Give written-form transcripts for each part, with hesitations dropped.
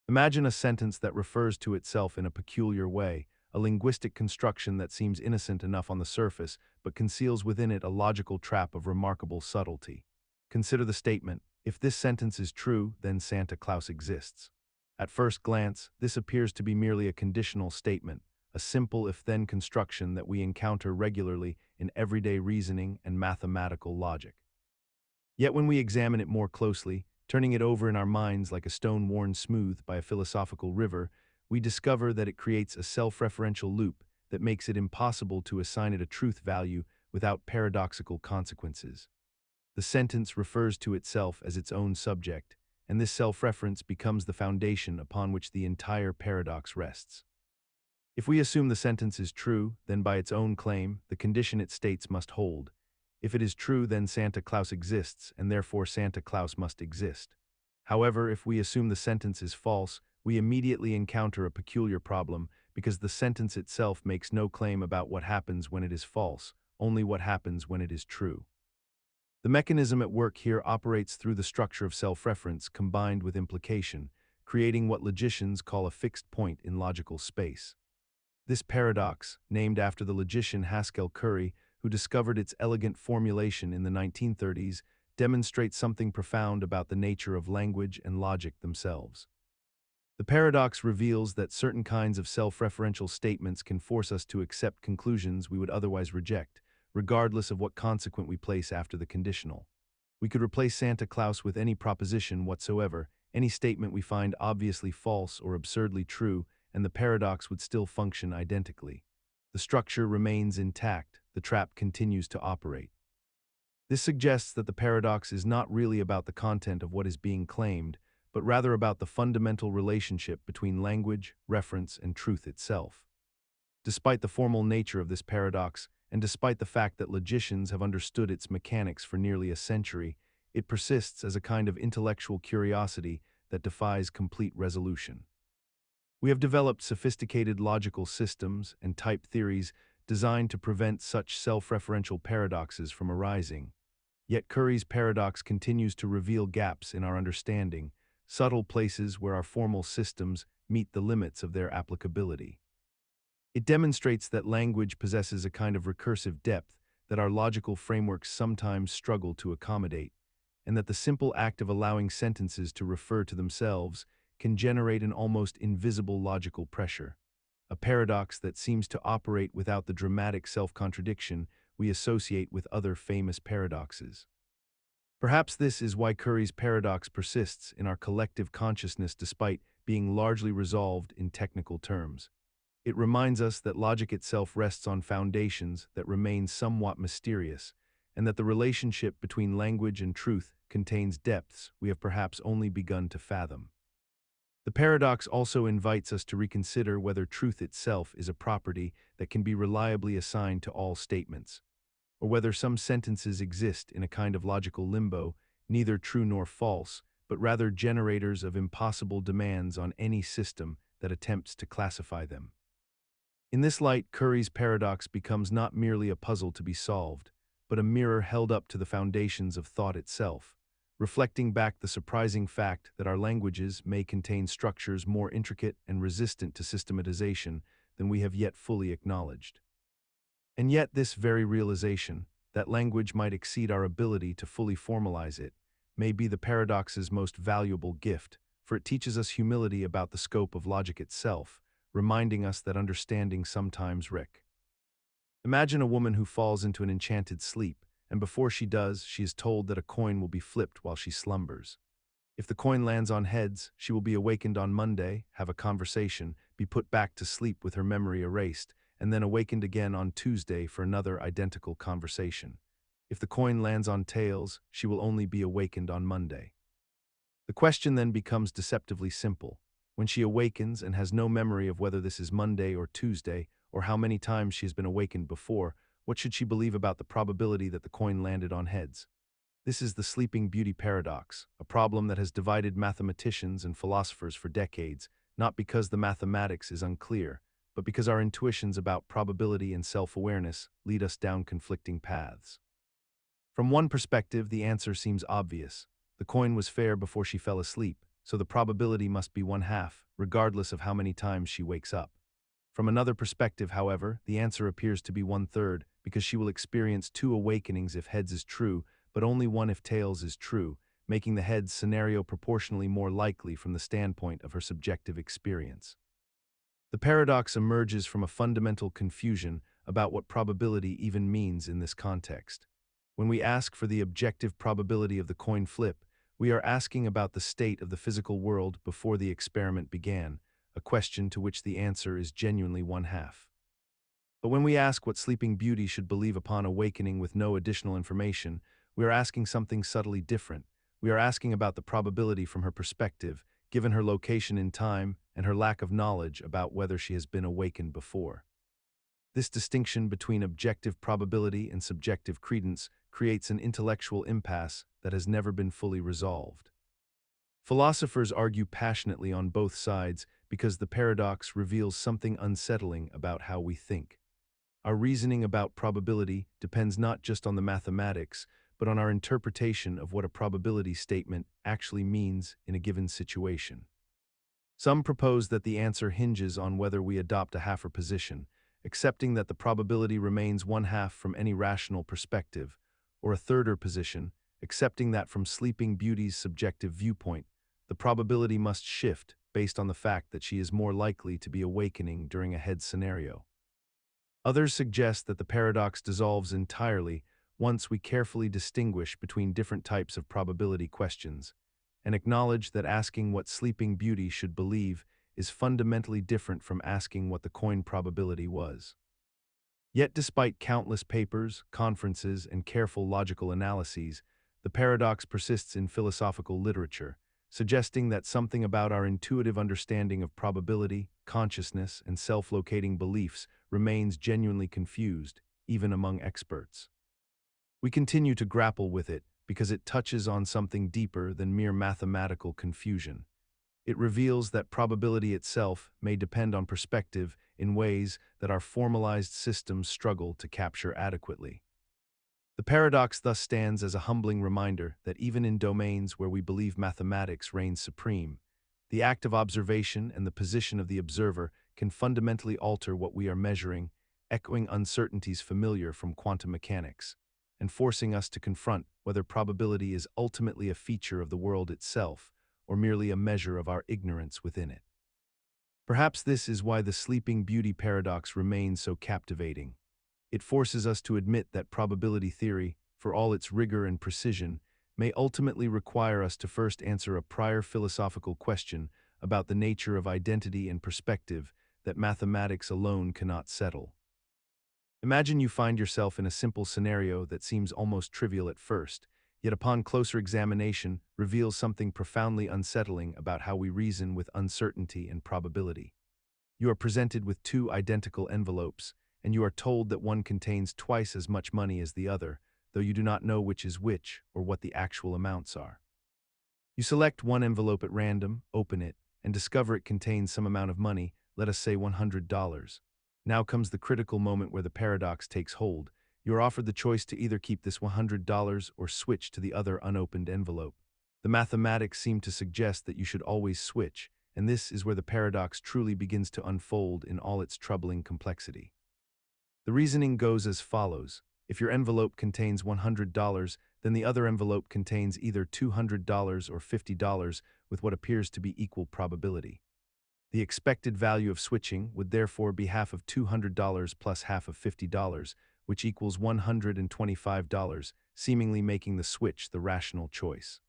Imagine a sentence that refers to itself in a peculiar way, a linguistic construction that seems innocent enough on the surface, but conceals within it a logical trap of remarkable subtlety. Consider the statement, "If this sentence is true, then Santa Claus exists." At first glance, this appears to be merely a conditional statement, a simple if-then construction that we encounter regularly in everyday reasoning and mathematical logic. Yet when we examine it more closely, turning it over in our minds like a stone worn smooth by a philosophical river, we discover that it creates a self-referential loop that makes it impossible to assign it a truth value without paradoxical consequences. The sentence refers to itself as its own subject, and this self-reference becomes the foundation upon which the entire paradox rests. If we assume the sentence is true, then by its own claim, the condition it states must hold. If it is true, then Santa Claus exists, and therefore Santa Claus must exist. However, if we assume the sentence is false, we immediately encounter a peculiar problem, because the sentence itself makes no claim about what happens when it is false, only what happens when it is true. The mechanism at work here operates through the structure of self-reference combined with implication, creating what logicians call a fixed point in logical space. This paradox, named after the logician Haskell Curry, who discovered its elegant formulation in the 1930s, demonstrates something profound about the nature of language and logic themselves. The paradox reveals that certain kinds of self-referential statements can force us to accept conclusions we would otherwise reject, regardless of what consequent we place after the conditional. We could replace Santa Claus with any proposition whatsoever, any statement we find obviously false or absurdly true, and the paradox would still function identically. The structure remains intact, the trap continues to operate. This suggests that the paradox is not really about the content of what is being claimed, but rather about the fundamental relationship between language, reference, and truth itself. Despite the formal nature of this paradox, and despite the fact that logicians have understood its mechanics for nearly a century, it persists as a kind of intellectual curiosity that defies complete resolution. We have developed sophisticated logical systems and type theories designed to prevent such self-referential paradoxes from arising. Yet Curry's paradox continues to reveal gaps in our understanding, subtle places where our formal systems meet the limits of their applicability. It demonstrates that language possesses a kind of recursive depth that our logical frameworks sometimes struggle to accommodate, and that the simple act of allowing sentences to refer to themselves can generate an almost invisible logical pressure, a paradox that seems to operate without the dramatic self-contradiction we associate with other famous paradoxes. Perhaps this is why Curry's paradox persists in our collective consciousness despite being largely resolved in technical terms. It reminds us that logic itself rests on foundations that remain somewhat mysterious, and that the relationship between language and truth contains depths we have perhaps only begun to fathom. The paradox also invites us to reconsider whether truth itself is a property that can be reliably assigned to all statements, or whether some sentences exist in a kind of logical limbo, neither true nor false, but rather generators of impossible demands on any system that attempts to classify them. In this light, Curry's paradox becomes not merely a puzzle to be solved, but a mirror held up to the foundations of thought itself, reflecting back the surprising fact that our languages may contain structures more intricate and resistant to systematization than we have yet fully acknowledged. And yet this very realization, that language might exceed our ability to fully formalize it, may be the paradox's most valuable gift, for it teaches us humility about the scope of logic itself, reminding us that understanding sometimes requires. Imagine a woman who falls into an enchanted sleep, and before she does, she is told that a coin will be flipped while she slumbers. If the coin lands on heads, she will be awakened on Monday, have a conversation, be put back to sleep with her memory erased, and then awakened again on Tuesday for another identical conversation. If the coin lands on tails, she will only be awakened on Monday. The question then becomes deceptively simple. When she awakens and has no memory of whether this is Monday or Tuesday, or how many times she has been awakened before, what should she believe about the probability that the coin landed on heads? This is the Sleeping Beauty paradox, a problem that has divided mathematicians and philosophers for decades, not because the mathematics is unclear, but because our intuitions about probability and self-awareness lead us down conflicting paths. From one perspective, the answer seems obvious. The coin was fair before she fell asleep, so the probability must be 1/2, regardless of how many times she wakes up. From another perspective, however, the answer appears to be 1/3, because she will experience 2 awakenings if heads is true, but only 1 if tails is true, making the heads scenario proportionally more likely from the standpoint of her subjective experience. The paradox emerges from a fundamental confusion about what probability even means in this context. When we ask for the objective probability of the coin flip, we are asking about the state of the physical world before the experiment began, a question to which the answer is genuinely 1/2. But when we ask what Sleeping Beauty should believe upon awakening with no additional information, we are asking something subtly different. We are asking about the probability from her perspective, given her location in time and her lack of knowledge about whether she has been awakened before. This distinction between objective probability and subjective credence creates an intellectual impasse that has never been fully resolved. Philosophers argue passionately on both sides because the paradox reveals something unsettling about how we think. Our reasoning about probability depends not just on the mathematics, but on our interpretation of what a probability statement actually means in a given situation. Some propose that the answer hinges on whether we adopt a halfer position, accepting that the probability remains 1/2 from any rational perspective, or a thirder position, accepting that from Sleeping Beauty's subjective viewpoint, the probability must shift based on the fact that she is more likely to be awakening during a head scenario. Others suggest that the paradox dissolves entirely once we carefully distinguish between different types of probability questions, and acknowledge that asking what Sleeping Beauty should believe is fundamentally different from asking what the coin probability was. Yet despite countless papers, conferences, and careful logical analyses, the paradox persists in philosophical literature, suggesting that something about our intuitive understanding of probability, consciousness, and self-locating beliefs remains genuinely confused, even among experts. We continue to grapple with it because it touches on something deeper than mere mathematical confusion. It reveals that probability itself may depend on perspective in ways that our formalized systems struggle to capture adequately. The paradox thus stands as a humbling reminder that even in domains where we believe mathematics reigns supreme, the act of observation and the position of the observer can fundamentally alter what we are measuring, echoing uncertainties familiar from quantum mechanics, and forcing us to confront whether probability is ultimately a feature of the world itself or merely a measure of our ignorance within it. Perhaps this is why the Sleeping Beauty paradox remains so captivating. It forces us to admit that probability theory, for all its rigor and precision, may ultimately require us to first answer a prior philosophical question about the nature of identity and perspective that mathematics alone cannot settle. Imagine you find yourself in a simple scenario that seems almost trivial at first, yet upon closer examination reveals something profoundly unsettling about how we reason with uncertainty and probability. You are presented with 2 identical envelopes, and you are told that one contains twice as much money as the other, though you do not know which is which or what the actual amounts are. You select one envelope at random, open it, and discover it contains some amount of money, let us say $100. Now comes the critical moment where the paradox takes hold. You are offered the choice to either keep this $100 or switch to the other unopened envelope. The mathematics seem to suggest that you should always switch, and this is where the paradox truly begins to unfold in all its troubling complexity. The reasoning goes as follows. If your envelope contains $100, then the other envelope contains either $200 or $50 with what appears to be equal probability. The expected value of switching would therefore be half of $200 plus half of $50, which equals $125, seemingly making the switch the rational choice.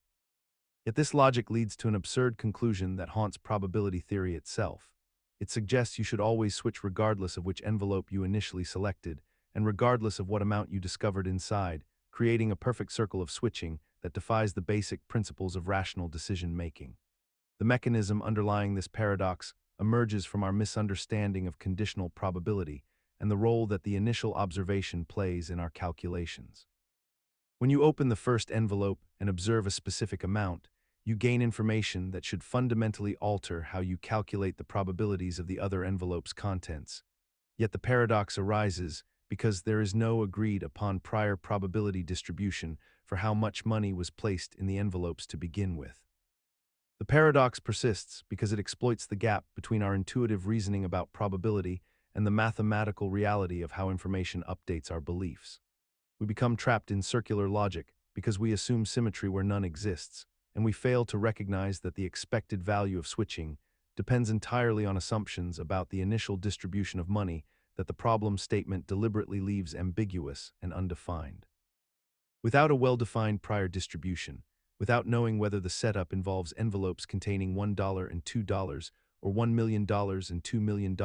Yet this logic leads to an absurd conclusion that haunts probability theory itself. It suggests you should always switch regardless of which envelope you initially selected, and regardless of what amount you discovered inside, creating a perfect circle of switching that defies the basic principles of rational decision-making. The mechanism underlying this paradox emerges from our misunderstanding of conditional probability and the role that the initial observation plays in our calculations. When you open the first envelope and observe a specific amount, you gain information that should fundamentally alter how you calculate the probabilities of the other envelope's contents. Yet the paradox arises because there is no agreed upon prior probability distribution for how much money was placed in the envelopes to begin with. The paradox persists because it exploits the gap between our intuitive reasoning about probability and the mathematical reality of how information updates our beliefs. We become trapped in circular logic because we assume symmetry where none exists, and we fail to recognize that the expected value of switching depends entirely on assumptions about the initial distribution of money that the problem statement deliberately leaves ambiguous and undefined. Without a well-defined prior distribution, without knowing whether the setup involves envelopes containing $1 and $2, or $1 million and $2 million,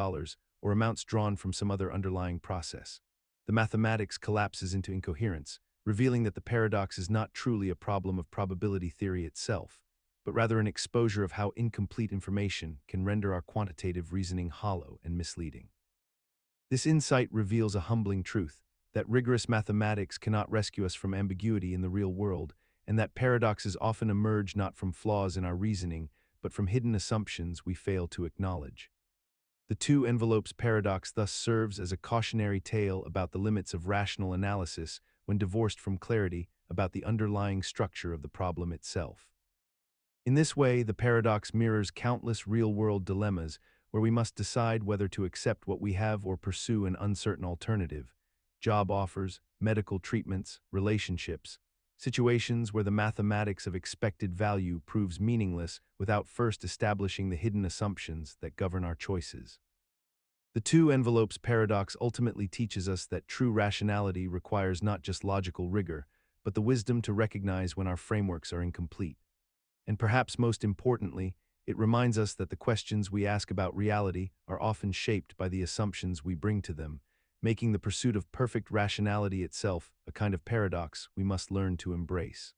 or amounts drawn from some other underlying process, the mathematics collapses into incoherence, revealing that the paradox is not truly a problem of probability theory itself, but rather an exposure of how incomplete information can render our quantitative reasoning hollow and misleading. This insight reveals a humbling truth, that rigorous mathematics cannot rescue us from ambiguity in the real world, and that paradoxes often emerge not from flaws in our reasoning, but from hidden assumptions we fail to acknowledge. The two envelopes paradox thus serves as a cautionary tale about the limits of rational analysis when divorced from clarity about the underlying structure of the problem itself. In this way, the paradox mirrors countless real-world dilemmas where we must decide whether to accept what we have or pursue an uncertain alternative: job offers, medical treatments, relationships, situations where the mathematics of expected value proves meaningless without first establishing the hidden assumptions that govern our choices. The two envelopes paradox ultimately teaches us that true rationality requires not just logical rigor, but the wisdom to recognize when our frameworks are incomplete. And perhaps most importantly, it reminds us that the questions we ask about reality are often shaped by the assumptions we bring to them, making the pursuit of perfect rationality itself a kind of paradox we must learn to embrace.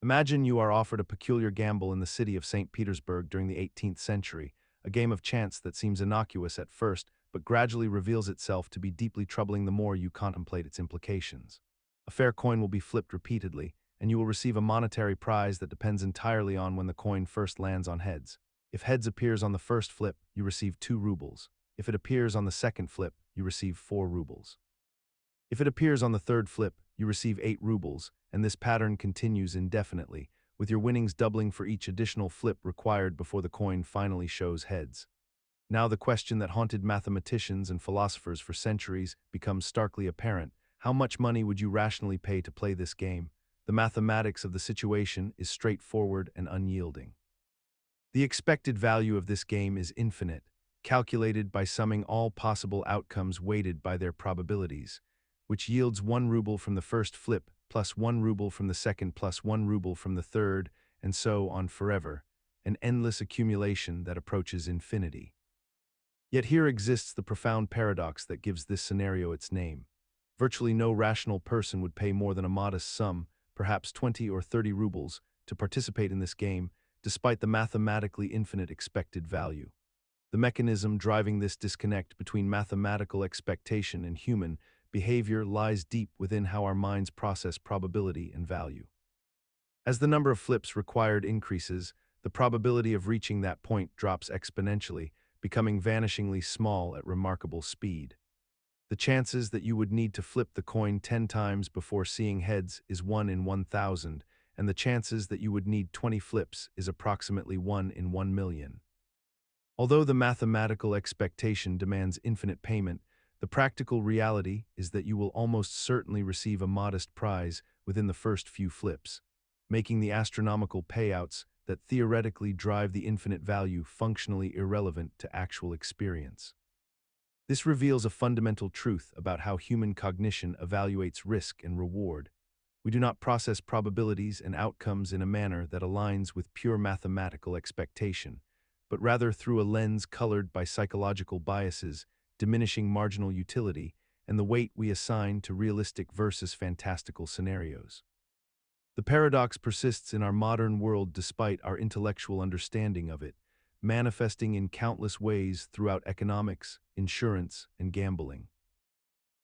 Imagine you are offered a peculiar gamble in the city of St. Petersburg during the 18th century, a game of chance that seems innocuous at first but gradually reveals itself to be deeply troubling the more you contemplate its implications. A fair coin will be flipped repeatedly, and you will receive a monetary prize that depends entirely on when the coin first lands on heads. If heads appears on the first flip, you receive 2 rubles. If it appears on the second flip, you receive 4 rubles. If it appears on the third flip, you receive 8 rubles, and this pattern continues indefinitely, with your winnings doubling for each additional flip required before the coin finally shows heads. Now the question that haunted mathematicians and philosophers for centuries becomes starkly apparent: how much money would you rationally pay to play this game? The mathematics of the situation is straightforward and unyielding. The expected value of this game is infinite, calculated by summing all possible outcomes weighted by their probabilities, which yields 1 ruble from the first flip, plus 1 ruble from the second, plus 1 ruble from the third, and so on forever, an endless accumulation that approaches infinity. Yet here exists the profound paradox that gives this scenario its name. Virtually no rational person would pay more than a modest sum, perhaps 20 or 30 rubles, to participate in this game, despite the mathematically infinite expected value. The mechanism driving this disconnect between mathematical expectation and human behavior lies deep within how our minds process probability and value. As the number of flips required increases, the probability of reaching that point drops exponentially, becoming vanishingly small at remarkable speed. The chances that you would need to flip the coin 10 times before seeing heads is 1 in 1,000, and the chances that you would need 20 flips is approximately 1 in 1 million. Although the mathematical expectation demands infinite payment, the practical reality is that you will almost certainly receive a modest prize within the first few flips, making the astronomical payouts that theoretically drive the infinite value functionally irrelevant to actual experience. This reveals a fundamental truth about how human cognition evaluates risk and reward. We do not process probabilities and outcomes in a manner that aligns with pure mathematical expectation, but rather through a lens colored by psychological biases, diminishing marginal utility, and the weight we assign to realistic versus fantastical scenarios. The paradox persists in our modern world despite our intellectual understanding of it, manifesting in countless ways throughout economics, insurance, and gambling.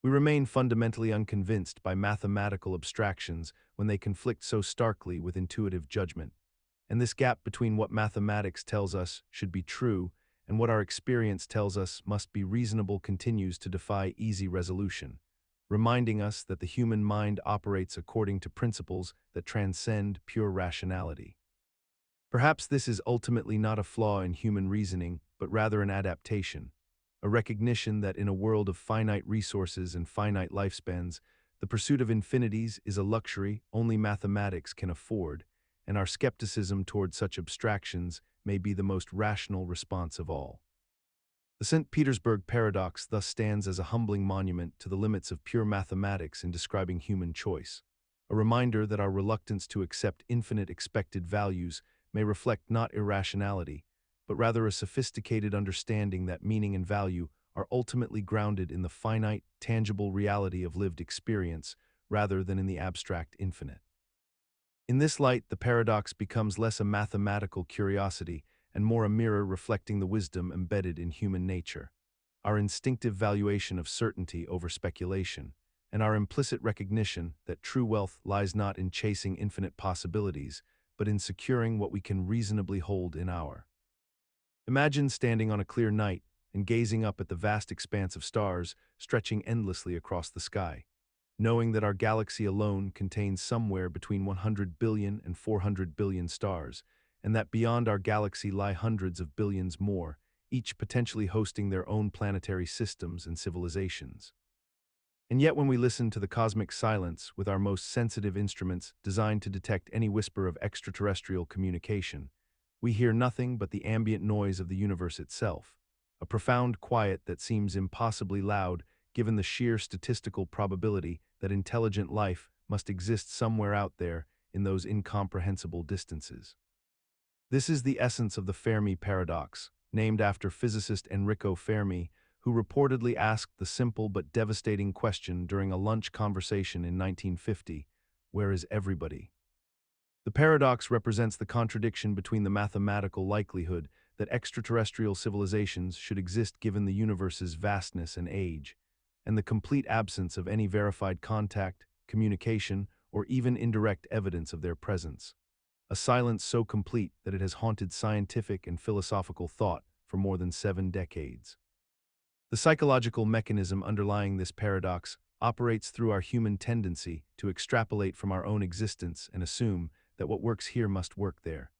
We remain fundamentally unconvinced by mathematical abstractions when they conflict so starkly with intuitive judgment, and this gap between what mathematics tells us should be true and what our experience tells us must be reasonable continues to defy easy resolution, reminding us that the human mind operates according to principles that transcend pure rationality. Perhaps this is ultimately not a flaw in human reasoning, but rather an adaptation, a recognition that in a world of finite resources and finite lifespans, the pursuit of infinities is a luxury only mathematics can afford, and our skepticism toward such abstractions may be the most rational response of all. The St. Petersburg Paradox thus stands as a humbling monument to the limits of pure mathematics in describing human choice, a reminder that our reluctance to accept infinite expected values may reflect not irrationality, but rather a sophisticated understanding that meaning and value are ultimately grounded in the finite, tangible reality of lived experience rather than in the abstract infinite. In this light, the paradox becomes less a mathematical curiosity and more a mirror reflecting the wisdom embedded in human nature, our instinctive valuation of certainty over speculation, and our implicit recognition that true wealth lies not in chasing infinite possibilities, but in securing what we can reasonably hold in our. Imagine standing on a clear night and gazing up at the vast expanse of stars stretching endlessly across the sky, knowing that our galaxy alone contains somewhere between 100 billion and 400 billion stars, and that beyond our galaxy lie hundreds of billions more, each potentially hosting their own planetary systems and civilizations. And yet when we listen to the cosmic silence with our most sensitive instruments designed to detect any whisper of extraterrestrial communication, we hear nothing but the ambient noise of the universe itself, a profound quiet that seems impossibly loud given the sheer statistical probability that intelligent life must exist somewhere out there in those incomprehensible distances. This is the essence of the Fermi Paradox, named after physicist Enrico Fermi, who reportedly asked the simple but devastating question during a lunch conversation in 1950, "Where is everybody?" The paradox represents the contradiction between the mathematical likelihood that extraterrestrial civilizations should exist given the universe's vastness and age, and the complete absence of any verified contact, communication, or even indirect evidence of their presence. A silence so complete that it has haunted scientific and philosophical thought for more than 7 decades. The psychological mechanism underlying this paradox operates through our human tendency to extrapolate from our own existence and assume that what works here must work there,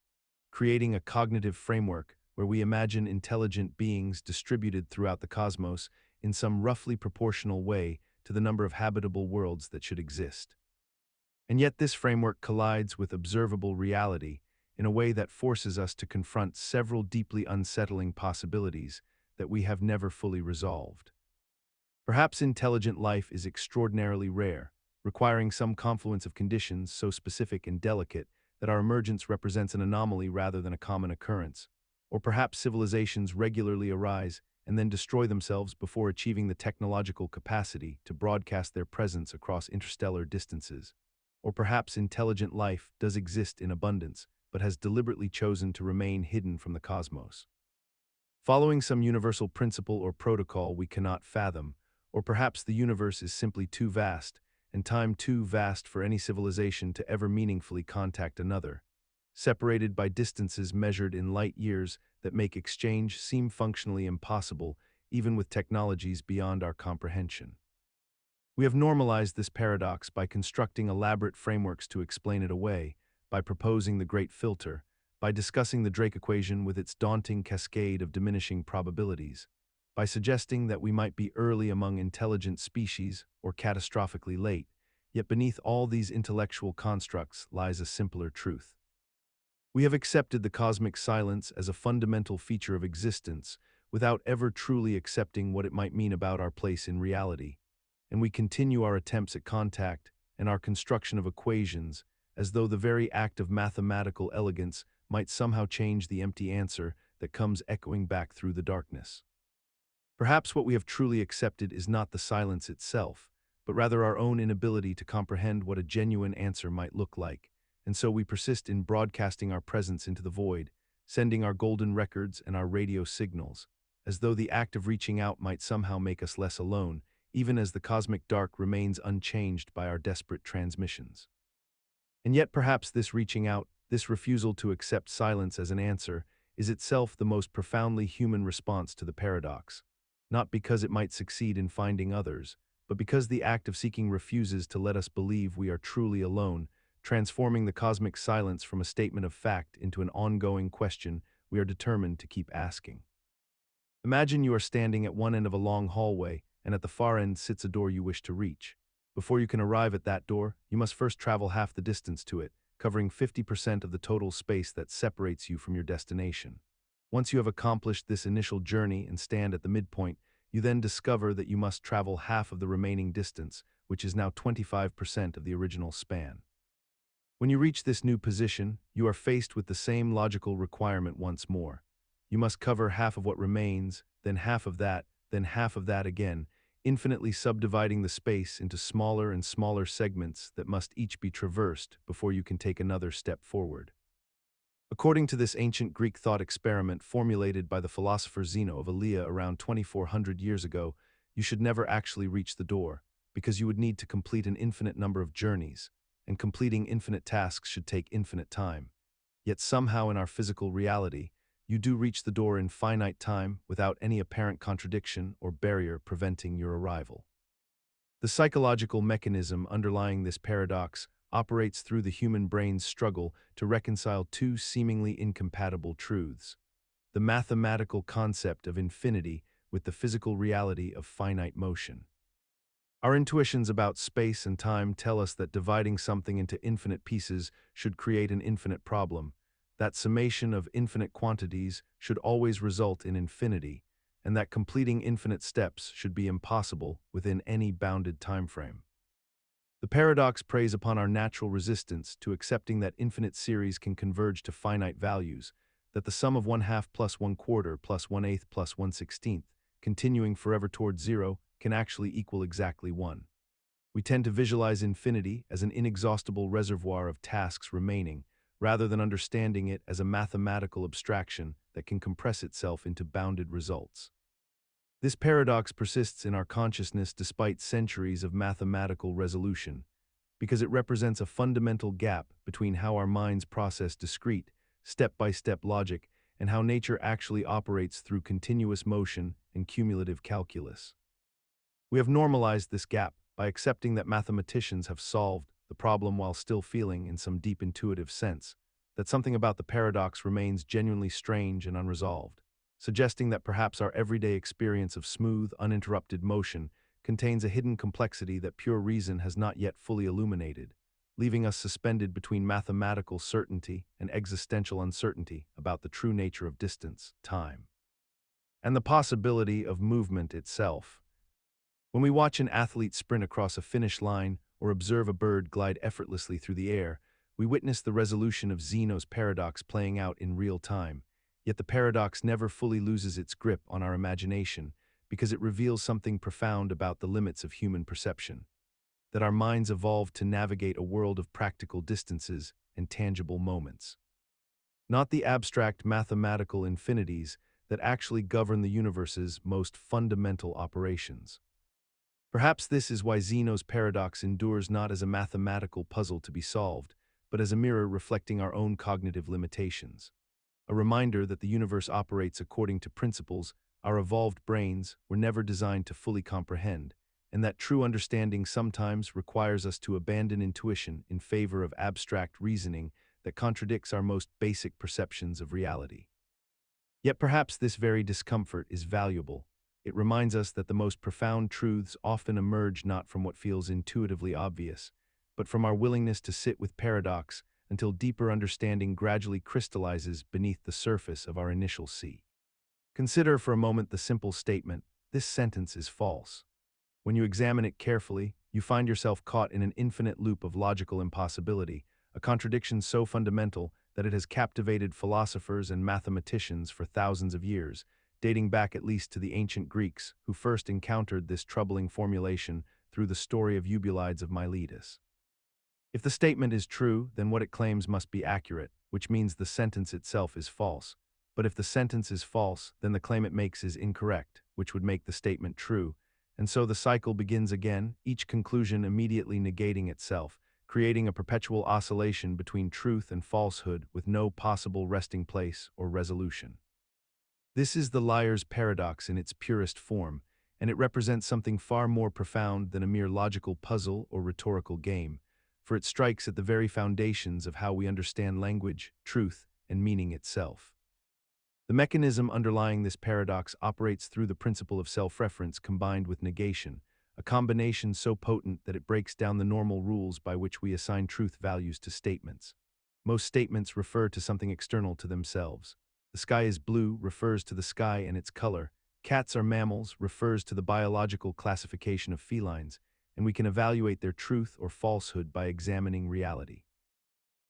creating a cognitive framework where we imagine intelligent beings distributed throughout the cosmos in some roughly proportional way to the number of habitable worlds that should exist. And yet this framework collides with observable reality in a way that forces us to confront several deeply unsettling possibilities that we have never fully resolved. Perhaps intelligent life is extraordinarily rare, requiring some confluence of conditions so specific and delicate that our emergence represents an anomaly rather than a common occurrence. Or perhaps civilizations regularly arise and then destroy themselves before achieving the technological capacity to broadcast their presence across interstellar distances. Or perhaps intelligent life does exist in abundance, but has deliberately chosen to remain hidden from the cosmos, following some universal principle or protocol we cannot fathom. Or perhaps the universe is simply too vast, and time too vast for any civilization to ever meaningfully contact another, separated by distances measured in light years that make exchange seem functionally impossible, even with technologies beyond our comprehension. We have normalized this paradox by constructing elaborate frameworks to explain it away, by proposing the great filter, by discussing the Drake equation with its daunting cascade of diminishing probabilities, by suggesting that we might be early among intelligent species or catastrophically late, yet beneath all these intellectual constructs lies a simpler truth. We have accepted the cosmic silence as a fundamental feature of existence without ever truly accepting what it might mean about our place in reality, and we continue our attempts at contact and our construction of equations as though the very act of mathematical elegance might somehow change the empty answer that comes echoing back through the darkness. Perhaps what we have truly accepted is not the silence itself, but rather our own inability to comprehend what a genuine answer might look like, and so we persist in broadcasting our presence into the void, sending our golden records and our radio signals, as though the act of reaching out might somehow make us less alone, even as the cosmic dark remains unchanged by our desperate transmissions. And yet perhaps this reaching out, this refusal to accept silence as an answer, is itself the most profoundly human response to the paradox, not because it might succeed in finding others, but because the act of seeking refuses to let us believe we are truly alone, transforming the cosmic silence from a statement of fact into an ongoing question we are determined to keep asking. Imagine you are standing at one end of a long hallway, and at the far end sits a door you wish to reach. Before you can arrive at that door, you must first travel half the distance to it, covering 50% of the total space that separates you from your destination. Once you have accomplished this initial journey and stand at the midpoint, you then discover that you must travel half of the remaining distance, which is now 25% of the original span. When you reach this new position, you are faced with the same logical requirement once more. You must cover half of what remains, then half of that, then half of that again, infinitely subdividing the space into smaller and smaller segments that must each be traversed before you can take another step forward. According to this ancient Greek thought experiment formulated by the philosopher Zeno of Elea around 2400 years ago, you should never actually reach the door, because you would need to complete an infinite number of journeys, and completing infinite tasks should take infinite time. Yet somehow in our physical reality, you do reach the door in finite time without any apparent contradiction or barrier preventing your arrival. The psychological mechanism underlying this paradox operates through the human brain's struggle to reconcile two seemingly incompatible truths: the mathematical concept of infinity with the physical reality of finite motion. Our intuitions about space and time tell us that dividing something into infinite pieces should create an infinite problem, that summation of infinite quantities should always result in infinity, and that completing infinite steps should be impossible within any bounded timeframe. The paradox preys upon our natural resistance to accepting that infinite series can converge to finite values, that the sum of 1/2 plus 1/4 plus 1/8 plus 1/16, continuing forever towards zero, can actually equal exactly 1. We tend to visualize infinity as an inexhaustible reservoir of tasks remaining, rather than understanding it as a mathematical abstraction that can compress itself into bounded results. This paradox persists in our consciousness despite centuries of mathematical resolution, because it represents a fundamental gap between how our minds process discrete, step-by-step logic and how nature actually operates through continuous motion and cumulative calculus. We have normalized this gap by accepting that mathematicians have solved the problem while still feeling, in some deep intuitive sense, that something about the paradox remains genuinely strange and unresolved, suggesting that perhaps our everyday experience of smooth, uninterrupted motion contains a hidden complexity that pure reason has not yet fully illuminated, leaving us suspended between mathematical certainty and existential uncertainty about the true nature of distance, time, and the possibility of movement itself. When we watch an athlete sprint across a finish line or observe a bird glide effortlessly through the air, we witness the resolution of Zeno's paradox playing out in real time. Yet the paradox never fully loses its grip on our imagination because it reveals something profound about the limits of human perception: that our minds evolved to navigate a world of practical distances and tangible moments, not the abstract mathematical infinities that actually govern the universe's most fundamental operations. Perhaps this is why Zeno's paradox endures not as a mathematical puzzle to be solved, but as a mirror reflecting our own cognitive limitations. A reminder that the universe operates according to principles our evolved brains were never designed to fully comprehend, and that true understanding sometimes requires us to abandon intuition in favor of abstract reasoning that contradicts our most basic perceptions of reality. Yet perhaps this very discomfort is valuable. It reminds us that the most profound truths often emerge not from what feels intuitively obvious, but from our willingness to sit with paradox until deeper understanding gradually crystallizes beneath the surface of our initial sea. Consider for a moment the simple statement, "This sentence is false." When you examine it carefully, you find yourself caught in an infinite loop of logical impossibility, a contradiction so fundamental that it has captivated philosophers and mathematicians for thousands of years, dating back at least to the ancient Greeks, who first encountered this troubling formulation through the story of Eubulides of Miletus. If the statement is true, then what it claims must be accurate, which means the sentence itself is false. But if the sentence is false, then the claim it makes is incorrect, which would make the statement true. And so the cycle begins again, each conclusion immediately negating itself, creating a perpetual oscillation between truth and falsehood with no possible resting place or resolution. This is the liar's paradox in its purest form, and it represents something far more profound than a mere logical puzzle or rhetorical game. for it strikes at the very foundations of how we understand language, truth, and meaning itself. The mechanism underlying this paradox operates through the principle of self-reference combined with negation, a combination so potent that it breaks down the normal rules by which we assign truth values to statements. Most statements refer to something external to themselves. The sky is blue refers to the sky and its color. Cats are mammals refers to the biological classification of felines, and we can evaluate their truth or falsehood by examining reality.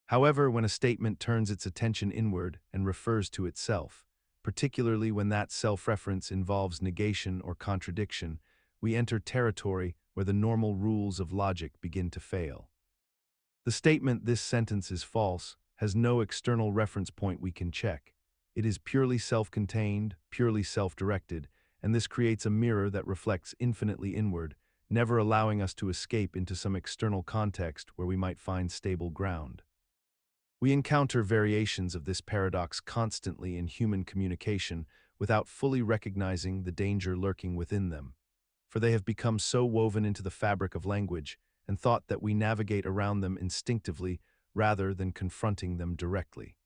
However, when a statement turns its attention inward and refers to itself, particularly when that self-reference involves negation or contradiction, we enter territory where the normal rules of logic begin to fail. The statement "this sentence is false" has no external reference point we can check. It is purely self-contained, purely self-directed, and this creates a mirror that reflects infinitely inward, never allowing us to escape into some external context where we might find stable ground. We encounter variations of this paradox constantly in human communication without fully recognizing the danger lurking within them, for they have become so woven into the fabric of language and thought that we navigate around them instinctively rather than confronting them directly.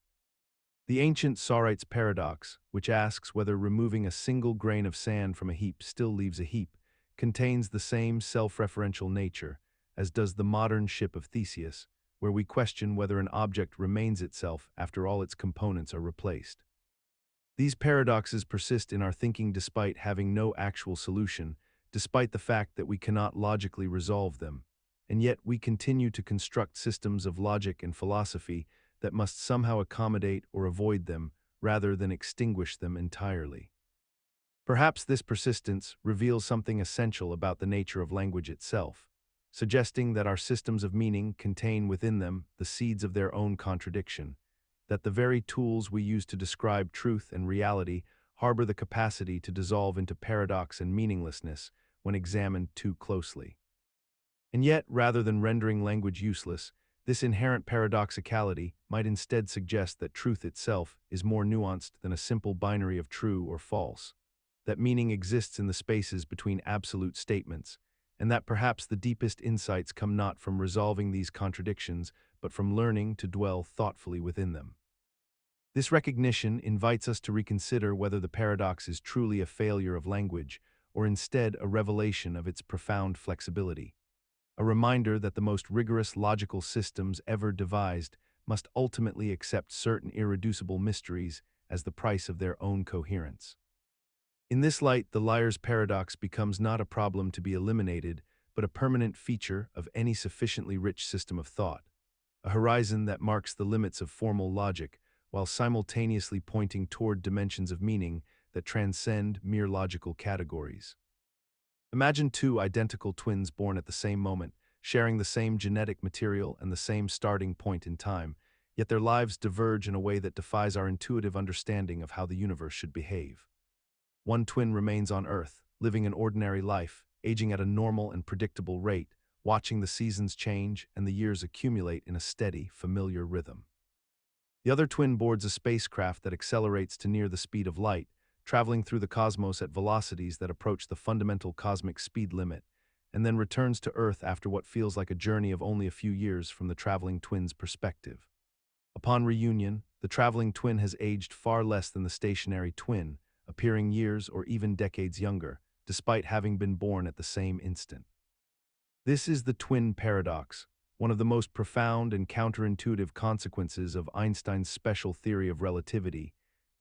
The ancient Sorites Paradox, which asks whether removing a single grain of sand from a heap still leaves a heap, contains the same self-referential nature, as does the modern ship of Theseus, where we question whether an object remains itself after all its components are replaced. These paradoxes persist in our thinking despite having no actual solution, despite the fact that we cannot logically resolve them, and yet we continue to construct systems of logic and philosophy that must somehow accommodate or avoid them rather than extinguish them entirely. Perhaps this persistence reveals something essential about the nature of language itself, suggesting that our systems of meaning contain within them the seeds of their own contradiction, that the very tools we use to describe truth and reality harbor the capacity to dissolve into paradox and meaninglessness when examined too closely. And yet, rather than rendering language useless, this inherent paradoxicality might instead suggest that truth itself is more nuanced than a simple binary of true or false, that meaning exists in the spaces between absolute statements, and that perhaps the deepest insights come not from resolving these contradictions, but from learning to dwell thoughtfully within them. This recognition invites us to reconsider whether the paradox is truly a failure of language, or instead a revelation of its profound flexibility. A reminder that the most rigorous logical systems ever devised must ultimately accept certain irreducible mysteries as the price of their own coherence. In this light, the liar's paradox becomes not a problem to be eliminated, but a permanent feature of any sufficiently rich system of thought, a horizon that marks the limits of formal logic while simultaneously pointing toward dimensions of meaning that transcend mere logical categories. Imagine two identical twins born at the same moment, sharing the same genetic material and the same starting point in time, yet their lives diverge in a way that defies our intuitive understanding of how the universe should behave. One twin remains on Earth, living an ordinary life, aging at a normal and predictable rate, watching the seasons change and the years accumulate in a steady, familiar rhythm. The other twin boards a spacecraft that accelerates to near the speed of light, traveling through the cosmos at velocities that approach the fundamental cosmic speed limit, and then returns to Earth after what feels like a journey of only a few years from the traveling twin's perspective. Upon reunion, the traveling twin has aged far less than the stationary twin, appearing years or even decades younger, despite having been born at the same instant. This is the twin paradox, one of the most profound and counterintuitive consequences of Einstein's special theory of relativity,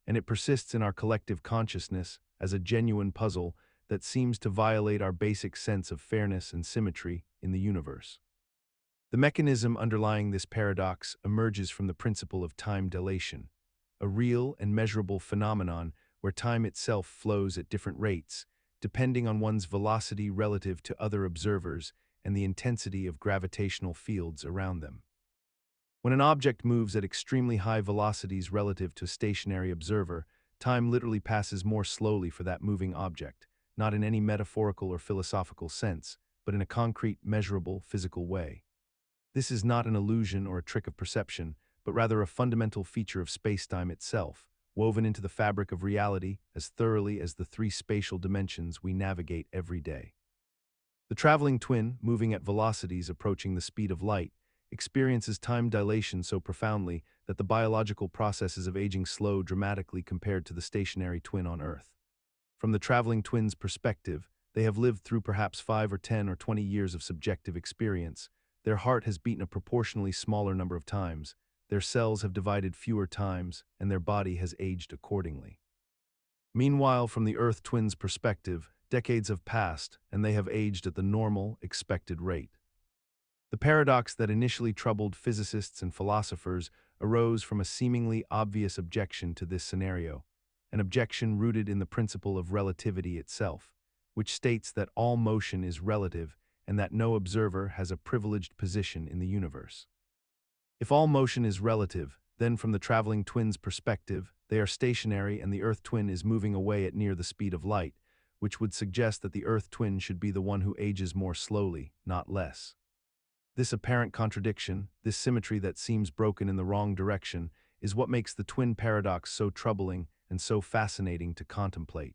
and it persists in our collective consciousness as a genuine puzzle that seems to violate our basic sense of fairness and symmetry in the universe. The mechanism underlying this paradox emerges from the principle of time dilation, a real and measurable phenomenon where time itself flows at different rates, depending on one's velocity relative to other observers and the intensity of gravitational fields around them. When an object moves at extremely high velocities relative to a stationary observer, time literally passes more slowly for that moving object, not in any metaphorical or philosophical sense, but in a concrete, measurable, physical way. This is not an illusion or a trick of perception, but rather a fundamental feature of spacetime itself, woven into the fabric of reality as thoroughly as the three spatial dimensions we navigate every day. The traveling twin, moving at velocities approaching the speed of light, experiences time dilation so profoundly that the biological processes of aging slow dramatically compared to the stationary twin on Earth. From the traveling twin's perspective, they have lived through perhaps 5 or 10 or 20 years of subjective experience. Their heart has beaten a proportionally smaller number of times, their cells have divided fewer times, and their body has aged accordingly. Meanwhile, from the Earth twin's perspective, decades have passed, and they have aged at the normal, expected rate. The paradox that initially troubled physicists and philosophers arose from a seemingly obvious objection to this scenario, an objection rooted in the principle of relativity itself, which states that all motion is relative and that no observer has a privileged position in the universe. If all motion is relative, then from the traveling twin's perspective, they are stationary and the Earth twin is moving away at near the speed of light, which would suggest that the Earth twin should be the one who ages more slowly, not less. This apparent contradiction, this symmetry that seems broken in the wrong direction, is what makes the twin paradox so troubling and so fascinating to contemplate.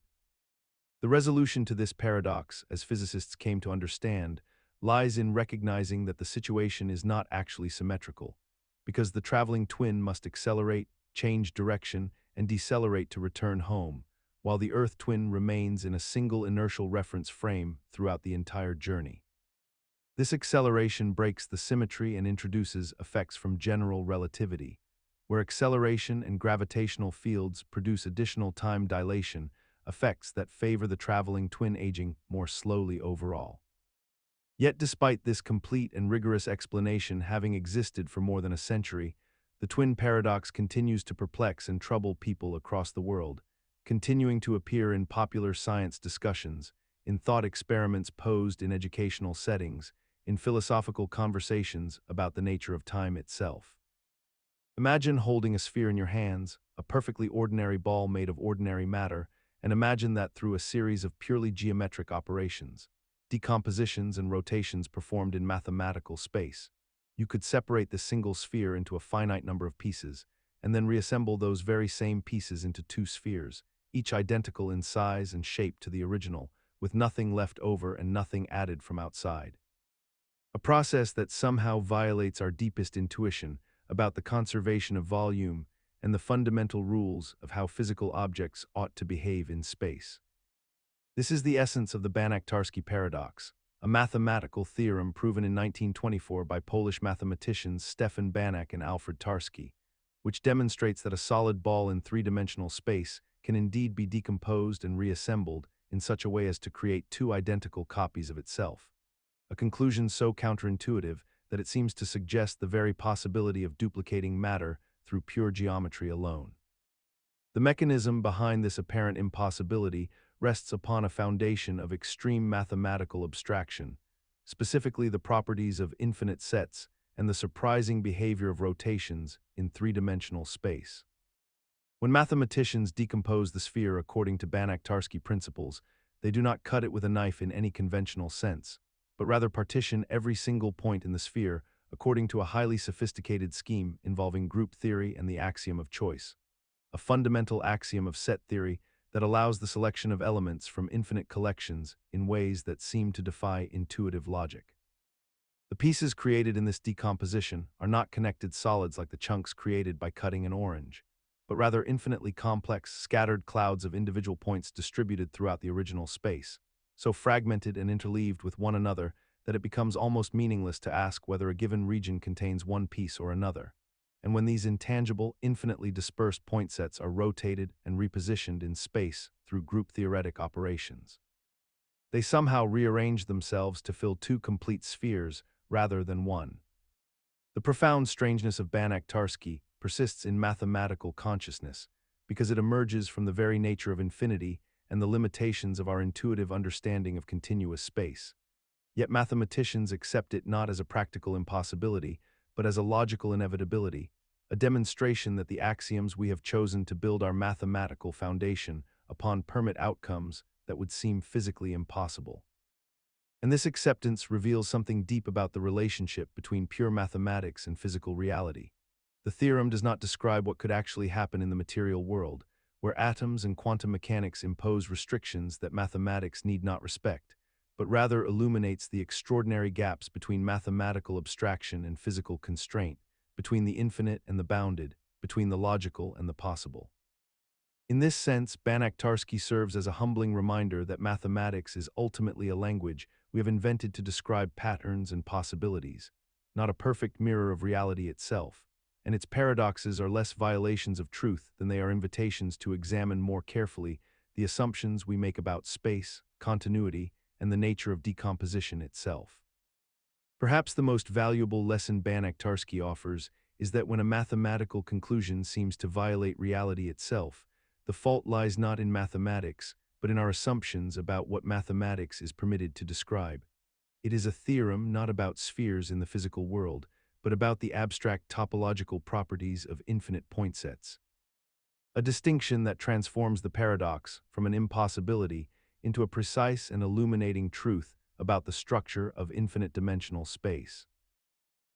The resolution to this paradox, as physicists came to understand, lies in recognizing that the situation is not actually symmetrical, because the traveling twin must accelerate, change direction, and decelerate to return home, while the Earth twin remains in a single inertial reference frame throughout the entire journey. This acceleration breaks the symmetry and introduces effects from general relativity, where acceleration and gravitational fields produce additional time dilation, effects that favor the traveling twin aging more slowly overall. Yet despite this complete and rigorous explanation having existed for more than a century, the twin paradox continues to perplex and trouble people across the world, continuing to appear in popular science discussions, in thought experiments posed in educational settings, in philosophical conversations about the nature of time itself. Imagine holding a sphere in your hands, a perfectly ordinary ball made of ordinary matter, and imagine that through a series of purely geometric operations, decompositions and rotations performed in mathematical space, you could separate the single sphere into a finite number of pieces, and then reassemble those very same pieces into two spheres, each identical in size and shape to the original, with nothing left over and nothing added from outside. A process that somehow violates our deepest intuition about the conservation of volume and the fundamental rules of how physical objects ought to behave in space. This is the essence of the Banach-Tarski Paradox, a mathematical theorem proven in 1924 by Polish mathematicians Stefan Banach and Alfred Tarski, which demonstrates that a solid ball in three-dimensional space can indeed be decomposed and reassembled in such a way as to create two identical copies of itself. A conclusion so counterintuitive that it seems to suggest the very possibility of duplicating matter through pure geometry alone. The mechanism behind this apparent impossibility rests upon a foundation of extreme mathematical abstraction, specifically the properties of infinite sets and the surprising behavior of rotations in three-dimensional space. When mathematicians decompose the sphere according to Banach-Tarski principles, they do not cut it with a knife in any conventional sense, but rather partition every single point in the sphere according to a highly sophisticated scheme involving group theory and the axiom of choice, a fundamental axiom of set theory that allows the selection of elements from infinite collections in ways that seem to defy intuitive logic. The pieces created in this decomposition are not connected solids like the chunks created by cutting an orange, but rather infinitely complex, scattered clouds of individual points distributed throughout the original space, so fragmented and interleaved with one another that it becomes almost meaningless to ask whether a given region contains one piece or another. And when these intangible, infinitely dispersed point sets are rotated and repositioned in space through group-theoretic operations, they somehow rearrange themselves to fill two complete spheres rather than one. The profound strangeness of Banach-Tarski persists in mathematical consciousness because it emerges from the very nature of infinity and the limitations of our intuitive understanding of continuous space. Yet mathematicians accept it not as a practical impossibility, but as a logical inevitability, a demonstration that the axioms we have chosen to build our mathematical foundation upon permit outcomes that would seem physically impossible. And this acceptance reveals something deep about the relationship between pure mathematics and physical reality. The theorem does not describe what could actually happen in the material world, where atoms and quantum mechanics impose restrictions that mathematics need not respect, but rather illuminates the extraordinary gaps between mathematical abstraction and physical constraint, between the infinite and the bounded, between the logical and the possible. In this sense, Banach-Tarski serves as a humbling reminder that mathematics is ultimately a language we have invented to describe patterns and possibilities, not a perfect mirror of reality itself, and its paradoxes are less violations of truth than they are invitations to examine more carefully the assumptions we make about space, continuity, and the nature of decomposition itself. Perhaps the most valuable lesson Banach-Tarski offers is that when a mathematical conclusion seems to violate reality itself, the fault lies not in mathematics, but in our assumptions about what mathematics is permitted to describe. It is a theorem not about spheres in the physical world, but about the abstract topological properties of infinite point sets. A distinction that transforms the paradox from an impossibility into a precise and illuminating truth about the structure of infinite-dimensional space.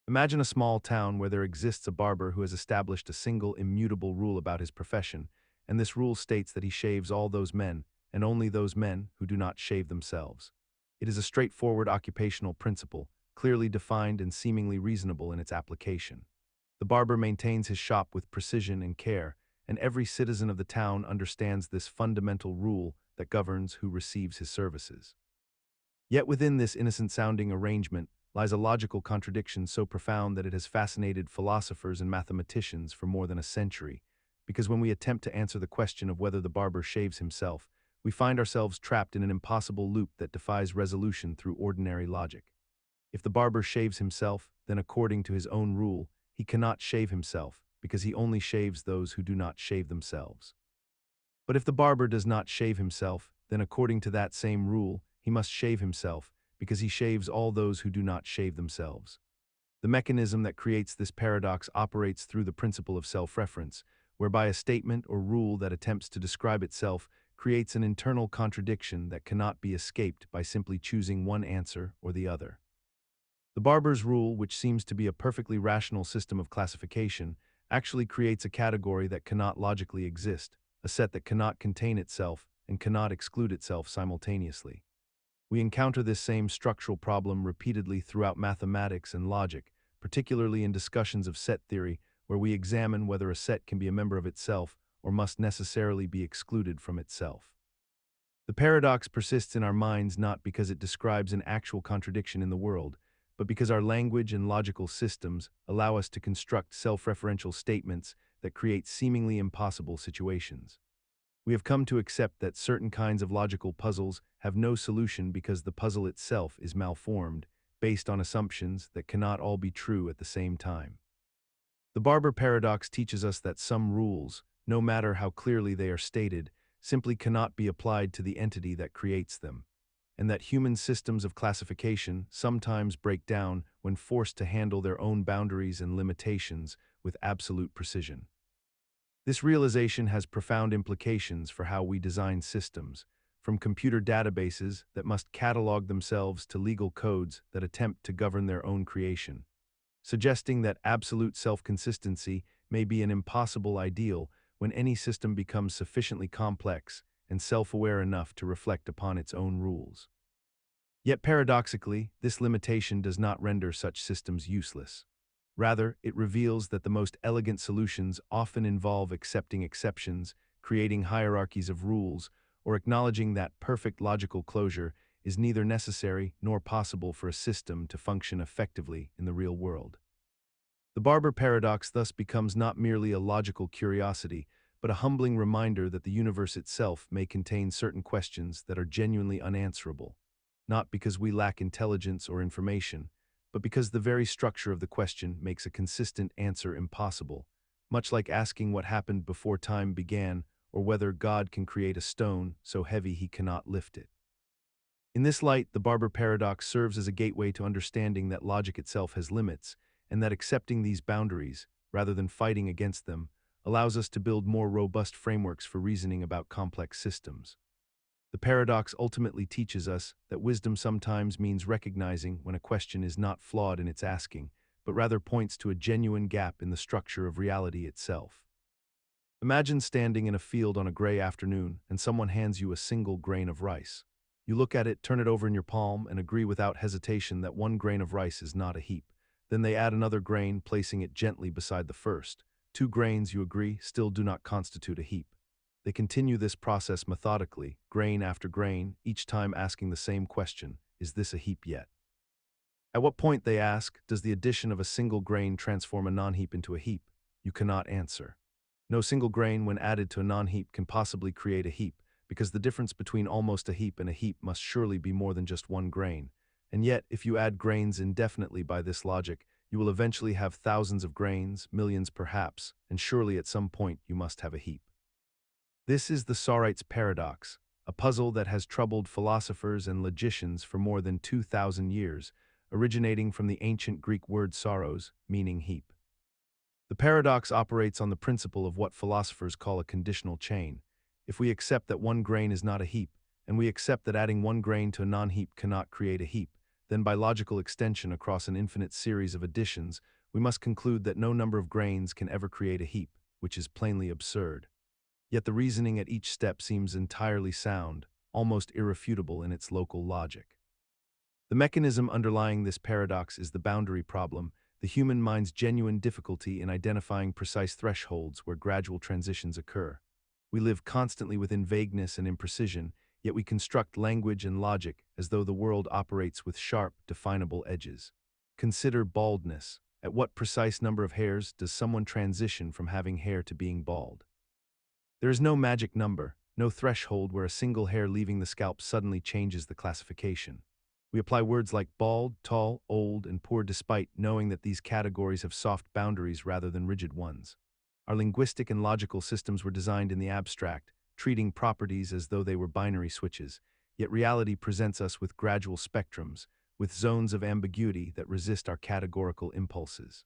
Imagine a small town where there exists a barber who has established a single immutable rule about his profession, and this rule states that he shaves all those men, and only those men who do not shave themselves. It is a straightforward occupational principle, clearly defined and seemingly reasonable in its application. The barber maintains his shop with precision and care, and every citizen of the town understands this fundamental rule that governs who receives his services. Yet within this innocent-sounding arrangement lies a logical contradiction so profound that it has fascinated philosophers and mathematicians for more than a century, because when we attempt to answer the question of whether the barber shaves himself, we find ourselves trapped in an impossible loop that defies resolution through ordinary logic. If the barber shaves himself, then according to his own rule, he cannot shave himself, because he only shaves those who do not shave themselves. But if the barber does not shave himself, then according to that same rule, he must shave himself, because he shaves all those who do not shave themselves. The mechanism that creates this paradox operates through the principle of self-reference, whereby a statement or rule that attempts to describe itself creates an internal contradiction that cannot be escaped by simply choosing one answer or the other. The barber's rule, which seems to be a perfectly rational system of classification, actually creates a category that cannot logically exist, a set that cannot contain itself and cannot exclude itself simultaneously. We encounter this same structural problem repeatedly throughout mathematics and logic, particularly in discussions of set theory, where we examine whether a set can be a member of itself or must necessarily be excluded from itself. The paradox persists in our minds not because it describes an actual contradiction in the world, but because our language and logical systems allow us to construct self-referential statements that create seemingly impossible situations. We have come to accept that certain kinds of logical puzzles have no solution because the puzzle itself is malformed, based on assumptions that cannot all be true at the same time. The Barber Paradox teaches us that some rules, no matter how clearly they are stated, simply cannot be applied to the entity that creates them, and that human systems of classification sometimes break down when forced to handle their own boundaries and limitations with absolute precision. This realization has profound implications for how we design systems, from computer databases that must catalog themselves to legal codes that attempt to govern their own creation, suggesting that absolute self-consistency may be an impossible ideal when any system becomes sufficiently complex and self-aware enough to reflect upon its own rules. Yet paradoxically, this limitation does not render such systems useless. Rather, it reveals that the most elegant solutions often involve accepting exceptions, creating hierarchies of rules, or acknowledging that perfect logical closure is neither necessary nor possible for a system to function effectively in the real world. The Barber Paradox thus becomes not merely a logical curiosity, but a humbling reminder that the universe itself may contain certain questions that are genuinely unanswerable, not because we lack intelligence or information, but because the very structure of the question makes a consistent answer impossible, much like asking what happened before time began or whether God can create a stone so heavy he cannot lift it. In this light, the Barber Paradox serves as a gateway to understanding that logic itself has limits, and that accepting these boundaries, rather than fighting against them, allows us to build more robust frameworks for reasoning about complex systems. The paradox ultimately teaches us that wisdom sometimes means recognizing when a question is not flawed in its asking, but rather points to a genuine gap in the structure of reality itself. Imagine standing in a field on a gray afternoon and someone hands you a single grain of rice. You look at it, turn it over in your palm, and agree without hesitation that one grain of rice is not a heap. Then they add another grain, placing it gently beside the first. Two grains, you agree, still do not constitute a heap. They continue this process methodically, grain after grain, each time asking the same question: is this a heap yet? At what point, they ask, does the addition of a single grain transform a non-heap into a heap? You cannot answer. No single grain, when added to a non-heap, can possibly create a heap, because the difference between almost a heap and a heap must surely be more than just one grain. And yet, if you add grains indefinitely by this logic, you will eventually have thousands of grains, millions perhaps, and surely at some point you must have a heap. This is the Sorites Paradox, a puzzle that has troubled philosophers and logicians for more than 2,000 years, originating from the ancient Greek word soros, meaning heap. The paradox operates on the principle of what philosophers call a conditional chain. If we accept that one grain is not a heap, and we accept that adding one grain to a non-heap cannot create a heap, then by logical extension across an infinite series of additions, we must conclude that no number of grains can ever create a heap, which is plainly absurd. Yet the reasoning at each step seems entirely sound, almost irrefutable in its local logic. The mechanism underlying this paradox is the boundary problem, the human mind's genuine difficulty in identifying precise thresholds where gradual transitions occur. We live constantly within vagueness and imprecision, yet we construct language and logic as though the world operates with sharp, definable edges. Consider baldness. At what precise number of hairs does someone transition from having hair to being bald? There is no magic number, no threshold where a single hair leaving the scalp suddenly changes the classification. We apply words like bald, tall, old, and poor despite knowing that these categories have soft boundaries rather than rigid ones. Our linguistic and logical systems were designed in the abstract, treating properties as though they were binary switches, yet reality presents us with gradual spectrums, with zones of ambiguity that resist our categorical impulses.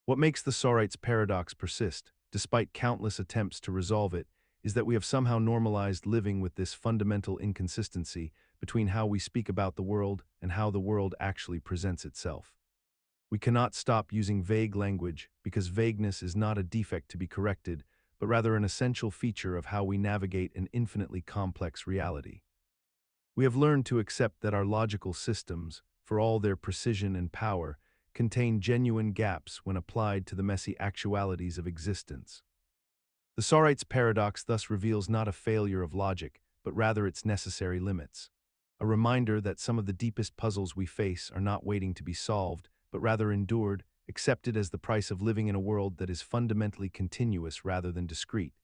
What makes the Sorites paradox persist, despite countless attempts to resolve it, is that we have somehow normalized living with this fundamental inconsistency between how we speak about the world and how the world actually presents itself. We cannot stop using vague language because vagueness is not a defect to be corrected, but rather an essential feature of how we navigate an infinitely complex reality. We have learned to accept that our logical systems, for all their precision and power, contain genuine gaps when applied to the messy actualities of existence. The Sorites paradox thus reveals not a failure of logic, but rather its necessary limits. A reminder that some of the deepest puzzles we face are not waiting to be solved, but rather endured, accepted as the price of living in a world that is fundamentally continuous rather than discrete,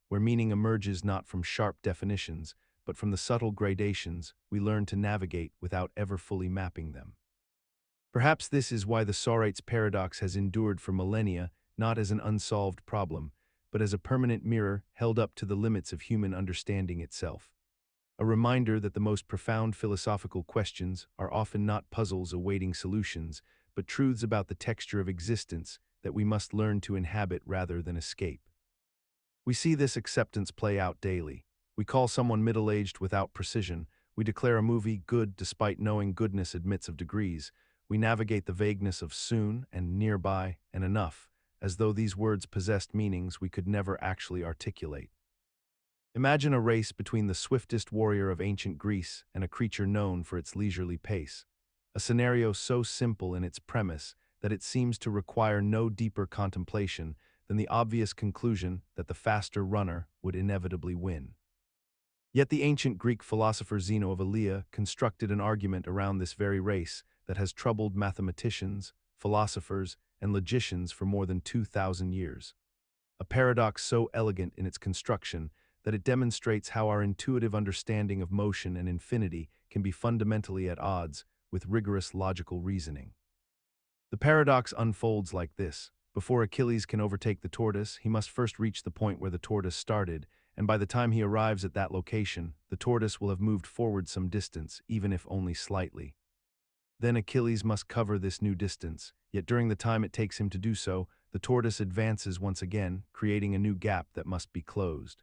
where meaning emerges not from sharp definitions, but from the subtle gradations we learn to navigate without ever fully mapping them. Perhaps this is why the Sorites paradox has endured for millennia, not as an unsolved problem, but as a permanent mirror held up to the limits of human understanding itself. A reminder that the most profound philosophical questions are often not puzzles awaiting solutions, but truths about the texture of existence that we must learn to inhabit rather than escape. We see this acceptance play out daily. We call someone middle-aged without precision. We declare a movie good despite knowing goodness admits of degrees. We navigate the vagueness of soon and nearby and enough, as though these words possessed meanings we could never actually articulate. Imagine a race between the swiftest warrior of ancient Greece and a creature known for its leisurely pace. A scenario so simple in its premise that it seems to require no deeper contemplation than the obvious conclusion that the faster runner would inevitably win. Yet the ancient Greek philosopher Zeno of Elea constructed an argument around this very race that has troubled mathematicians, philosophers, and logicians for more than 2,000 years. A paradox so elegant in its construction that it demonstrates how our intuitive understanding of motion and infinity can be fundamentally at odds with rigorous logical reasoning. The paradox unfolds like this. Before Achilles can overtake the tortoise, he must first reach the point where the tortoise started, and by the time he arrives at that location, the tortoise will have moved forward some distance, even if only slightly. Then Achilles must cover this new distance, yet during the time it takes him to do so, the tortoise advances once again, creating a new gap that must be closed.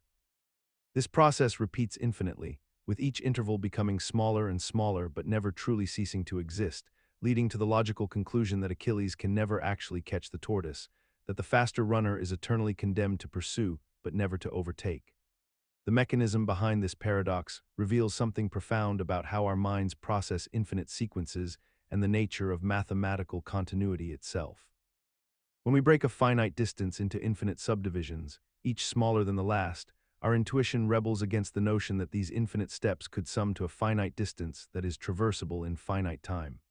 This process repeats infinitely, with each interval becoming smaller and smaller but never truly ceasing to exist, leading to the logical conclusion that Achilles can never actually catch the tortoise, that the faster runner is eternally condemned to pursue but never to overtake. The mechanism behind this paradox reveals something profound about how our minds process infinite sequences and the nature of mathematical continuity itself. When we break a finite distance into infinite subdivisions, each smaller than the last, our intuition rebels against the notion that these infinite steps could sum to a finite distance that is traversable in finite time.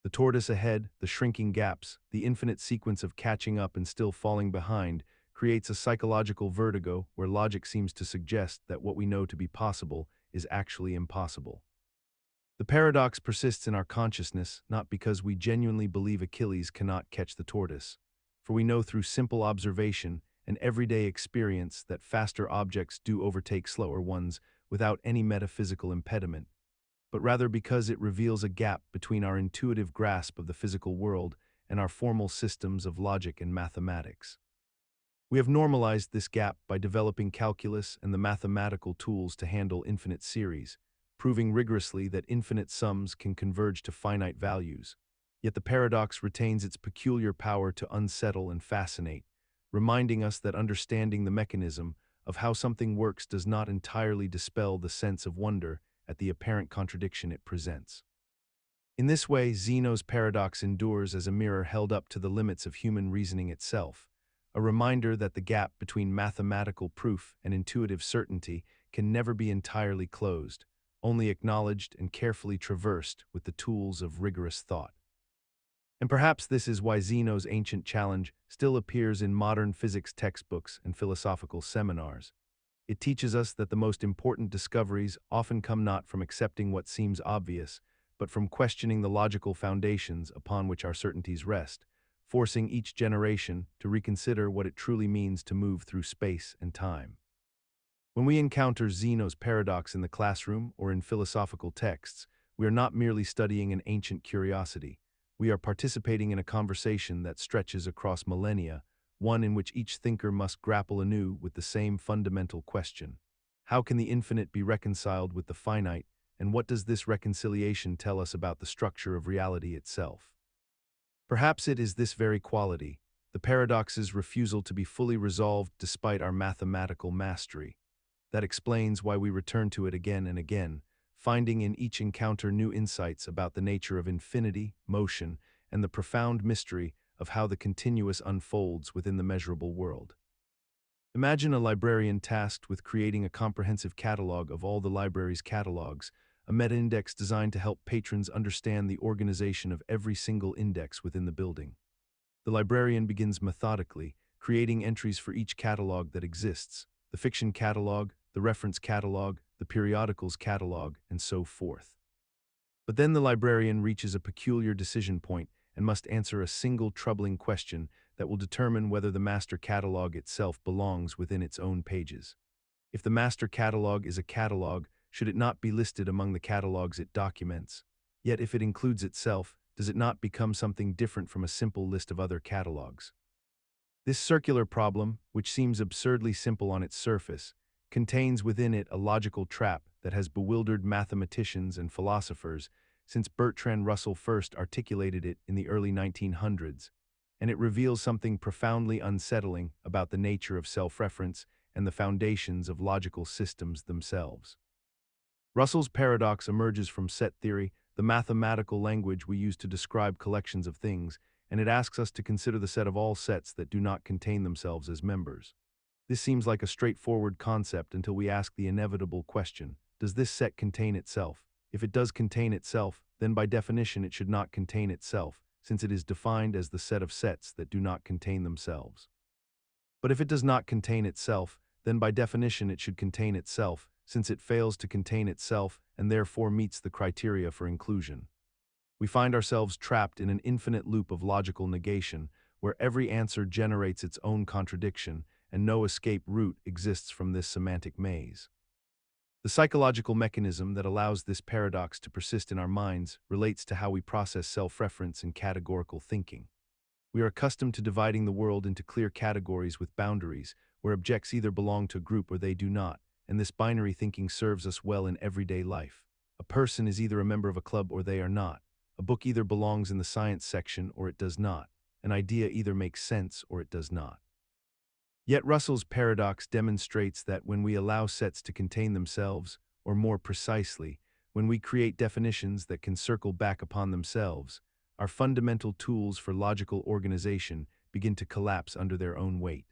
The tortoise ahead, the shrinking gaps, the infinite sequence of catching up and still falling behind creates a psychological vertigo where logic seems to suggest that what we know to be possible is actually impossible. The paradox persists in our consciousness not because we genuinely believe Achilles cannot catch the tortoise, for we know through simple observation and everyday experience that faster objects do overtake slower ones without any metaphysical impediment, but rather because it reveals a gap between our intuitive grasp of the physical world and our formal systems of logic and mathematics. We have normalized this gap by developing calculus and the mathematical tools to handle infinite series, proving rigorously that infinite sums can converge to finite values. Yet the paradox retains its peculiar power to unsettle and fascinate, reminding us that understanding the mechanism of how something works does not entirely dispel the sense of wonder at the apparent contradiction it presents. In this way, Zeno's paradox endures as a mirror held up to the limits of human reasoning itself, a reminder that the gap between mathematical proof and intuitive certainty can never be entirely closed, only acknowledged and carefully traversed with the tools of rigorous thought. And perhaps this is why Zeno's ancient challenge still appears in modern physics textbooks and philosophical seminars. It teaches us that the most important discoveries often come not from accepting what seems obvious, but from questioning the logical foundations upon which our certainties rest, forcing each generation to reconsider what it truly means to move through space and time. When we encounter Zeno's paradox in the classroom or in philosophical texts, we are not merely studying an ancient curiosity. We are participating in a conversation that stretches across millennia, one in which each thinker must grapple anew with the same fundamental question. How can the infinite be reconciled with the finite, and what does this reconciliation tell us about the structure of reality itself? Perhaps it is this very quality, the paradox's refusal to be fully resolved despite our mathematical mastery, that explains why we return to it again and again, finding in each encounter new insights about the nature of infinity, motion, and the profound mystery of how the continuous unfolds within the measurable world. Imagine a librarian tasked with creating a comprehensive catalog of all the library's catalogs, a meta-index designed to help patrons understand the organization of every single index within the building. The librarian begins methodically, creating entries for each catalog that exists: the fiction catalog, the reference catalog, the periodicals catalog, and so forth. But then the librarian reaches a peculiar decision point and must answer a single troubling question that will determine whether the master catalog itself belongs within its own pages. If the master catalog is a catalog, should it not be listed among the catalogs it documents? Yet if it includes itself, does it not become something different from a simple list of other catalogs? This circular problem, which seems absurdly simple on its surface, contains within it a logical trap that has bewildered mathematicians and philosophers since Bertrand Russell first articulated it in the early 1900s, and it reveals something profoundly unsettling about the nature of self-reference and the foundations of logical systems themselves. Russell's paradox emerges from set theory, the mathematical language we use to describe collections of things, and it asks us to consider the set of all sets that do not contain themselves as members. This seems like a straightforward concept until we ask the inevitable question: does this set contain itself? If it does contain itself, then by definition it should not contain itself, since it is defined as the set of sets that do not contain themselves. But if it does not contain itself, then by definition it should contain itself, since it fails to contain itself and therefore meets the criteria for inclusion. We find ourselves trapped in an infinite loop of logical negation, where every answer generates its own contradiction, and no escape route exists from this semantic maze. The psychological mechanism that allows this paradox to persist in our minds relates to how we process self-reference and categorical thinking. We are accustomed to dividing the world into clear categories with boundaries, where objects either belong to a group or they do not, and this binary thinking serves us well in everyday life. A person is either a member of a club or they are not. A book either belongs in the science section or it does not. An idea either makes sense or it does not. Yet Russell's paradox demonstrates that when we allow sets to contain themselves, or more precisely, when we create definitions that can circle back upon themselves, our fundamental tools for logical organization begin to collapse under their own weight.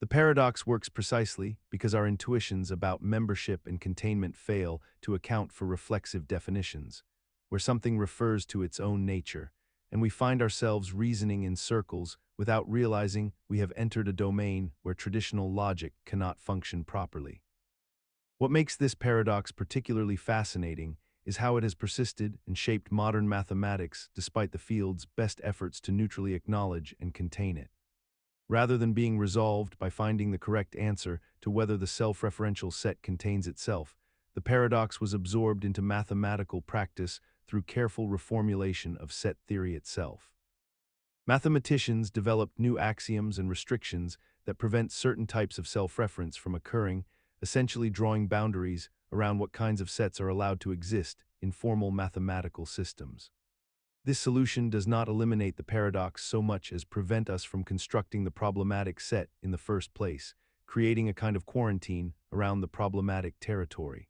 The paradox works precisely because our intuitions about membership and containment fail to account for reflexive definitions, where something refers to its own nature, and we find ourselves reasoning in circles without realizing we have entered a domain where traditional logic cannot function properly. What makes this paradox particularly fascinating is how it has persisted and shaped modern mathematics despite the field's best efforts to neutrally acknowledge and contain it. Rather than being resolved by finding the correct answer to whether the self-referential set contains itself, the paradox was absorbed into mathematical practice through careful reformulation of set theory itself. Mathematicians developed new axioms and restrictions that prevent certain types of self-reference from occurring, essentially drawing boundaries around what kinds of sets are allowed to exist in formal mathematical systems. This solution does not eliminate the paradox so much as prevent us from constructing the problematic set in the first place, creating a kind of quarantine around the problematic territory.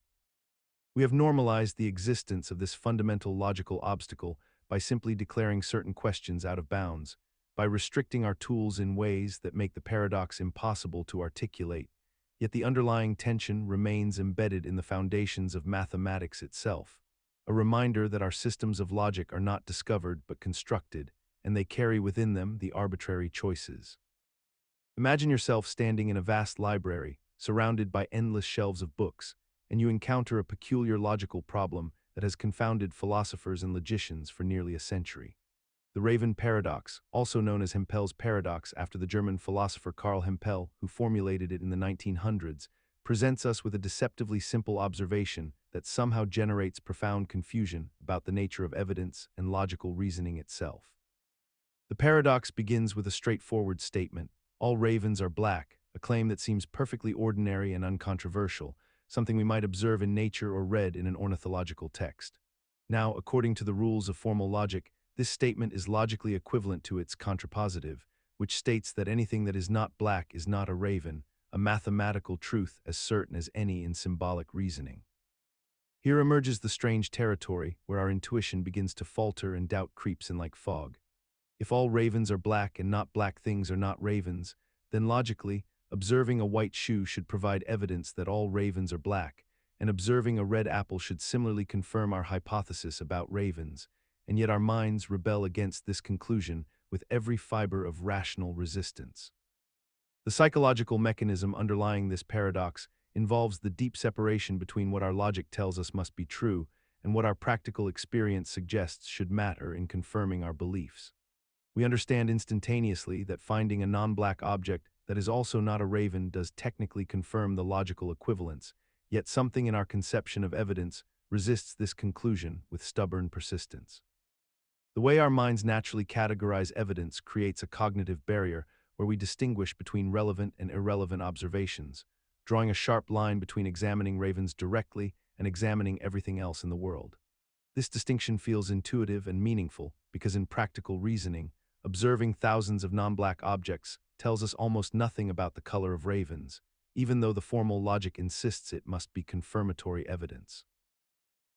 We have normalized the existence of this fundamental logical obstacle by simply declaring certain questions out of bounds, by restricting our tools in ways that make the paradox impossible to articulate, yet the underlying tension remains embedded in the foundations of mathematics itself, a reminder that our systems of logic are not discovered but constructed, and they carry within them the arbitrary choices. Imagine yourself standing in a vast library, surrounded by endless shelves of books, and you encounter a peculiar logical problem that has confounded philosophers and logicians for nearly a century. The Raven Paradox, also known as Hempel's Paradox after the German philosopher Karl Hempel, who formulated it in the 1900s, presents us with a deceptively simple observation that somehow generates profound confusion about the nature of evidence and logical reasoning itself. The paradox begins with a straightforward statement: all ravens are black, a claim that seems perfectly ordinary and uncontroversial, something we might observe in nature or read in an ornithological text. Now, according to the rules of formal logic, this statement is logically equivalent to its contrapositive, which states that anything that is not black is not a raven, a mathematical truth as certain as any in symbolic reasoning. Here emerges the strange territory where our intuition begins to falter and doubt creeps in like fog. If all ravens are black and not black things are not ravens, then logically, observing a white shoe should provide evidence that all ravens are black, and observing a red apple should similarly confirm our hypothesis about ravens, and yet our minds rebel against this conclusion with every fiber of rational resistance. The psychological mechanism underlying this paradox involves the deep separation between what our logic tells us must be true and what our practical experience suggests should matter in confirming our beliefs. We understand instantaneously that finding a non-black object that is also not a raven does technically confirm the logical equivalence, yet something in our conception of evidence resists this conclusion with stubborn persistence. The way our minds naturally categorize evidence creates a cognitive barrier where we distinguish between relevant and irrelevant observations, drawing a sharp line between examining ravens directly and examining everything else in the world. This distinction feels intuitive and meaningful because in practical reasoning, observing thousands of non-black objects tells us almost nothing about the color of ravens, even though the formal logic insists it must be confirmatory evidence.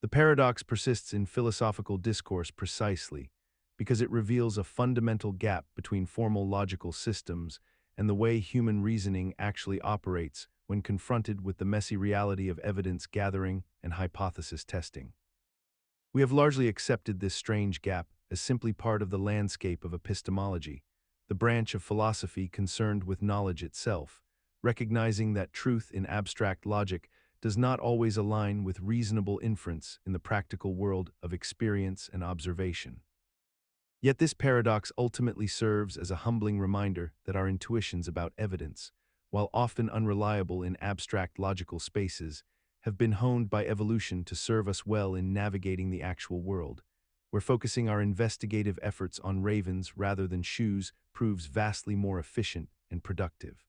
The paradox persists in philosophical discourse precisely because it reveals a fundamental gap between formal logical systems and the way human reasoning actually operates when confronted with the messy reality of evidence gathering and hypothesis testing. We have largely accepted this strange gap as simply part of the landscape of epistemology, the branch of philosophy concerned with knowledge itself, recognizing that truth in abstract logic does not always align with reasonable inference in the practical world of experience and observation. Yet this paradox ultimately serves as a humbling reminder that our intuitions about evidence, while often unreliable in abstract logical spaces, have been honed by evolution to serve us well in navigating the actual world, where focusing our investigative efforts on ravens rather than shoes proves vastly more efficient and productive.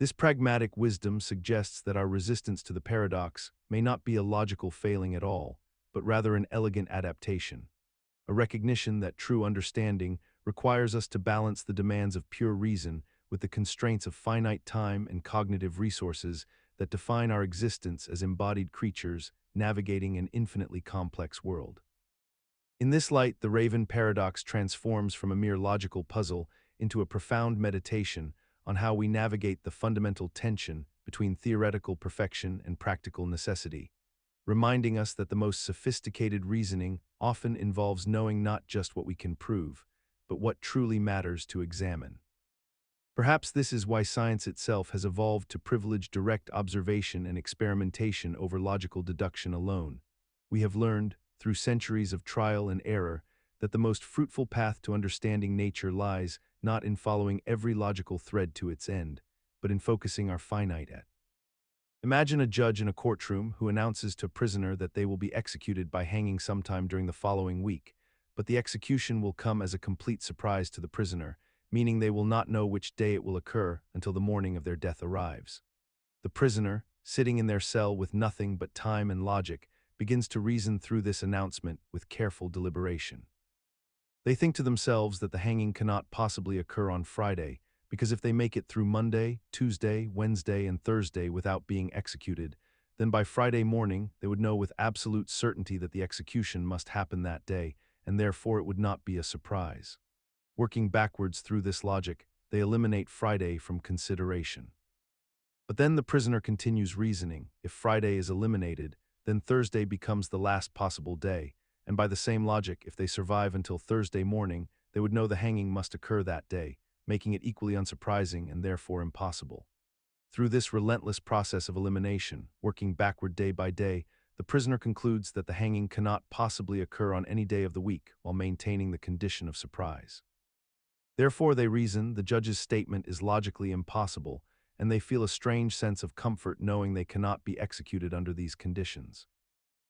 This pragmatic wisdom suggests that our resistance to the paradox may not be a logical failing at all, but rather an elegant adaptation, a recognition that true understanding requires us to balance the demands of pure reason with the constraints of finite time and cognitive resources that define our existence as embodied creatures navigating an infinitely complex world. In this light, the Raven Paradox transforms from a mere logical puzzle into a profound meditation on how we navigate the fundamental tension between theoretical perfection and practical necessity, reminding us that the most sophisticated reasoning often involves knowing not just what we can prove, but what truly matters to examine. Perhaps this is why science itself has evolved to privilege direct observation and experimentation over logical deduction alone. We have learned, through centuries of trial and error, that the most fruitful path to understanding nature lies not in following every logical thread to its end, but in focusing our finite at. Imagine a judge in a courtroom who announces to a prisoner that they will be executed by hanging sometime during the following week, but the execution will come as a complete surprise to the prisoner, meaning they will not know which day it will occur until the morning of their death arrives. The prisoner, sitting in their cell with nothing but time and logic, begins to reason through this announcement with careful deliberation. They think to themselves that the hanging cannot possibly occur on Friday, because if they make it through Monday, Tuesday, Wednesday, and Thursday without being executed, then by Friday morning they would know with absolute certainty that the execution must happen that day, and therefore it would not be a surprise. Working backwards through this logic, they eliminate Friday from consideration. But then the prisoner continues reasoning. If Friday is eliminated, then Thursday becomes the last possible day, and by the same logic, if they survive until Thursday morning, they would know the hanging must occur that day, making it equally unsurprising and therefore impossible. Through this relentless process of elimination, working backward day by day, the prisoner concludes that the hanging cannot possibly occur on any day of the week while maintaining the condition of surprise. Therefore, they reason the judge's statement is logically impossible, and they feel a strange sense of comfort knowing they cannot be executed under these conditions.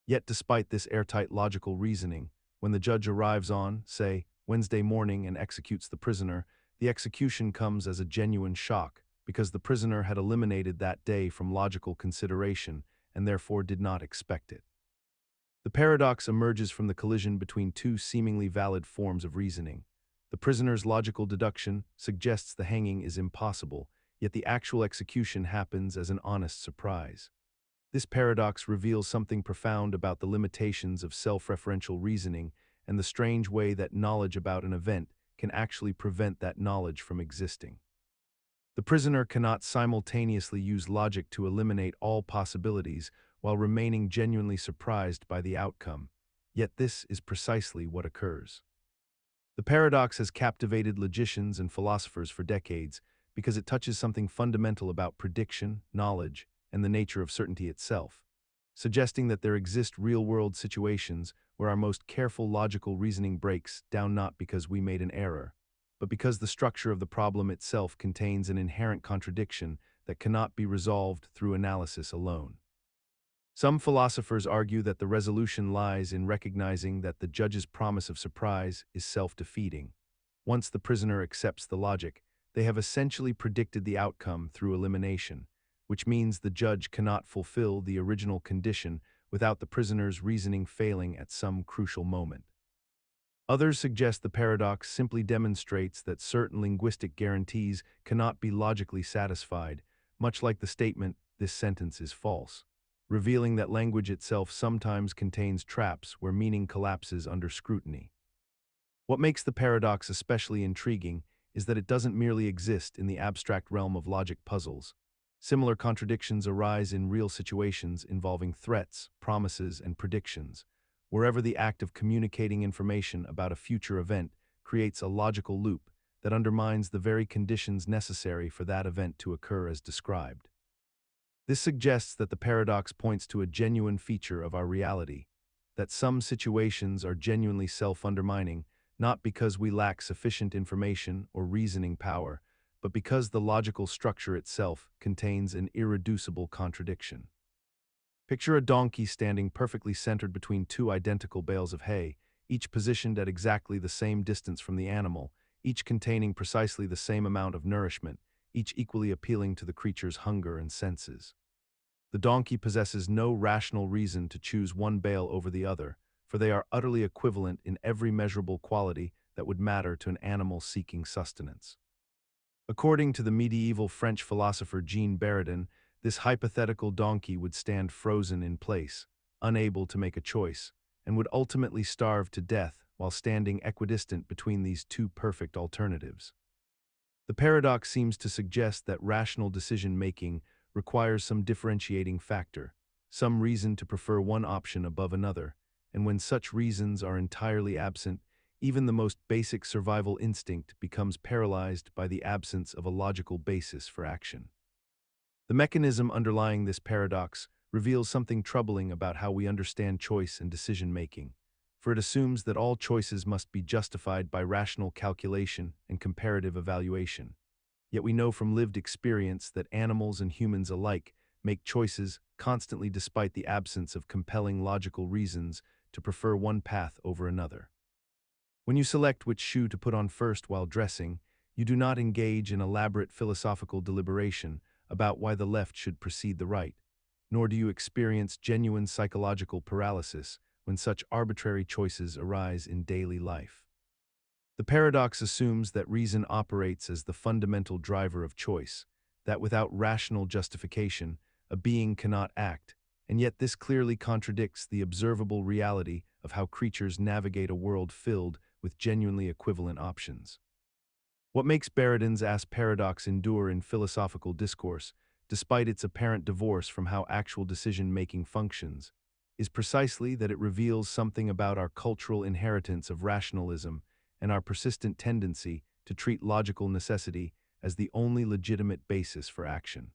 Yet despite this airtight logical reasoning, when the judge arrives on, say, Wednesday morning and executes the prisoner, the execution comes as a genuine shock, because the prisoner had eliminated that day from logical consideration and therefore did not expect it. The paradox emerges from the collision between two seemingly valid forms of reasoning. The prisoner's logical deduction suggests the hanging is impossible, yet the actual execution happens as an honest surprise. This paradox reveals something profound about the limitations of self-referential reasoning and the strange way that knowledge about an event can actually prevent that knowledge from existing. The prisoner cannot simultaneously use logic to eliminate all possibilities while remaining genuinely surprised by the outcome, yet this is precisely what occurs. The paradox has captivated logicians and philosophers for decades because it touches something fundamental about prediction, knowledge, and the nature of certainty itself, suggesting that there exist real-world situations where our most careful logical reasoning breaks down not because we made an error, but because the structure of the problem itself contains an inherent contradiction that cannot be resolved through analysis alone. Some philosophers argue that the resolution lies in recognizing that the judge's promise of surprise is self-defeating. Once the prisoner accepts the logic, they have essentially predicted the outcome through elimination, which means the judge cannot fulfill the original condition without the prisoner's reasoning failing at some crucial moment. Others suggest the paradox simply demonstrates that certain linguistic guarantees cannot be logically satisfied, much like the statement, "This sentence is false," revealing that language itself sometimes contains traps where meaning collapses under scrutiny. What makes the paradox especially intriguing is that it doesn't merely exist in the abstract realm of logic puzzles. Similar contradictions arise in real situations involving threats, promises, and predictions, wherever the act of communicating information about a future event creates a logical loop that undermines the very conditions necessary for that event to occur as described. This suggests that the paradox points to a genuine feature of our reality, that some situations are genuinely self-undermining, not because we lack sufficient information or reasoning power, but because the logical structure itself contains an irreducible contradiction. Picture a donkey standing perfectly centered between two identical bales of hay, each positioned at exactly the same distance from the animal, each containing precisely the same amount of nourishment, each equally appealing to the creature's hunger and senses. The donkey possesses no rational reason to choose one bale over the other, for they are utterly equivalent in every measurable quality that would matter to an animal seeking sustenance. According to the medieval French philosopher Jean Buridan, this hypothetical donkey would stand frozen in place, unable to make a choice, and would ultimately starve to death while standing equidistant between these two perfect alternatives. The paradox seems to suggest that rational decision-making requires some differentiating factor, some reason to prefer one option above another, and when such reasons are entirely absent, even the most basic survival instinct becomes paralyzed by the absence of a logical basis for action. The mechanism underlying this paradox reveals something troubling about how we understand choice and decision-making, for it assumes that all choices must be justified by rational calculation and comparative evaluation. Yet we know from lived experience that animals and humans alike make choices constantly despite the absence of compelling logical reasons to prefer one path over another. When you select which shoe to put on first while dressing, you do not engage in elaborate philosophical deliberation about why the left should precede the right, nor do you experience genuine psychological paralysis when such arbitrary choices arise in daily life. The paradox assumes that reason operates as the fundamental driver of choice, that without rational justification, a being cannot act, and yet this clearly contradicts the observable reality of how creatures navigate a world filled with genuinely equivalent options. What makes Buridan's paradox endure in philosophical discourse, despite its apparent divorce from how actual decision-making functions, is precisely that it reveals something about our cultural inheritance of rationalism and our persistent tendency to treat logical necessity as the only legitimate basis for action.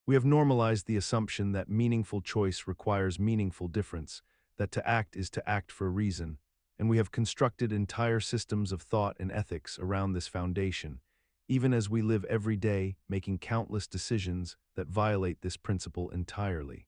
We have normalized the assumption that meaningful choice requires meaningful difference, that to act is to act for a reason, and we have constructed entire systems of thought and ethics around this foundation, even as we live every day making countless decisions that violate this principle entirely.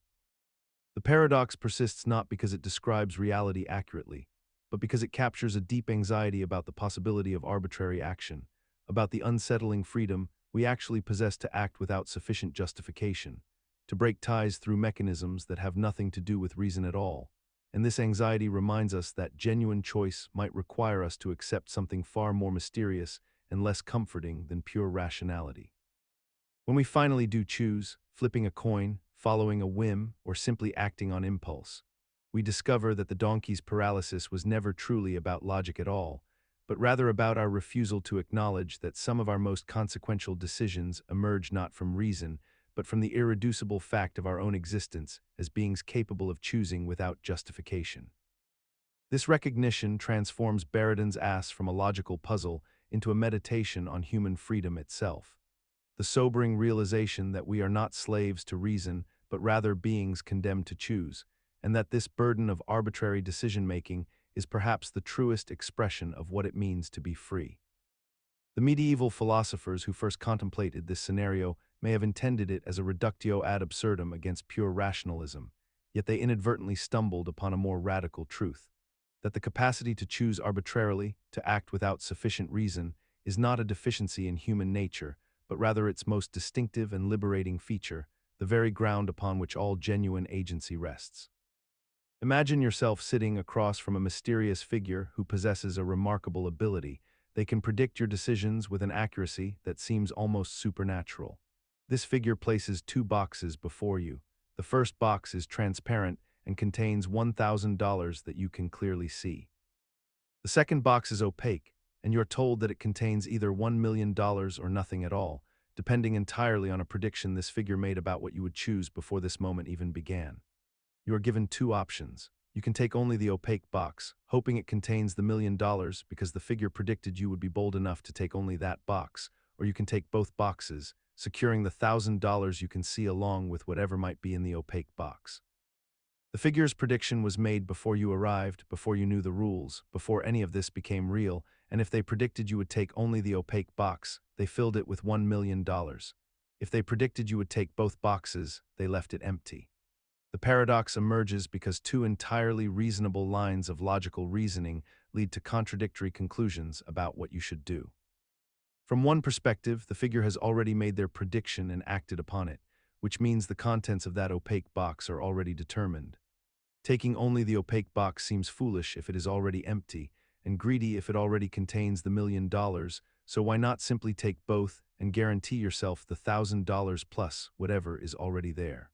The paradox persists not because it describes reality accurately, but because it captures a deep anxiety about the possibility of arbitrary action, about the unsettling freedom we actually possess to act without sufficient justification, to break ties through mechanisms that have nothing to do with reason at all. And this anxiety reminds us that genuine choice might require us to accept something far more mysterious and less comforting than pure rationality. When we finally do choose, flipping a coin, following a whim, or simply acting on impulse, we discover that the donkey's paralysis was never truly about logic at all, but rather about our refusal to acknowledge that some of our most consequential decisions emerge not from reason, but from the irreducible fact of our own existence as beings capable of choosing without justification. This recognition transforms Buridan's from a logical puzzle into a meditation on human freedom itself. The sobering realization that we are not slaves to reason, but rather beings condemned to choose, and that this burden of arbitrary decision-making is perhaps the truest expression of what it means to be free. The medieval philosophers who first contemplated this scenario may have intended it as a reductio ad absurdum against pure rationalism, yet they inadvertently stumbled upon a more radical truth, that the capacity to choose arbitrarily, to act without sufficient reason, is not a deficiency in human nature, but rather its most distinctive and liberating feature, the very ground upon which all genuine agency rests. Imagine yourself sitting across from a mysterious figure who possesses a remarkable ability. They can predict your decisions with an accuracy that seems almost supernatural. This figure places two boxes before you. The first box is transparent and contains $1,000 that you can clearly see. The second box is opaque, and you're told that it contains either $1 million or nothing at all, depending entirely on a prediction this figure made about what you would choose before this moment even began. You are given two options. You can take only the opaque box, hoping it contains the $1 million because the figure predicted you would be bold enough to take only that box, or you can take both boxes, securing the $1,000 you can see along with whatever might be in the opaque box. The figure's prediction was made before you arrived, before you knew the rules, before any of this became real, and if they predicted you would take only the opaque box, they filled it with $1 million. If they predicted you would take both boxes, they left it empty. The paradox emerges because two entirely reasonable lines of logical reasoning lead to contradictory conclusions about what you should do. From one perspective, the figure has already made their prediction and acted upon it, which means the contents of that opaque box are already determined. Taking only the opaque box seems foolish if it is already empty, and greedy if it already contains the $1 million, so why not simply take both and guarantee yourself the $1,000 plus whatever is already there.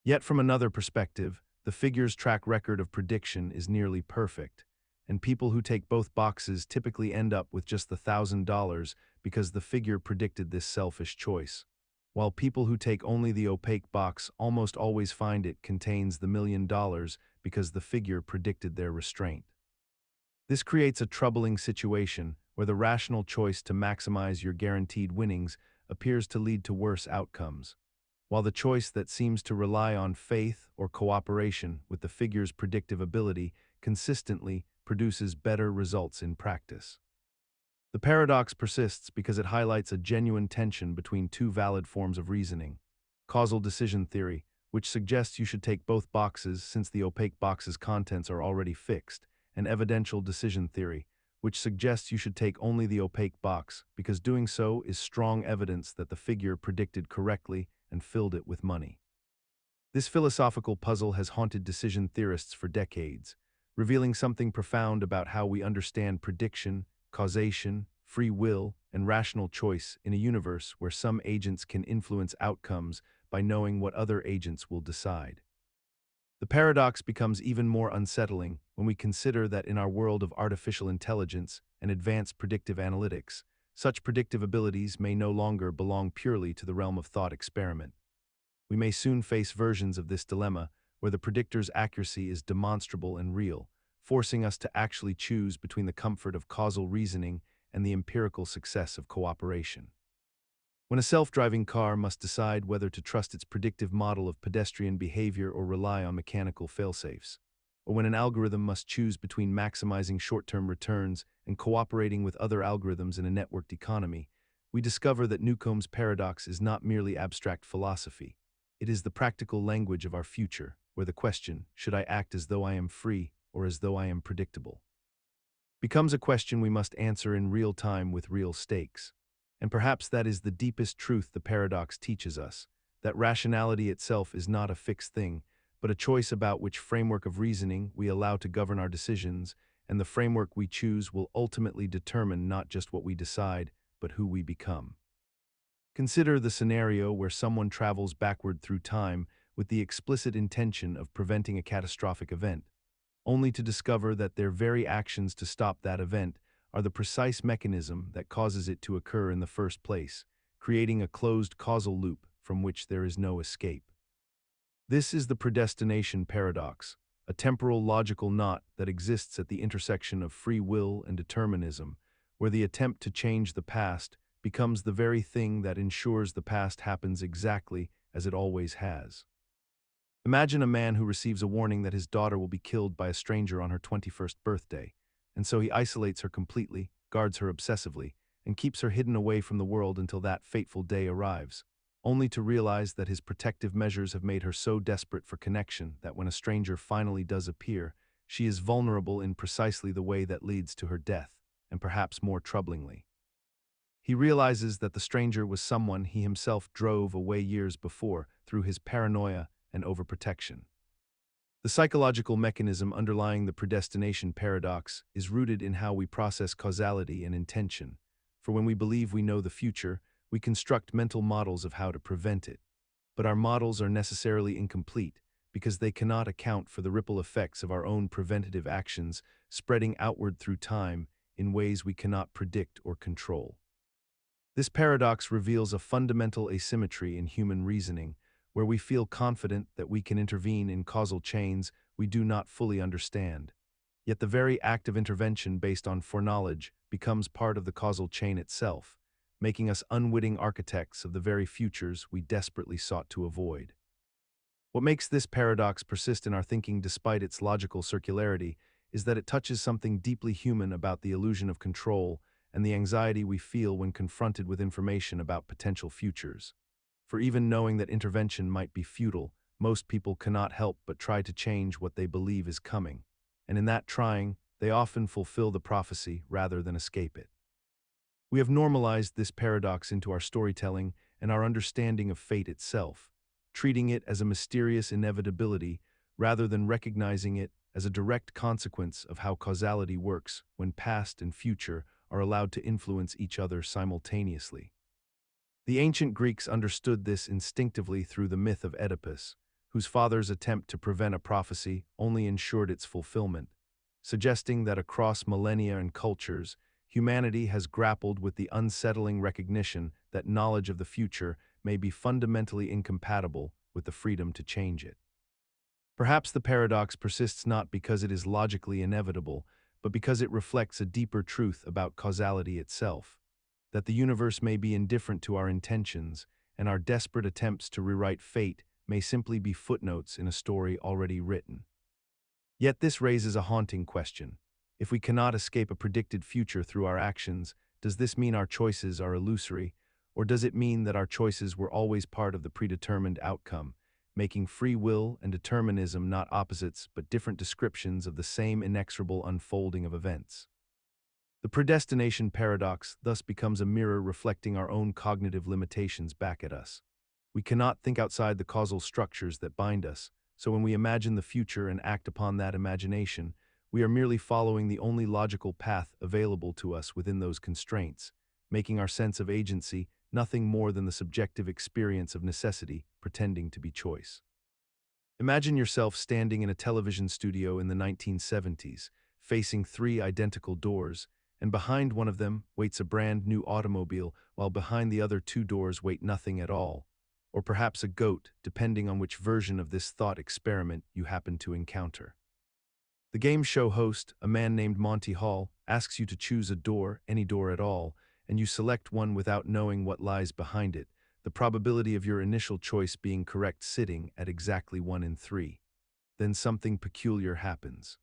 Yet from another perspective, the figure's track record of prediction is nearly perfect, and people who take both boxes typically end up with just the $1,000 because the figure predicted this selfish choice, while people who take only the opaque box almost always find it contains the $1,000,000 because the figure predicted their restraint. This creates a troubling situation where the rational choice to maximize your guaranteed winnings appears to lead to worse outcomes, while the choice that seems to rely on faith or cooperation with the figure's predictive ability consistently produces better results in practice. The paradox persists because it highlights a genuine tension between two valid forms of reasoning: causal decision theory, which suggests you should take both boxes since the opaque box's contents are already fixed, and evidential decision theory, which suggests you should take only the opaque box because doing so is strong evidence that the figure predicted correctly and filled it with money. This philosophical puzzle has haunted decision theorists for decades, revealing something profound about how we understand prediction, causation, free will, and rational choice in a universe where some agents can influence outcomes by knowing what other agents will decide. The paradox becomes even more unsettling when we consider that in our world of artificial intelligence and advanced predictive analytics, such predictive abilities may no longer belong purely to the realm of thought experiment. We may soon face versions of this dilemma where the predictor's accuracy is demonstrable and real, forcing us to actually choose between the comfort of causal reasoning and the empirical success of cooperation. When a self-driving car must decide whether to trust its predictive model of pedestrian behavior or rely on mechanical failsafes, or when an algorithm must choose between maximizing short-term returns and cooperating with other algorithms in a networked economy, we discover that Newcomb's paradox is not merely abstract philosophy. It is the practical language of our future, where the question, should I act as though I am free or as though I am predictable, becomes a question we must answer in real time with real stakes. And perhaps that is the deepest truth the paradox teaches us, that rationality itself is not a fixed thing, but a choice about which framework of reasoning we allow to govern our decisions, and the framework we choose will ultimately determine not just what we decide, but who we become. Consider the scenario where someone travels backward through time with the explicit intention of preventing a catastrophic event, only to discover that their very actions to stop that event are the precise mechanism that causes it to occur in the first place, creating a closed causal loop from which there is no escape. This is the Predestination Paradox, a temporal logical knot that exists at the intersection of free will and determinism, where the attempt to change the past becomes the very thing that ensures the past happens exactly as it always has. Imagine a man who receives a warning that his daughter will be killed by a stranger on her 21st birthday, and so he isolates her completely, guards her obsessively, and keeps her hidden away from the world until that fateful day arrives, only to realize that his protective measures have made her so desperate for connection that when a stranger finally does appear, she is vulnerable in precisely the way that leads to her death, and perhaps more troublingly. He realizes that the stranger was someone he himself drove away years before through his paranoia and overprotection. The psychological mechanism underlying the predestination paradox is rooted in how we process causality and intention, for when we believe we know the future, we construct mental models of how to prevent it. But our models are necessarily incomplete because they cannot account for the ripple effects of our own preventative actions spreading outward through time in ways we cannot predict or control. This paradox reveals a fundamental asymmetry in human reasoning, where we feel confident that we can intervene in causal chains we do not fully understand. Yet the very act of intervention based on foreknowledge becomes part of the causal chain itself, making us unwitting architects of the very futures we desperately sought to avoid. What makes this paradox persist in our thinking despite its logical circularity is that it touches something deeply human about the illusion of control and the anxiety we feel when confronted with information about potential futures. For even knowing that intervention might be futile, most people cannot help but try to change what they believe is coming, and in that trying, they often fulfill the prophecy rather than escape it. We have normalized this paradox into our storytelling and our understanding of fate itself, treating it as a mysterious inevitability rather than recognizing it as a direct consequence of how causality works when past and future are allowed to influence each other simultaneously. The ancient Greeks understood this instinctively through the myth of Oedipus, whose father's attempt to prevent a prophecy only ensured its fulfillment, suggesting that across millennia and cultures, humanity has grappled with the unsettling recognition that knowledge of the future may be fundamentally incompatible with the freedom to change it. Perhaps the paradox persists not because it is logically inevitable, but because it reflects a deeper truth about causality itself, that the universe may be indifferent to our intentions, and our desperate attempts to rewrite fate may simply be footnotes in a story already written. Yet this raises a haunting question. If we cannot escape a predicted future through our actions, does this mean our choices are illusory, or does it mean that our choices were always part of the predetermined outcome, making free will and determinism not opposites but different descriptions of the same inexorable unfolding of events? The predestination paradox thus becomes a mirror reflecting our own cognitive limitations back at us. We cannot think outside the causal structures that bind us, so when we imagine the future and act upon that imagination, we are merely following the only logical path available to us within those constraints, making our sense of agency nothing more than the subjective experience of necessity pretending to be choice. Imagine yourself standing in a television studio in the 1970s, facing three identical doors, and behind one of them waits a brand new automobile, while behind the other two doors wait nothing at all, or perhaps a goat, depending on which version of this thought experiment you happen to encounter. The game show host, a man named Monte, asks you to choose a door, any door at all, and you select one without knowing what lies behind it, the probability of your initial choice being correct sitting at exactly 1 in 3. Then something peculiar happens.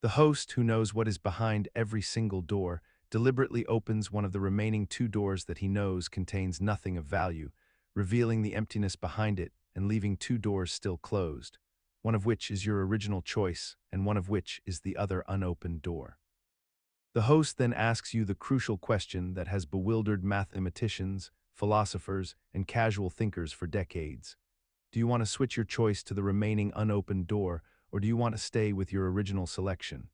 The host, who knows what is behind every single door, deliberately opens one of the remaining two doors that he knows contains nothing of value, revealing the emptiness behind it and leaving two doors still closed, one of which is your original choice and one of which is the other unopened door. The host then asks you the crucial question that has bewildered mathematicians, philosophers, and casual thinkers for decades. Do you want to switch your choice to the remaining unopened door, or do you want to stay with your original selection?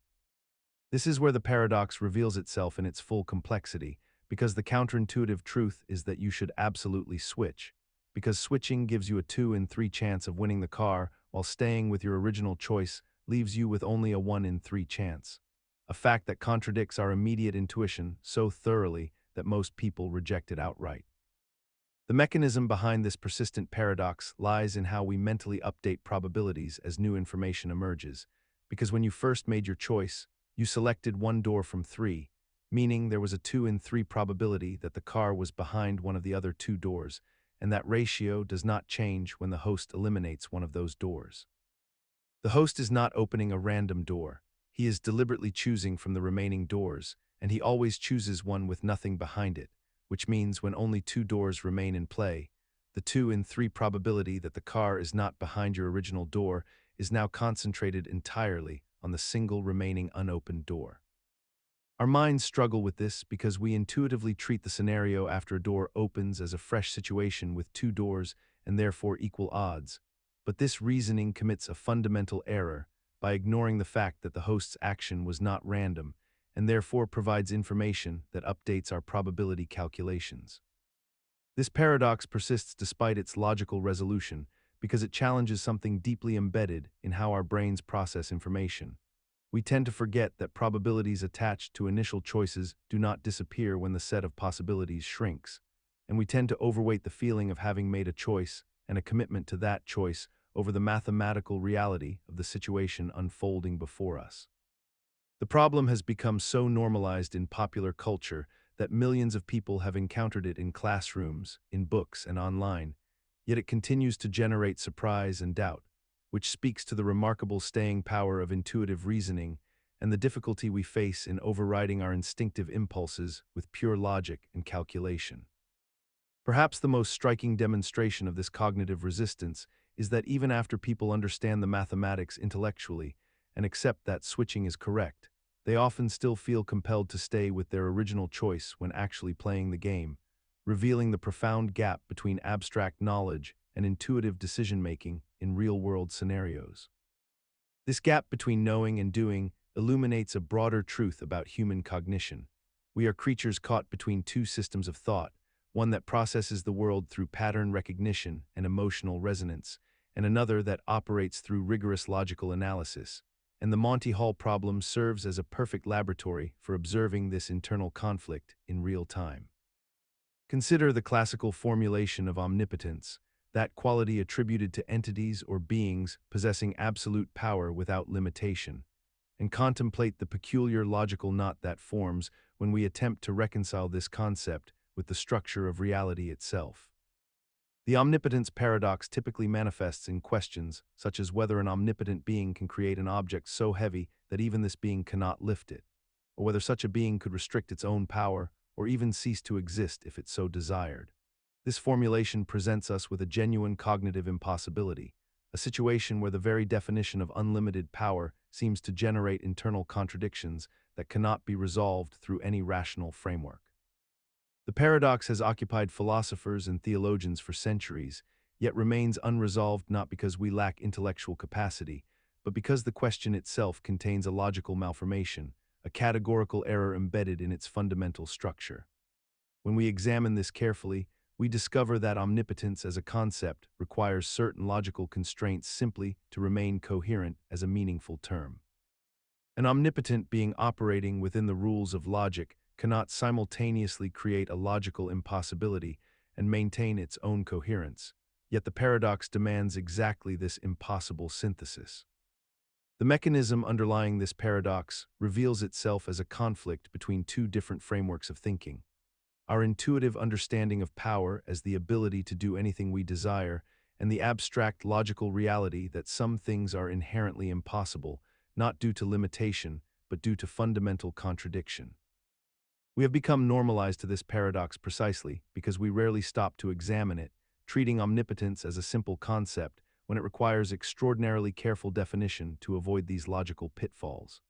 This is where the paradox reveals itself in its full complexity, because the counterintuitive truth is that you should absolutely switch, because switching gives you a 2 in 3 chance of winning the car, while staying with your original choice leaves you with only a 1 in 3 chance. A fact that contradicts our immediate intuition so thoroughly that most people reject it outright. The mechanism behind this persistent paradox lies in how we mentally update probabilities as new information emerges, because when you first made your choice, you selected one door from 3, meaning there was a 2 in 3 probability that the car was behind one of the other two doors, and that ratio does not change when the host eliminates one of those doors. The host is not opening a random door. He is deliberately choosing from the remaining doors, and he always chooses one with nothing behind it, which means when only two doors remain in play, the 2 in 3 probability that the car is not behind your original door is now concentrated entirely on the single remaining unopened door. Our minds struggle with this because we intuitively treat the scenario after a door opens as a fresh situation with two doors and therefore equal odds, but this reasoning commits a fundamental error by ignoring the fact that the host's action was not random and therefore provides information that updates our probability calculations. This paradox persists despite its logical resolution because it challenges something deeply embedded in how our brains process information. We tend to forget that probabilities attached to initial choices do not disappear when the set of possibilities shrinks, and we tend to overweight the feeling of having made a choice and a commitment to that choice over the mathematical reality of the situation unfolding before us. The problem has become so normalized in popular culture that millions of people have encountered it in classrooms, in books, and online, yet it continues to generate surprise and doubt, which speaks to the remarkable staying power of intuitive reasoning and the difficulty we face in overriding our instinctive impulses with pure logic and calculation. Perhaps the most striking demonstration of this cognitive resistance is that even after people understand the mathematics intellectually and accept that switching is correct, they often still feel compelled to stay with their original choice when actually playing the game, revealing the profound gap between abstract knowledge and intuitive decision-making in real-world scenarios. This gap between knowing and doing illuminates a broader truth about human cognition. We are creatures caught between two systems of thought, one that processes the world through pattern recognition and emotional resonance, and another that operates through rigorous logical analysis. And the Monte Hall problem serves as a perfect laboratory for observing this internal conflict in real time. Consider the classical formulation of omnipotence, that quality attributed to entities or beings possessing absolute power without limitation, and contemplate the peculiar logical knot that forms when we attempt to reconcile this concept with the structure of reality itself. The omnipotence paradox typically manifests in questions such as whether an omnipotent being can create an object so heavy that even this being cannot lift it, or whether such a being could restrict its own power or even cease to exist if it so desired. This formulation presents us with a genuine cognitive impossibility, a situation where the very definition of unlimited power seems to generate internal contradictions that cannot be resolved through any rational framework. The paradox has occupied philosophers and theologians for centuries, yet remains unresolved not because we lack intellectual capacity, but because the question itself contains a logical malformation, a categorical error embedded in its fundamental structure. When we examine this carefully, we discover that omnipotence as a concept requires certain logical constraints simply to remain coherent as a meaningful term. An omnipotent being operating within the rules of logic cannot simultaneously create a logical impossibility and maintain its own coherence, yet the paradox demands exactly this impossible synthesis. The mechanism underlying this paradox reveals itself as a conflict between two different frameworks of thinking. Our intuitive understanding of power as the ability to do anything we desire, and the abstract logical reality that some things are inherently impossible, not due to limitation, but due to fundamental contradiction. We have become normalized to this paradox precisely because we rarely stop to examine it, treating omnipotence as a simple concept when it requires extraordinarily careful definition to avoid these logical pitfalls.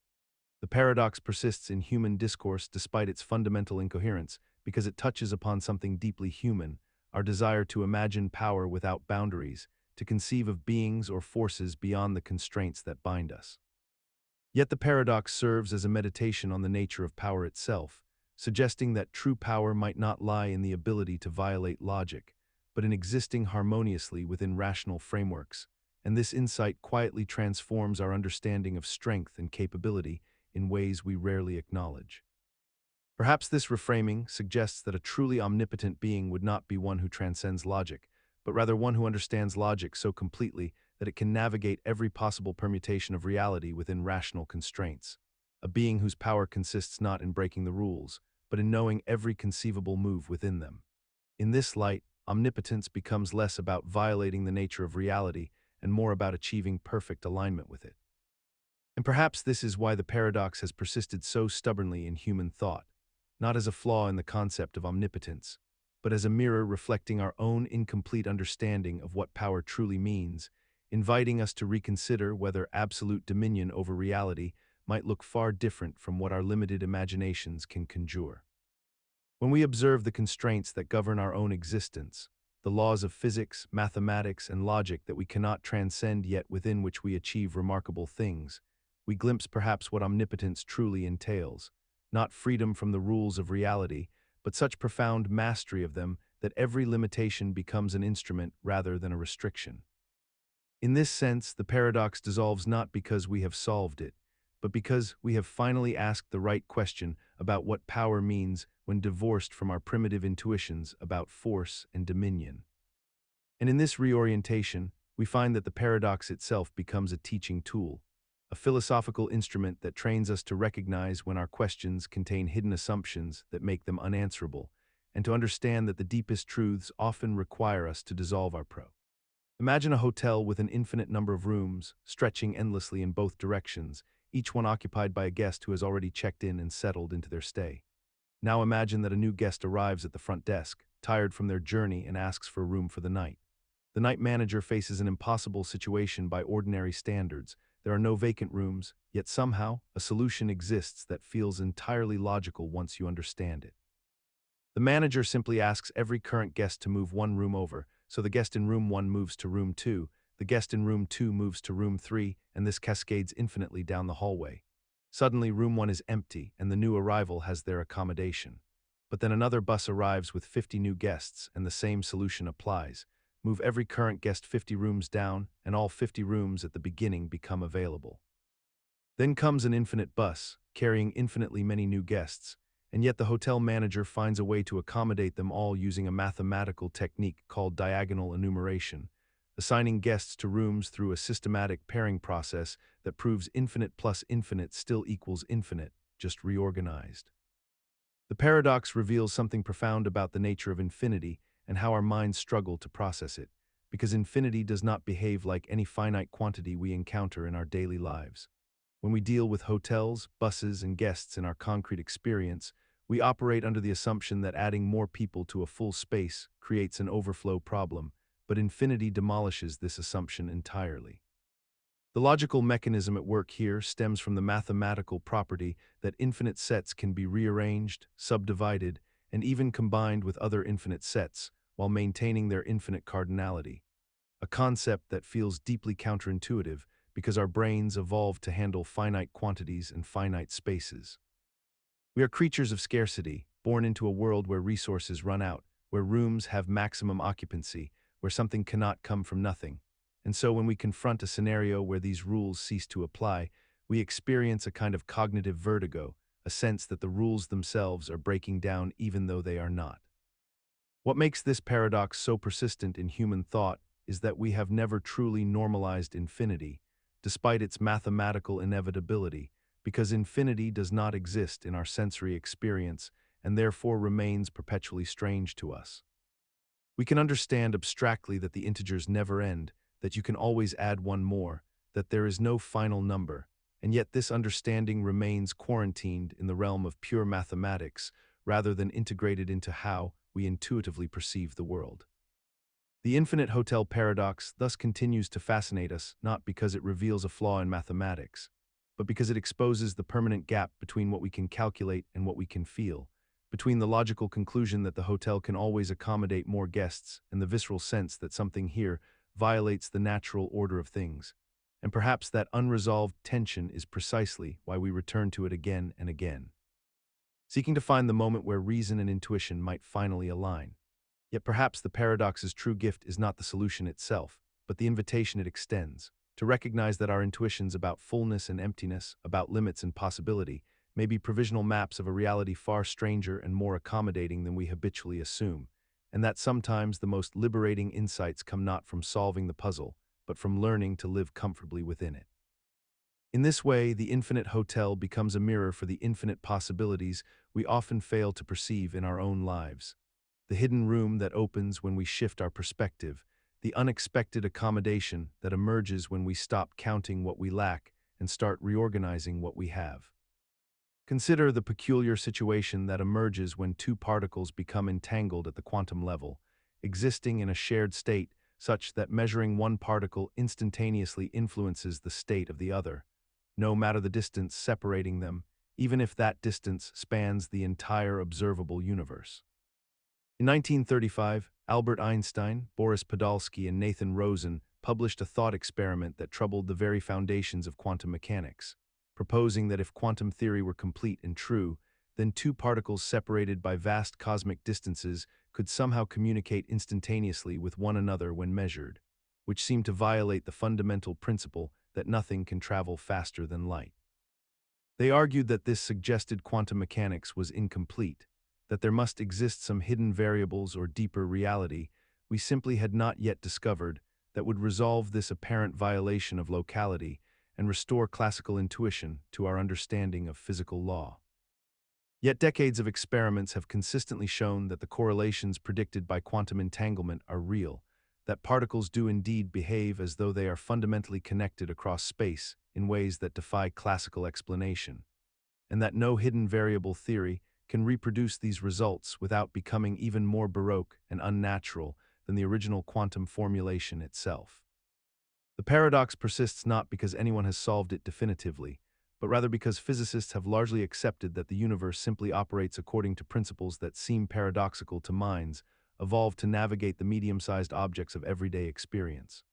The paradox persists in human discourse despite its fundamental incoherence because it touches upon something deeply human, our desire to imagine power without boundaries, to conceive of beings or forces beyond the constraints that bind us. Yet the paradox serves as a meditation on the nature of power itself, suggesting that true power might not lie in the ability to violate logic, but in existing harmoniously within rational frameworks, and this insight quietly transforms our understanding of strength and capability in ways we rarely acknowledge. Perhaps this reframing suggests that a truly omnipotent being would not be one who transcends logic, but rather one who understands logic so completely that it can navigate every possible permutation of reality within rational constraints. A being whose power consists not in breaking the rules, but in knowing every conceivable move within them. In this light, omnipotence becomes less about violating the nature of reality and more about achieving perfect alignment with it. And perhaps this is why the paradox has persisted so stubbornly in human thought, not as a flaw in the concept of omnipotence, but as a mirror reflecting our own incomplete understanding of what power truly means, inviting us to reconsider whether absolute dominion over reality might look far different from what our limited imaginations can conjure. When we observe the constraints that govern our own existence, the laws of physics, mathematics, and logic that we cannot transcend yet within which we achieve remarkable things, we glimpse perhaps what omnipotence truly entails, not freedom from the rules of reality, but such profound mastery of them that every limitation becomes an instrument rather than a restriction. In this sense, the paradox dissolves not because we have solved it, but because we have finally asked the right question about what power means when divorced from our primitive intuitions about force and dominion. And in this reorientation, we find that the paradox itself becomes a teaching tool, a philosophical instrument that trains us to recognize when our questions contain hidden assumptions that make them unanswerable, and to understand that the deepest truths often require us to dissolve our pro. Imagine a hotel with an infinite number of rooms, stretching endlessly in both directions, each one occupied by a guest who has already checked in and settled into their stay. Now imagine that a new guest arrives at the front desk, tired from their journey, and asks for a room for the night. The night manager faces an impossible situation by ordinary standards. There are no vacant rooms, yet somehow a solution exists that feels entirely logical once you understand it. The manager simply asks every current guest to move one room over, so the guest in room 1 moves to room 2, the guest in room 2 moves to room 3, and this cascades infinitely down the hallway. Suddenly, room 1 is empty, and the new arrival has their accommodation. But then another bus arrives with 50 new guests, and the same solution applies. Move every current guest 50 rooms down, and all 50 rooms at the beginning become available. Then comes an infinite bus, carrying infinitely many new guests, and yet the hotel manager finds a way to accommodate them all using a mathematical technique called diagonal enumeration, assigning guests to rooms through a systematic pairing process that proves infinite plus infinite still equals infinite, just reorganized. The paradox reveals something profound about the nature of infinity and how our minds struggle to process it, because infinity does not behave like any finite quantity we encounter in our daily lives. When we deal with hotels, buses, and guests in our concrete experience, we operate under the assumption that adding more people to a full space creates an overflow problem, but infinity demolishes this assumption entirely. The logical mechanism at work here stems from the mathematical property that infinite sets can be rearranged, subdivided, and even combined with other infinite sets while maintaining their infinite cardinality, a concept that feels deeply counterintuitive because our brains evolved to handle finite quantities and finite spaces. We are creatures of scarcity, born into a world where resources run out, where rooms have maximum occupancy, where something cannot come from nothing. And so when we confront a scenario where these rules cease to apply, we experience a kind of cognitive vertigo, a sense that the rules themselves are breaking down even though they are not. What makes this paradox so persistent in human thought is that we have never truly normalized infinity, despite its mathematical inevitability, because infinity does not exist in our sensory experience and therefore remains perpetually strange to us. We can understand abstractly that the integers never end, that you can always add one more, that there is no final number, and yet this understanding remains quarantined in the realm of pure mathematics rather than integrated into how we intuitively perceive the world. The infinite hotel paradox thus continues to fascinate us not because it reveals a flaw in mathematics, but because it exposes the permanent gap between what we can calculate and what we can feel, between the logical conclusion that the hotel can always accommodate more guests and the visceral sense that something here violates the natural order of things. And perhaps that unresolved tension is precisely why we return to it again and again, seeking to find the moment where reason and intuition might finally align. Yet perhaps the paradox's true gift is not the solution itself, but the invitation it extends, to recognize that our intuitions about fullness and emptiness, about limits and possibility, may be provisional maps of a reality far stranger and more accommodating than we habitually assume, and that sometimes the most liberating insights come not from solving the puzzle, but from learning to live comfortably within it. In this way, the infinite hotel becomes a mirror for the infinite possibilities we often fail to perceive in our own lives. The hidden room that opens when we shift our perspective, the unexpected accommodation that emerges when we stop counting what we lack and start reorganizing what we have. Consider the peculiar situation that emerges when two particles become entangled at the quantum level, existing in a shared state such that measuring one particle instantaneously influences the state of the other, no matter the distance separating them, even if that distance spans the entire observable universe. In 1935, Albert Einstein, Boris Podolsky, and Nathan Rosen published a thought experiment that troubled the very foundations of quantum mechanics, proposing that if quantum theory were complete and true, then two particles separated by vast cosmic distances could somehow communicate instantaneously with one another when measured, which seemed to violate the fundamental principle that nothing can travel faster than light. They argued that this suggested quantum mechanics was incomplete, that there must exist some hidden variables or deeper reality we simply had not yet discovered that would resolve this apparent violation of locality and restore classical intuition to our understanding of physical law. Yet decades of experiments have consistently shown that the correlations predicted by quantum entanglement are real, that particles do indeed behave as though they are fundamentally connected across space in ways that defy classical explanation, and that no hidden variable theory can reproduce these results without becoming even more baroque and unnatural than the original quantum formulation itself. The paradox persists not because anyone has solved it definitively, but rather because physicists have largely accepted that the universe simply operates according to principles that seem paradoxical to minds evolved to navigate the medium-sized objects of everyday experience.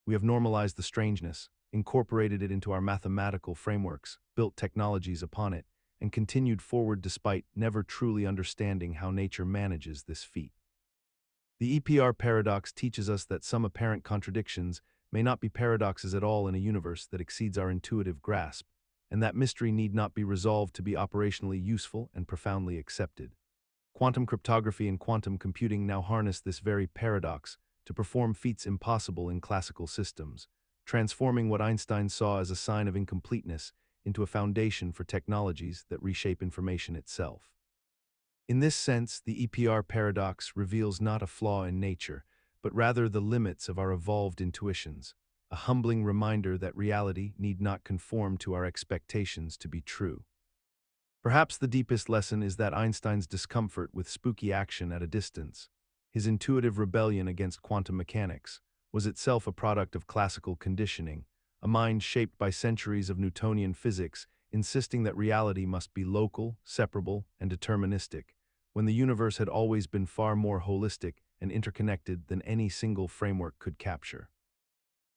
We have normalized the strangeness, incorporated it into our mathematical frameworks, built technologies upon it, and continued forward despite never truly understanding how nature manages this feat. The EPR paradox teaches us that some apparent contradictions may not be paradoxes at all in a universe that exceeds our intuitive grasp, and that mystery need not be resolved to be operationally useful and profoundly accepted. Quantum cryptography and quantum computing now harness this very paradox to perform feats impossible in classical systems, transforming what Einstein saw as a sign of incompleteness into a foundation for technologies that reshape information itself. In this sense, the EPR paradox reveals not a flaw in nature, but rather the limits of our evolved intuitions, a humbling reminder that reality need not conform to our expectations to be true. Perhaps the deepest lesson is that Einstein's discomfort with spooky action at a distance, his intuitive rebellion against quantum mechanics, was itself a product of classical conditioning, a mind shaped by centuries of Newtonian physics insisting that reality must be local, separable, and deterministic, when the universe had always been far more holistic and interconnected than any single framework could capture.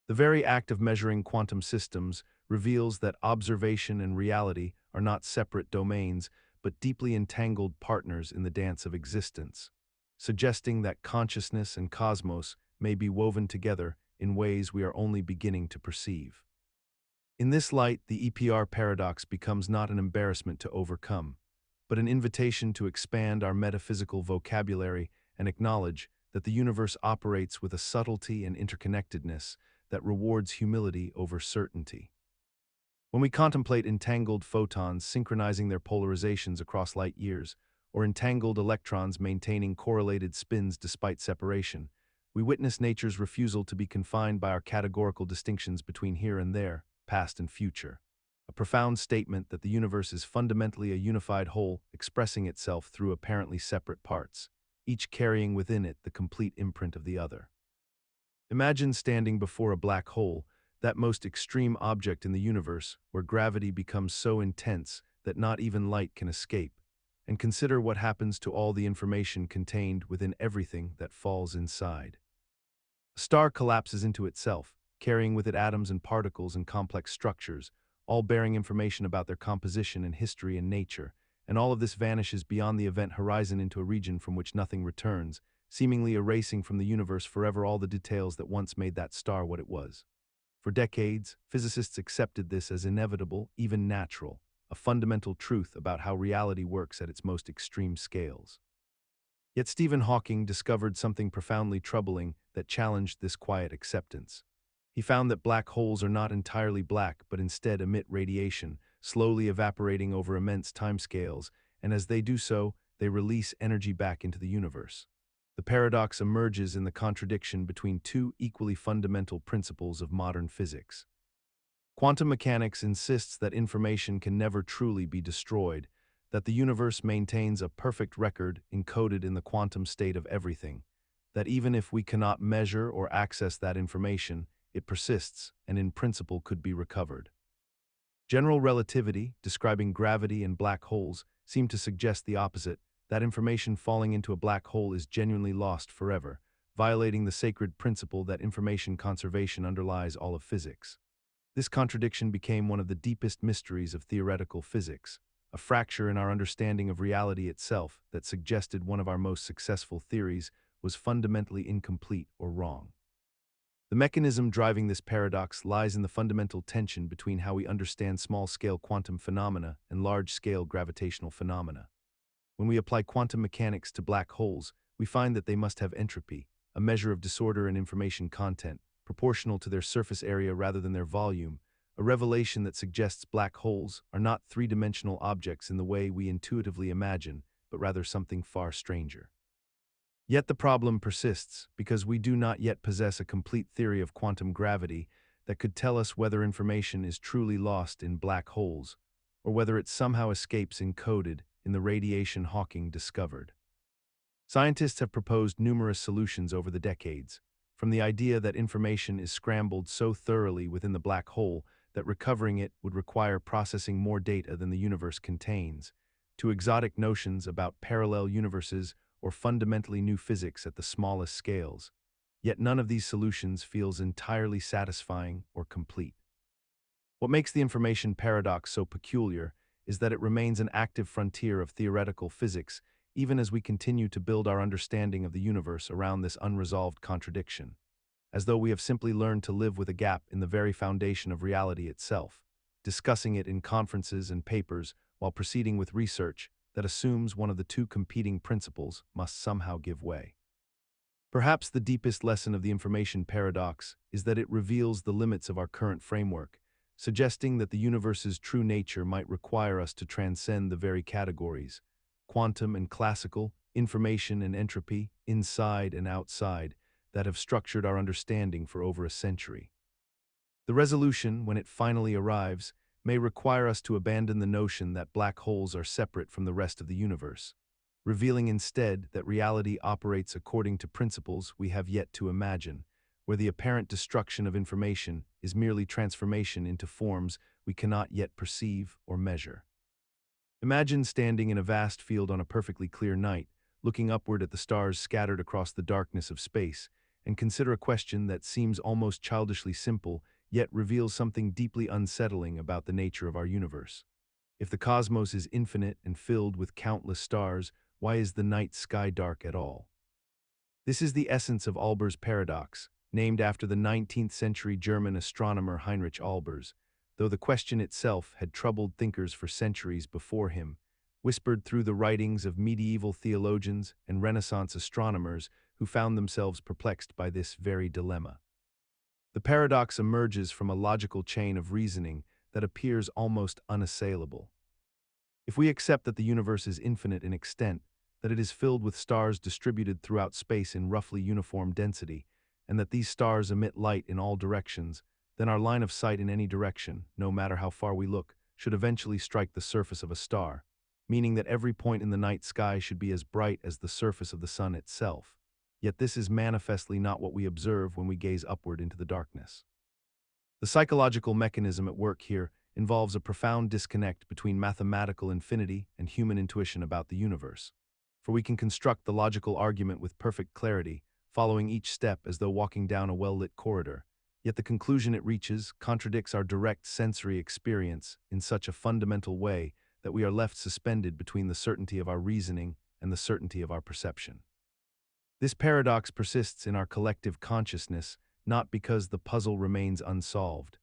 The very act of measuring quantum systems reveals that observation and reality are not separate domains, but deeply entangled partners in the dance of existence, suggesting that consciousness and cosmos may be woven together in ways we are only beginning to perceive. In this light, the EPR paradox becomes not an embarrassment to overcome, but an invitation to expand our metaphysical vocabulary and acknowledge that the universe operates with a subtlety and interconnectedness that rewards humility over certainty. When we contemplate entangled photons synchronizing their polarizations across light years, or entangled electrons maintaining correlated spins despite separation, we witness nature's refusal to be confined by our categorical distinctions between here and there, past and future. A profound statement that the universe is fundamentally a unified whole expressing itself through apparently separate parts, each carrying within it the complete imprint of the other. Imagine standing before a black hole, that most extreme object in the universe where gravity becomes so intense that not even light can escape, and consider what happens to all the information contained within everything that falls inside. A star collapses into itself, carrying with it atoms and particles and complex structures, all bearing information about their composition and history and nature, and all of this vanishes beyond the event horizon into a region from which nothing returns, seemingly erasing from the universe forever all the details that once made that star what it was. For decades, physicists accepted this as inevitable, even natural, a fundamental truth about how reality works at its most extreme scales. Yet Stephen Hawking discovered something profoundly troubling that challenged this quiet acceptance. He found that black holes are not entirely black but instead emit radiation, slowly evaporating over immense timescales, and as they do so, they release energy back into the universe. The paradox emerges in the contradiction between two equally fundamental principles of modern physics. Quantum mechanics insists that information can never truly be destroyed, that the universe maintains a perfect record encoded in the quantum state of everything, that even if we cannot measure or access that information, it persists and in principle could be recovered. General relativity, describing gravity and black holes, seem to suggest the opposite, that information falling into a black hole is genuinely lost forever, violating the sacred principle that information conservation underlies all of physics. This contradiction became one of the deepest mysteries of theoretical physics, a fracture in our understanding of reality itself that suggested one of our most successful theories was fundamentally incomplete or wrong. The mechanism driving this paradox lies in the fundamental tension between how we understand small-scale quantum phenomena and large-scale gravitational phenomena. When we apply quantum mechanics to black holes, we find that they must have entropy, a measure of disorder in information content, proportional to their surface area rather than their volume, a revelation that suggests black holes are not three-dimensional objects in the way we intuitively imagine, but rather something far stranger. Yet the problem persists, because we do not yet possess a complete theory of quantum gravity that could tell us whether information is truly lost in black holes, or whether it somehow escapes encoded in the radiation Hawking discovered. Scientists have proposed numerous solutions over the decades, from the idea that information is scrambled so thoroughly within the black hole that recovering it would require processing more data than the universe contains, to exotic notions about parallel universes or fundamentally new physics at the smallest scales. Yet none of these solutions feels entirely satisfying or complete. What makes the information paradox so peculiar is that it remains an active frontier of theoretical physics, even as we continue to build our understanding of the universe around this unresolved contradiction, as though we have simply learned to live with a gap in the very foundation of reality itself, discussing it in conferences and papers while proceeding with research that assumes one of the two competing principles must somehow give way. Perhaps the deepest lesson of the information paradox is that it reveals the limits of our current framework, suggesting that the universe's true nature might require us to transcend the very categories, quantum and classical, information and entropy, inside and outside, that have structured our understanding for over a century. The resolution, when it finally arrives, may require us to abandon the notion that black holes are separate from the rest of the universe, revealing instead that reality operates according to principles we have yet to imagine, where the apparent destruction of information is merely transformation into forms we cannot yet perceive or measure. Imagine standing in a vast field on a perfectly clear night, looking upward at the stars scattered across the darkness of space, and consider a question that seems almost childishly simple, yet reveals something deeply unsettling about the nature of our universe. If the cosmos is infinite and filled with countless stars, why is the night sky dark at all? This is the essence of Olbers Paradox, named after the 19th century German astronomer Heinrich Olbers, though the question itself had troubled thinkers for centuries before him, whispered through the writings of medieval theologians and Renaissance astronomers who found themselves perplexed by this very dilemma. The paradox emerges from a logical chain of reasoning that appears almost unassailable. If we accept that the universe is infinite in extent, that it is filled with stars distributed throughout space in roughly uniform density, and that these stars emit light in all directions, then our line of sight in any direction, no matter how far we look, should eventually strike the surface of a star, meaning that every point in the night sky should be as bright as the surface of the sun itself. Yet this is manifestly not what we observe when we gaze upward into the darkness. The psychological mechanism at work here involves a profound disconnect between mathematical infinity and human intuition about the universe. For we can construct the logical argument with perfect clarity, following each step as though walking down a well-lit corridor, yet the conclusion it reaches contradicts our direct sensory experience in such a fundamental way that we are left suspended between the certainty of our reasoning and the certainty of our perception. This paradox persists in our collective consciousness not because the puzzle remains unsolved,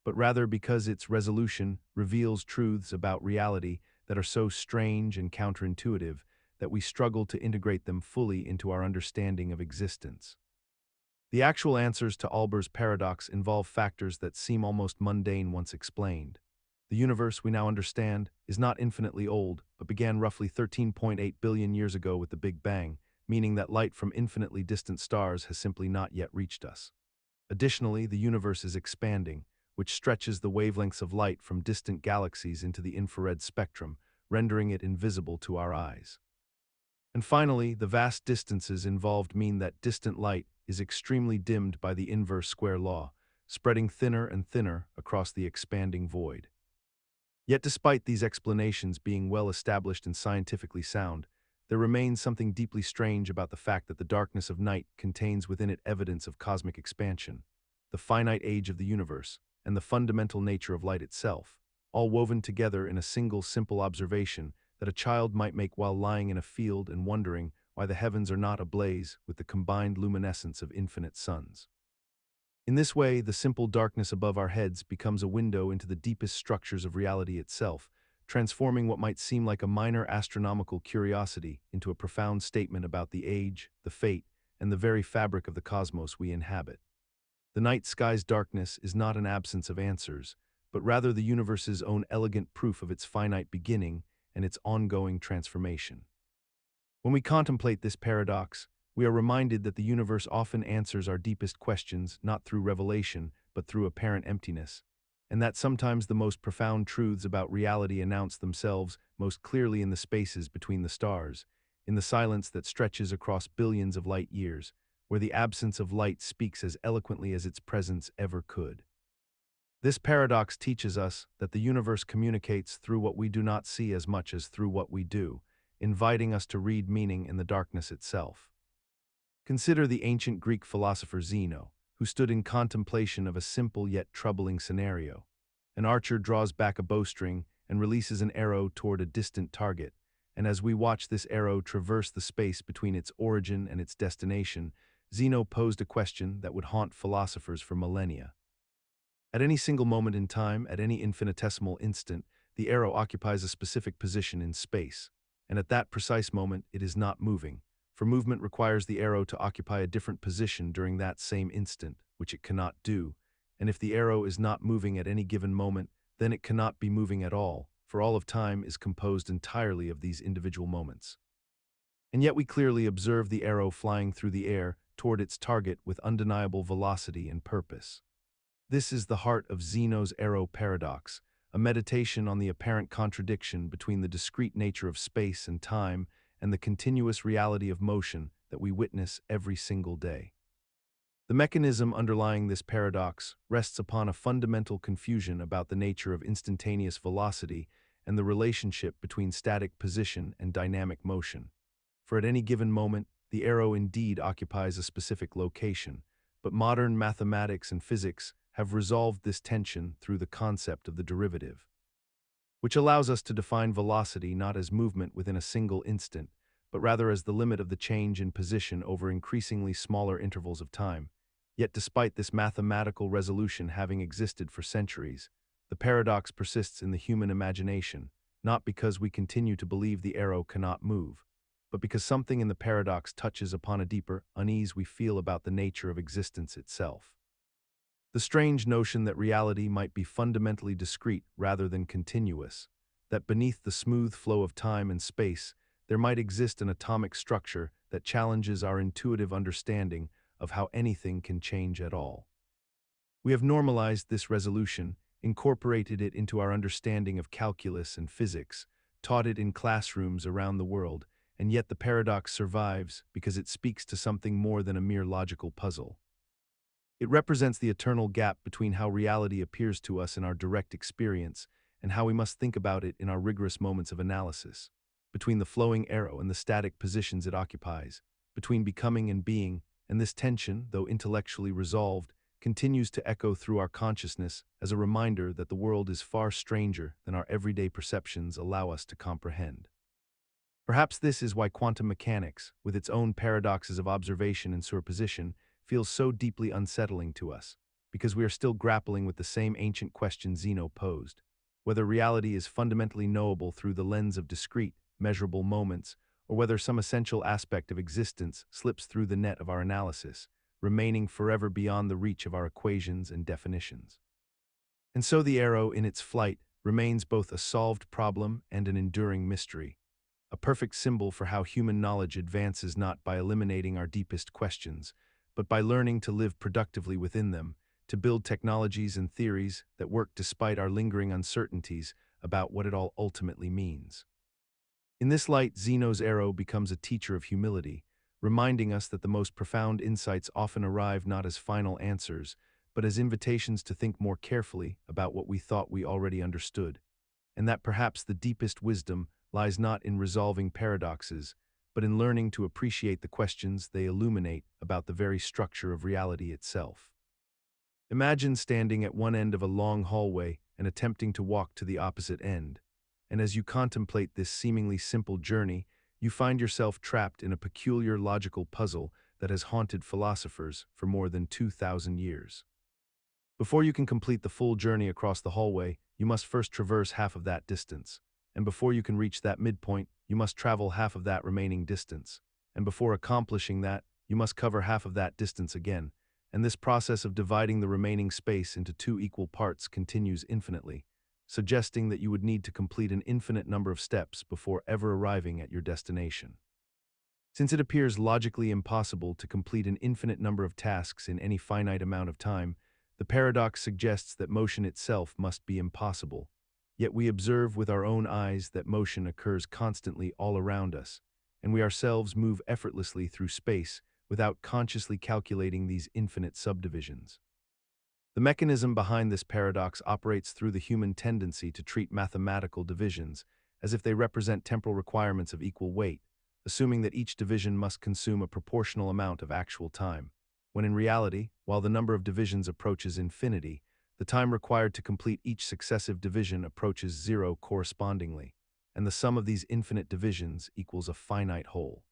but rather because its resolution reveals truths about reality that are so strange and counterintuitive that we struggle to integrate them fully into our understanding of existence. The actual answers to Olbers' paradox involve factors that seem almost mundane once explained. The universe we now understand is not infinitely old, but began roughly 13.8 billion years ago with the Big Bang, meaning that light from infinitely distant stars has simply not yet reached us. Additionally, the universe is expanding, which stretches the wavelengths of light from distant galaxies into the infrared spectrum, rendering it invisible to our eyes. And finally, the vast distances involved mean that distant light is extremely dimmed by the inverse square law, spreading thinner and thinner across the expanding void. Yet despite these explanations being well established and scientifically sound, there remains something deeply strange about the fact that the darkness of night contains within it evidence of cosmic expansion, the finite age of the universe, and the fundamental nature of light itself, all woven together in a single simple observation that a child might make while lying in a field and wondering why the heavens are not ablaze with the combined luminescence of infinite suns. In this way, the simple darkness above our heads becomes a window into the deepest structures of reality itself, transforming what might seem like a minor astronomical curiosity into a profound statement about the age, the fate, and the very fabric of the cosmos we inhabit. The night sky's darkness is not an absence of answers, but rather the universe's own elegant proof of its finite beginning and its ongoing transformation. When we contemplate this paradox, we are reminded that the universe often answers our deepest questions not through revelation, but through apparent emptiness, and that sometimes the most profound truths about reality announce themselves most clearly in the spaces between the stars, in the silence that stretches across billions of light years, where the absence of light speaks as eloquently as its presence ever could. This paradox teaches us that the universe communicates through what we do not see as much as through what we do, inviting us to read meaning in the darkness itself. Consider the ancient Greek philosopher Zeno, who stood in contemplation of a simple yet troubling scenario. An archer draws back a bowstring, and releases an arrow toward a distant target. And as we watch this arrow traverse the space between its origin and its destination, Zeno posed a question that would haunt philosophers for millennia. At any single moment in time, at any infinitesimal instant, the arrow occupies a specific position in space, and at that precise moment it is not moving, for movement requires the arrow to occupy a different position during that same instant, which it cannot do, and if the arrow is not moving at any given moment, then it cannot be moving at all, for all of time is composed entirely of these individual moments. And yet we clearly observe the arrow flying through the air toward its target with undeniable velocity and purpose. This is the heart of Zeno's arrow paradox, a meditation on the apparent contradiction between the discrete nature of space and time and the continuous reality of motion that we witness every single day. The mechanism underlying this paradox rests upon a fundamental confusion about the nature of instantaneous velocity and the relationship between static position and dynamic motion. For at any given moment, the arrow indeed occupies a specific location, but modern mathematics and physics have resolved this tension through the concept of the derivative, which allows us to define velocity not as movement within a single instant, but rather as the limit of the change in position over increasingly smaller intervals of time. Yet despite this mathematical resolution having existed for centuries, the paradox persists in the human imagination, not because we continue to believe the arrow cannot move, but because something in the paradox touches upon a deeper unease we feel about the nature of existence itself. The strange notion that reality might be fundamentally discrete rather than continuous, that beneath the smooth flow of time and space, there might exist an atomic structure that challenges our intuitive understanding of how anything can change at all. We have normalized this resolution, incorporated it into our understanding of calculus and physics, taught it in classrooms around the world, and yet the paradox survives because it speaks to something more than a mere logical puzzle. It represents the eternal gap between how reality appears to us in our direct experience and how we must think about it in our rigorous moments of analysis, between the flowing arrow and the static positions it occupies, between becoming and being, and this tension, though intellectually resolved, continues to echo through our consciousness as a reminder that the world is far stranger than our everyday perceptions allow us to comprehend. Perhaps this is why quantum mechanics, with its own paradoxes of observation and superposition, feels so deeply unsettling to us, because we are still grappling with the same ancient question Zeno posed, whether reality is fundamentally knowable through the lens of discrete, measurable moments, or whether some essential aspect of existence slips through the net of our analysis, remaining forever beyond the reach of our equations and definitions. And so the arrow, in its flight, remains both a solved problem and an enduring mystery, a perfect symbol for how human knowledge advances not by eliminating our deepest questions, but by learning to live productively within them, to build technologies and theories that work despite our lingering uncertainties about what it all ultimately means. In this light, Zeno's arrow becomes a teacher of humility, reminding us that the most profound insights often arrive not as final answers, but as invitations to think more carefully about what we thought we already understood, and that perhaps the deepest wisdom lies not in resolving paradoxes, but in learning to appreciate the questions they illuminate about the very structure of reality itself. Imagine standing at one end of a long hallway and attempting to walk to the opposite end, and as you contemplate this seemingly simple journey, you find yourself trapped in a peculiar logical puzzle that has haunted philosophers for more than 2,000 years. Before you can complete the full journey across the hallway, you must first traverse half of that distance, and before you can reach that midpoint, you must travel half of that remaining distance, and before accomplishing that, you must cover half of that distance again, and this process of dividing the remaining space into two equal parts continues infinitely, suggesting that you would need to complete an infinite number of steps before ever arriving at your destination. Since it appears logically impossible to complete an infinite number of tasks in any finite amount of time, the paradox suggests that motion itself must be impossible. Yet we observe with our own eyes that motion occurs constantly all around us, and we ourselves move effortlessly through space without consciously calculating these infinite subdivisions. The mechanism behind this paradox operates through the human tendency to treat mathematical divisions as if they represent temporal requirements of equal weight, assuming that each division must consume a proportional amount of actual time, when in reality, while the number of divisions approaches infinity, the time required to complete each successive division approaches zero correspondingly, and the sum of these infinite divisions equals a finite whole.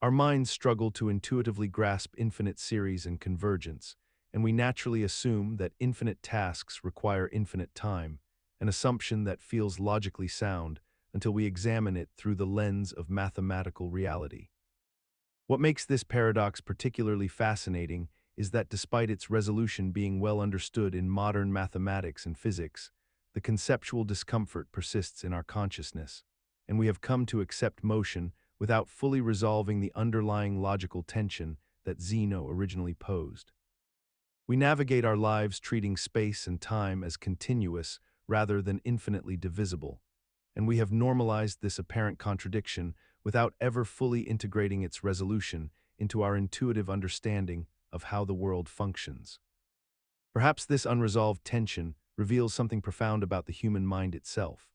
Our minds struggle to intuitively grasp infinite series and convergence, and we naturally assume that infinite tasks require infinite time, an assumption that feels logically sound until we examine it through the lens of mathematical reality. What makes this paradox particularly fascinating is that despite its resolution being well understood in modern mathematics and physics, the conceptual discomfort persists in our consciousness, and we have come to accept motion without fully resolving the underlying logical tension that Zeno originally posed. We navigate our lives treating space and time as continuous rather than infinitely divisible, and we have normalized this apparent contradiction without ever fully integrating its resolution into our intuitive understanding of how the world functions. Perhaps this unresolved tension reveals something profound about the human mind itself.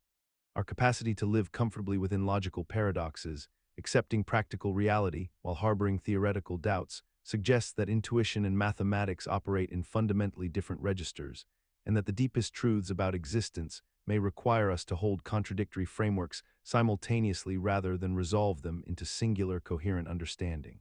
Our capacity to live comfortably within logical paradoxes, accepting practical reality while harboring theoretical doubts, suggests that intuition and mathematics operate in fundamentally different registers, and that the deepest truths about existence may require us to hold contradictory frameworks simultaneously rather than resolve them into singular coherent understanding.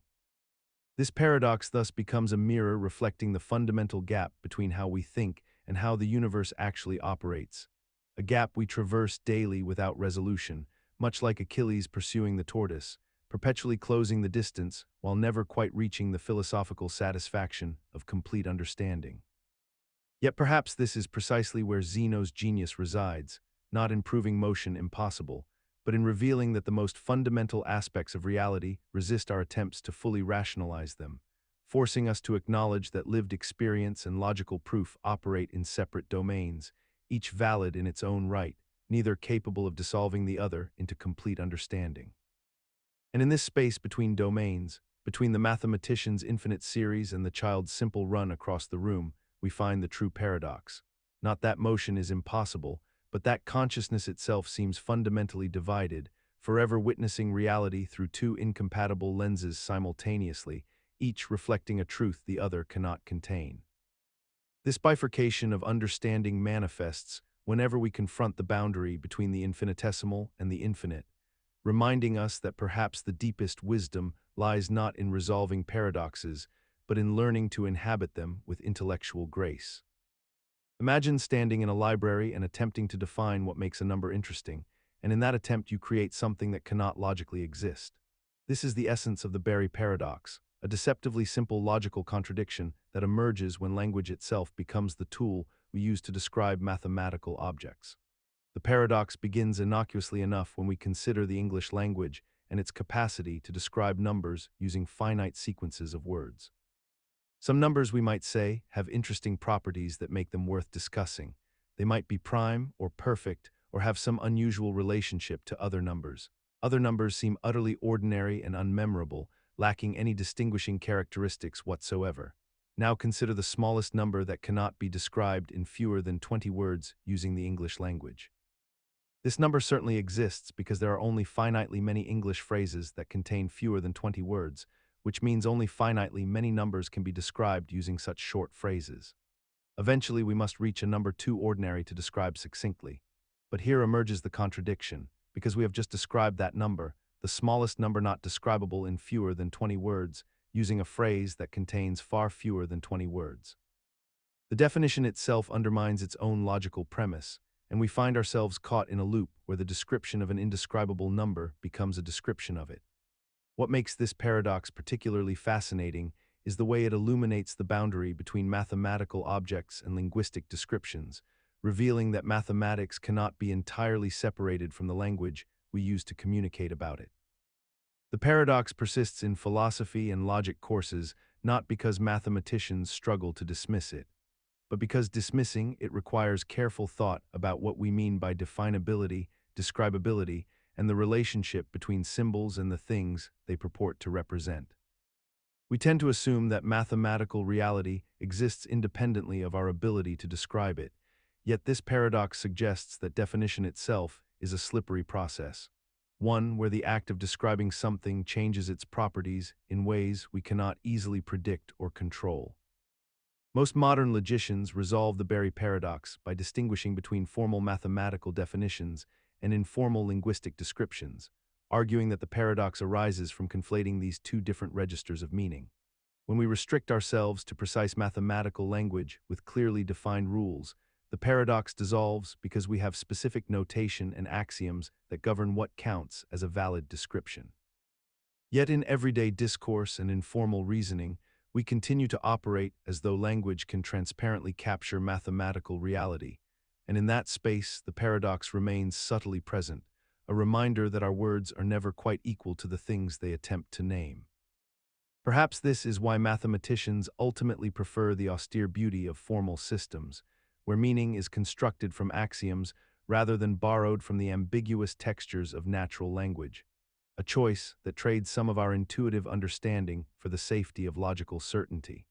This paradox thus becomes a mirror reflecting the fundamental gap between how we think and how the universe actually operates, a gap we traverse daily without resolution, much like Achilles pursuing the tortoise, perpetually closing the distance while never quite reaching the philosophical satisfaction of complete understanding. Yet perhaps this is precisely where Zeno's genius resides, not in proving motion impossible, but in revealing that the most fundamental aspects of reality resist our attempts to fully rationalize them, forcing us to acknowledge that lived experience and logical proof operate in separate domains, each valid in its own right, neither capable of dissolving the other into complete understanding. And in this space between domains, between the mathematician's infinite series and the child's simple run across the room, we find the true paradox. Not that motion is impossible, but that consciousness itself seems fundamentally divided, forever witnessing reality through two incompatible lenses simultaneously, each reflecting a truth the other cannot contain. This bifurcation of understanding manifests whenever we confront the boundary between the infinitesimal and the infinite, reminding us that perhaps the deepest wisdom lies not in resolving paradoxes, but in learning to inhabit them with intellectual grace. Imagine standing in a library and attempting to define what makes a number interesting, and in that attempt you create something that cannot logically exist. This is the essence of the Barber Paradox, a deceptively simple logical contradiction that emerges when language itself becomes the tool we use to describe mathematical objects. The paradox begins innocuously enough when we consider the English language and its capacity to describe numbers using finite sequences of words. Some numbers, we might say, have interesting properties that make them worth discussing. They might be prime or perfect or have some unusual relationship to other numbers. Other numbers seem utterly ordinary and unmemorable, lacking any distinguishing characteristics whatsoever. Now consider the smallest number that cannot be described in fewer than 20 words using the English language. This number certainly exists because there are only finitely many English phrases that contain fewer than 20 words, which means only finitely many numbers can be described using such short phrases. Eventually, we must reach a number too ordinary to describe succinctly. But here emerges the contradiction, because we have just described that number, the smallest number not describable in fewer than 20 words, using a phrase that contains far fewer than 20 words. The definition itself undermines its own logical premise, and we find ourselves caught in a loop where the description of an indescribable number becomes a description of it. What makes this paradox particularly fascinating is the way it illuminates the boundary between mathematical objects and linguistic descriptions, revealing that mathematics cannot be entirely separated from the language we use to communicate about it. The paradox persists in philosophy and logic courses not because mathematicians struggle to dismiss it, but because dismissing it requires careful thought about what we mean by definability, describability, and the relationship between symbols and the things they purport to represent. We tend to assume that mathematical reality exists independently of our ability to describe it, yet this paradox suggests that definition itself is a slippery process, one where the act of describing something changes its properties in ways we cannot easily predict or control. Most modern logicians resolve the Berry paradox by distinguishing between formal mathematical definitions and informal linguistic descriptions, arguing that the paradox arises from conflating these two different registers of meaning. When we restrict ourselves to precise mathematical language with clearly defined rules, the paradox dissolves because we have specific notation and axioms that govern what counts as a valid description. Yet in everyday discourse and informal reasoning, we continue to operate as though language can transparently capture mathematical reality, and in that space the paradox remains subtly present, a reminder that our words are never quite equal to the things they attempt to name. Perhaps this is why mathematicians ultimately prefer the austere beauty of formal systems, where meaning is constructed from axioms rather than borrowed from the ambiguous textures of natural language, a choice that trades some of our intuitive understanding for the safety of logical certainty.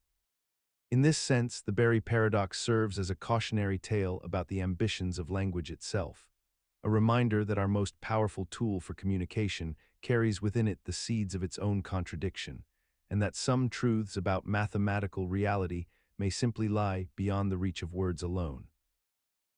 In this sense, the Berry paradox serves as a cautionary tale about the ambitions of language itself, a reminder that our most powerful tool for communication carries within it the seeds of its own contradiction, and that some truths about mathematical reality may simply lie beyond the reach of words alone.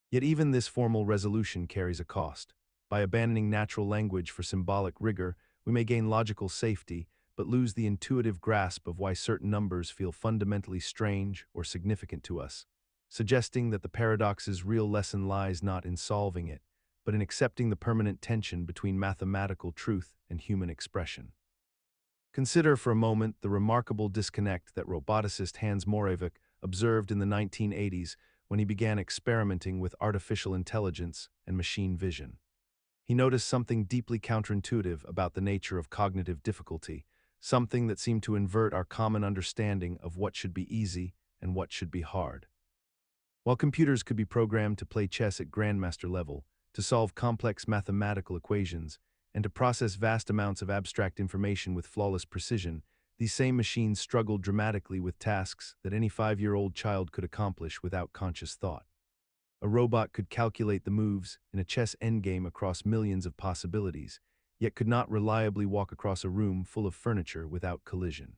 Yet even this formal resolution carries a cost. By abandoning natural language for symbolic rigor, we may gain logical safety, but lose the intuitive grasp of why certain numbers feel fundamentally strange or significant to us, suggesting that the paradox's real lesson lies not in solving it, but in accepting the permanent tension between mathematical truth and human expression. Consider for a moment the remarkable disconnect that roboticist Hans Moravec observed in the 1980s when he began experimenting with artificial intelligence and machine vision. He noticed something deeply counterintuitive about the nature of cognitive difficulty, something that seemed to invert our common understanding of what should be easy and what should be hard. While computers could be programmed to play chess at grandmaster level, to solve complex mathematical equations, and to process vast amounts of abstract information with flawless precision, these same machines struggled dramatically with tasks that any 5-year-old child could accomplish without conscious thought. A robot could calculate the moves in a chess endgame across millions of possibilities, yet could not reliably walk across a room full of furniture without collision.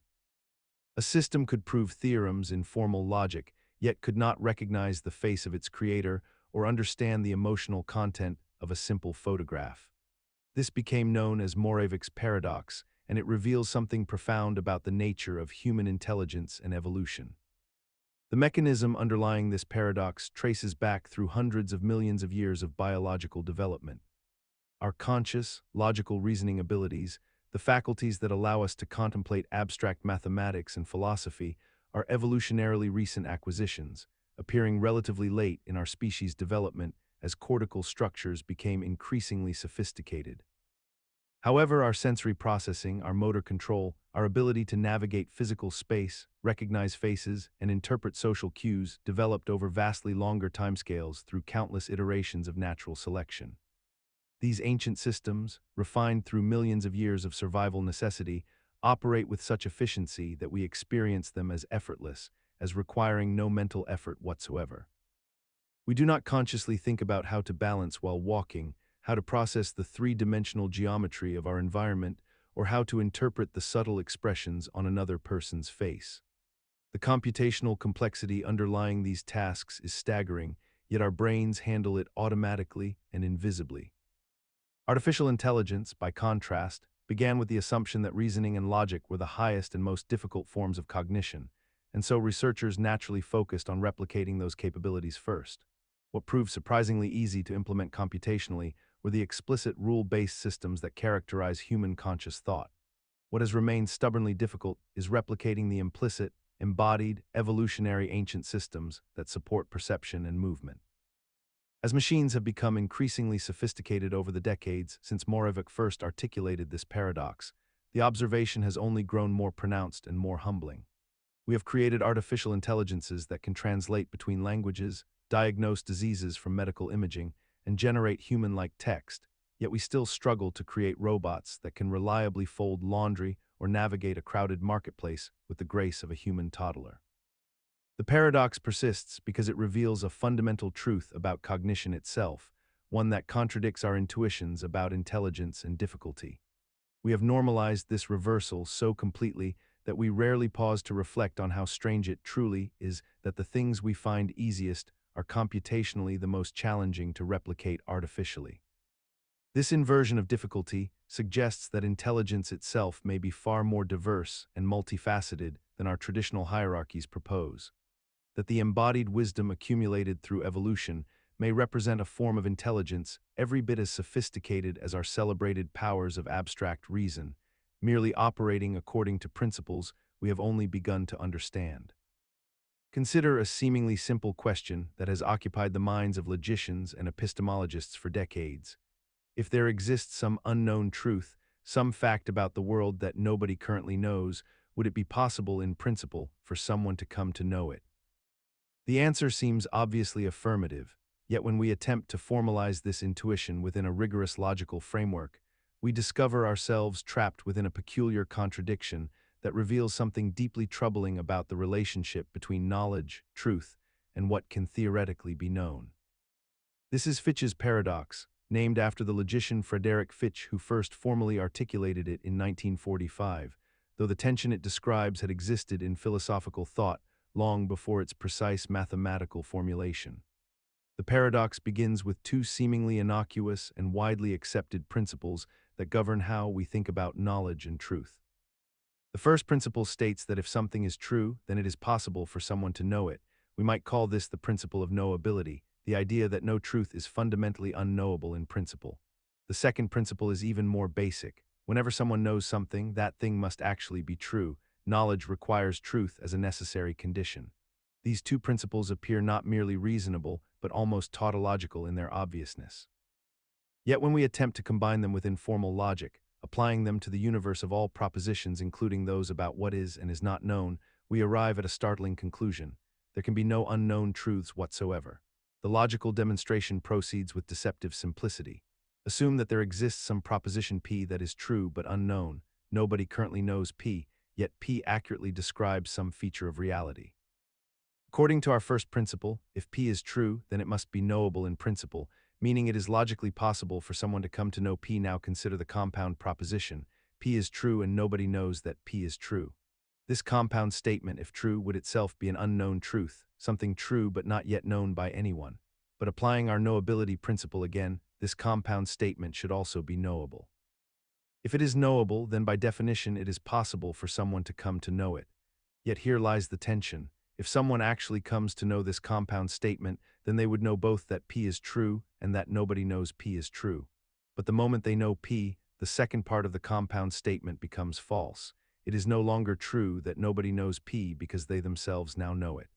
A system could prove theorems in formal logic, yet could not recognize the face of its creator or understand the emotional content of a simple photograph. This became known as Moravec's paradox, and it reveals something profound about the nature of human intelligence and evolution. The mechanism underlying this paradox traces back through hundreds of millions of years of biological development. Our conscious, logical reasoning abilities, the faculties that allow us to contemplate abstract mathematics and philosophy, are evolutionarily recent acquisitions, appearing relatively late in our species' development as cortical structures became increasingly sophisticated. However, our sensory processing, our motor control, our ability to navigate physical space, recognize faces, and interpret social cues developed over vastly longer timescales through countless iterations of natural selection. These ancient systems, refined through millions of years of survival necessity, operate with such efficiency that we experience them as effortless, as requiring no mental effort whatsoever. We do not consciously think about how to balance while walking, how to process the three-dimensional geometry of our environment, or how to interpret the subtle expressions on another person's face. The computational complexity underlying these tasks is staggering, yet our brains handle it automatically and invisibly. Artificial intelligence, by contrast, began with the assumption that reasoning and logic were the highest and most difficult forms of cognition, and so researchers naturally focused on replicating those capabilities first. What proved surprisingly easy to implement computationally were the explicit rule-based systems that characterize human conscious thought. What has remained stubbornly difficult is replicating the implicit, embodied, evolutionary ancient systems that support perception and movement. As machines have become increasingly sophisticated over the decades since Moravec first articulated this paradox, the observation has only grown more pronounced and more humbling. We have created artificial intelligences that can translate between languages, diagnose diseases from medical imaging, and generate human-like text, yet we still struggle to create robots that can reliably fold laundry or navigate a crowded marketplace with the grace of a human toddler. The paradox persists because it reveals a fundamental truth about cognition itself, one that contradicts our intuitions about intelligence and difficulty. We have normalized this reversal so completely that we rarely pause to reflect on how strange it truly is that the things we find easiest are computationally the most challenging to replicate artificially. This inversion of difficulty suggests that intelligence itself may be far more diverse and multifaceted than our traditional hierarchies propose, that the embodied wisdom accumulated through evolution may represent a form of intelligence every bit as sophisticated as our celebrated powers of abstract reason, merely operating according to principles we have only begun to understand. Consider a seemingly simple question that has occupied the minds of logicians and epistemologists for decades. If there exists some unknown truth, some fact about the world that nobody currently knows, would it be possible in principle for someone to come to know it? The answer seems obviously affirmative, yet when we attempt to formalize this intuition within a rigorous logical framework, we discover ourselves trapped within a peculiar contradiction that reveals something deeply troubling about the relationship between knowledge, truth, and what can theoretically be known. This is Fitch's paradox, named after the logician Frederick Fitch, who first formally articulated it in 1945, though the tension it describes had existed in philosophical thought long before its precise mathematical formulation. The paradox begins with two seemingly innocuous and widely accepted principles that govern how we think about knowledge and truth. The first principle states that if something is true, then it is possible for someone to know it. We might call this the principle of knowability, the idea that no truth is fundamentally unknowable in principle. The second principle is even more basic. Whenever someone knows something, that thing must actually be true. Knowledge requires truth as a necessary condition. These two principles appear not merely reasonable, but almost tautological in their obviousness. Yet when we attempt to combine them with informal logic, applying them to the universe of all propositions, including those about what is and is not known, we arrive at a startling conclusion. There can be no unknown truths whatsoever. The logical demonstration proceeds with deceptive simplicity. Assume that there exists some proposition P that is true but unknown. Nobody currently knows P, yet P accurately describes some feature of reality. According to our first principle, if P is true, then it must be knowable in principle, meaning it is logically possible for someone to come to know P. Now consider the compound proposition. P is true and nobody knows that P is true. This compound statement, if true, would itself be an unknown truth, something true but not yet known by anyone. But applying our knowability principle again, this compound statement should also be knowable. If it is knowable, then by definition it is possible for someone to come to know it. Yet here lies the tension. If someone actually comes to know this compound statement, then they would know both that P is true and that nobody knows P is true. But the moment they know P, the second part of the compound statement becomes false. It is no longer true that nobody knows P because they themselves now know it.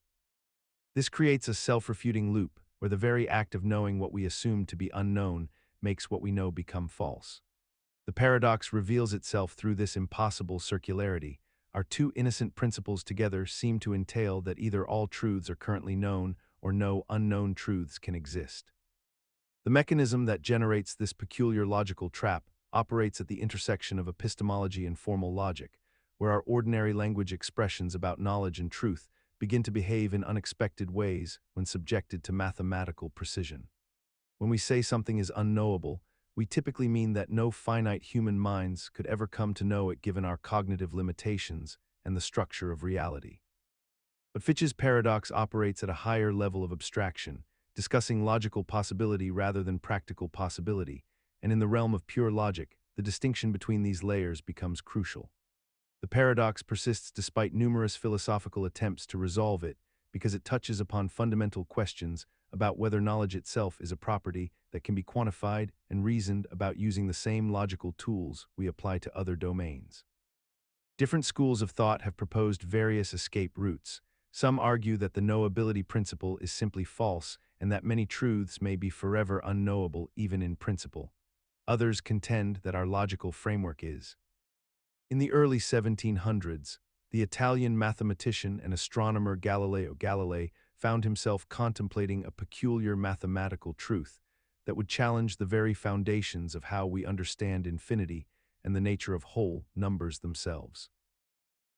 This creates a self-refuting loop, where the very act of knowing what we assume to be unknown makes what we know become false. The paradox reveals itself through this impossible circularity. Our two innocent principles together seem to entail that either all truths are currently known or no unknown truths can exist. The mechanism that generates this peculiar logical trap operates at the intersection of epistemology and formal logic, where our ordinary language expressions about knowledge and truth begin to behave in unexpected ways when subjected to mathematical precision. When we say something is unknowable, we typically mean that no finite human minds could ever come to know it given our cognitive limitations and the structure of reality. But Fitch's paradox operates at a higher level of abstraction, discussing logical possibility rather than practical possibility, and in the realm of pure logic, the distinction between these layers becomes crucial. The paradox persists despite numerous philosophical attempts to resolve it because it touches upon fundamental questions about whether knowledge itself is a property that can be quantified and reasoned about using the same logical tools we apply to other domains. Different schools of thought have proposed various escape routes. Some argue that the knowability principle is simply false and that many truths may be forever unknowable even in principle. Others contend that our logical framework is. In the early 1700s, the Italian mathematician and astronomer Galileo Galilei found himself contemplating a peculiar mathematical truth that would challenge the very foundations of how we understand infinity and the nature of whole numbers themselves.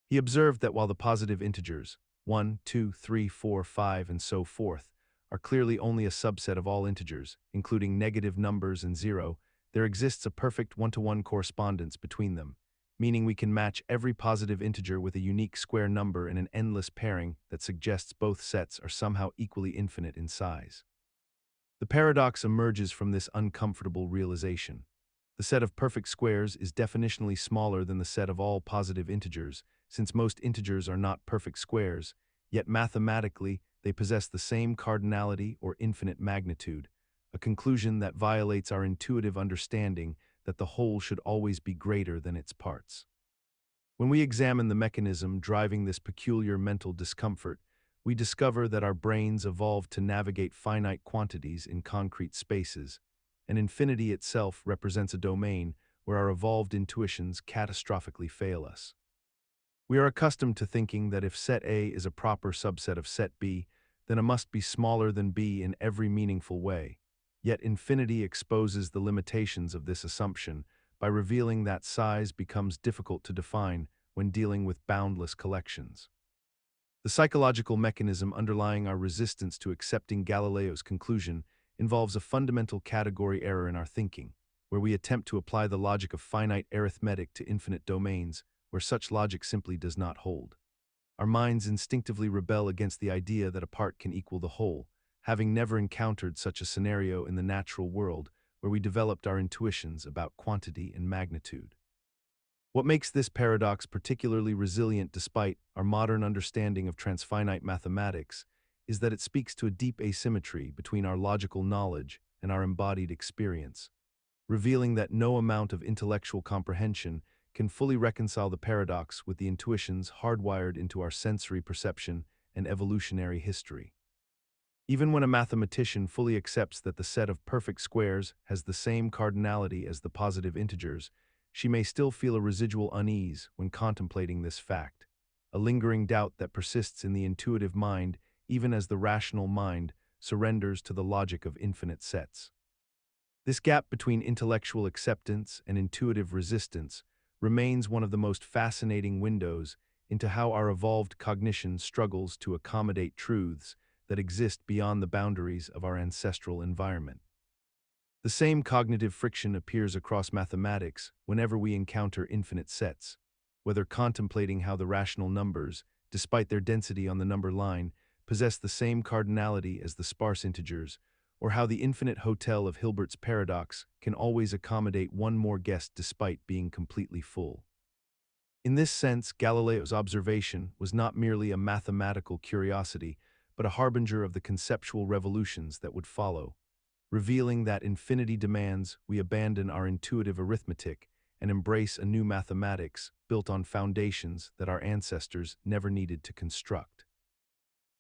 He observed that while the positive integers, 1, 2, 3, 4, 5, and so forth, are clearly only a subset of all integers, including negative numbers and zero, there exists a perfect one-to-one correspondence between them, meaning we can match every positive integer with a unique square number in an endless pairing that suggests both sets are somehow equally infinite in size. The paradox emerges from this uncomfortable realization. The set of perfect squares is definitionally smaller than the set of all positive integers, since most integers are not perfect squares, yet mathematically they possess the same cardinality or infinite magnitude, a conclusion that violates our intuitive understanding that the whole should always be greater than its parts. When we examine the mechanism driving this peculiar mental discomfort, we discover that our brains evolved to navigate finite quantities in concrete spaces, and infinity itself represents a domain where our evolved intuitions catastrophically fail us. We are accustomed to thinking that if set A is a proper subset of set B, then it must be smaller than B in every meaningful way. Yet infinity exposes the limitations of this assumption by revealing that size becomes difficult to define when dealing with boundless collections. The psychological mechanism underlying our resistance to accepting Galileo's conclusion involves a fundamental category error in our thinking, where we attempt to apply the logic of finite arithmetic to infinite domains where such logic simply does not hold. Our minds instinctively rebel against the idea that a part can equal the whole, having never encountered such a scenario in the natural world where we developed our intuitions about quantity and magnitude. What makes this paradox particularly resilient despite our modern understanding of transfinite mathematics is that it speaks to a deep asymmetry between our logical knowledge and our embodied experience, revealing that no amount of intellectual comprehension can fully reconcile the paradox with the intuitions hardwired into our sensory perception and evolutionary history. Even when a mathematician fully accepts that the set of perfect squares has the same cardinality as the positive integers, she may still feel a residual unease when contemplating this fact, a lingering doubt that persists in the intuitive mind even as the rational mind surrenders to the logic of infinite sets. This gap between intellectual acceptance and intuitive resistance remains one of the most fascinating windows into how our evolved cognition struggles to accommodate truths that exist beyond the boundaries of our ancestral environment. The same cognitive friction appears across mathematics whenever we encounter infinite sets, whether contemplating how the rational numbers, despite their density on the number line, possess the same cardinality as the sparse integers, or how the infinite hotel of Hilbert's paradox can always accommodate one more guest despite being completely full. In this sense, Galileo's observation was not merely a mathematical curiosity, but a harbinger of the conceptual revolutions that would follow, revealing that infinity demands we abandon our intuitive arithmetic and embrace a new mathematics built on foundations that our ancestors never needed to construct.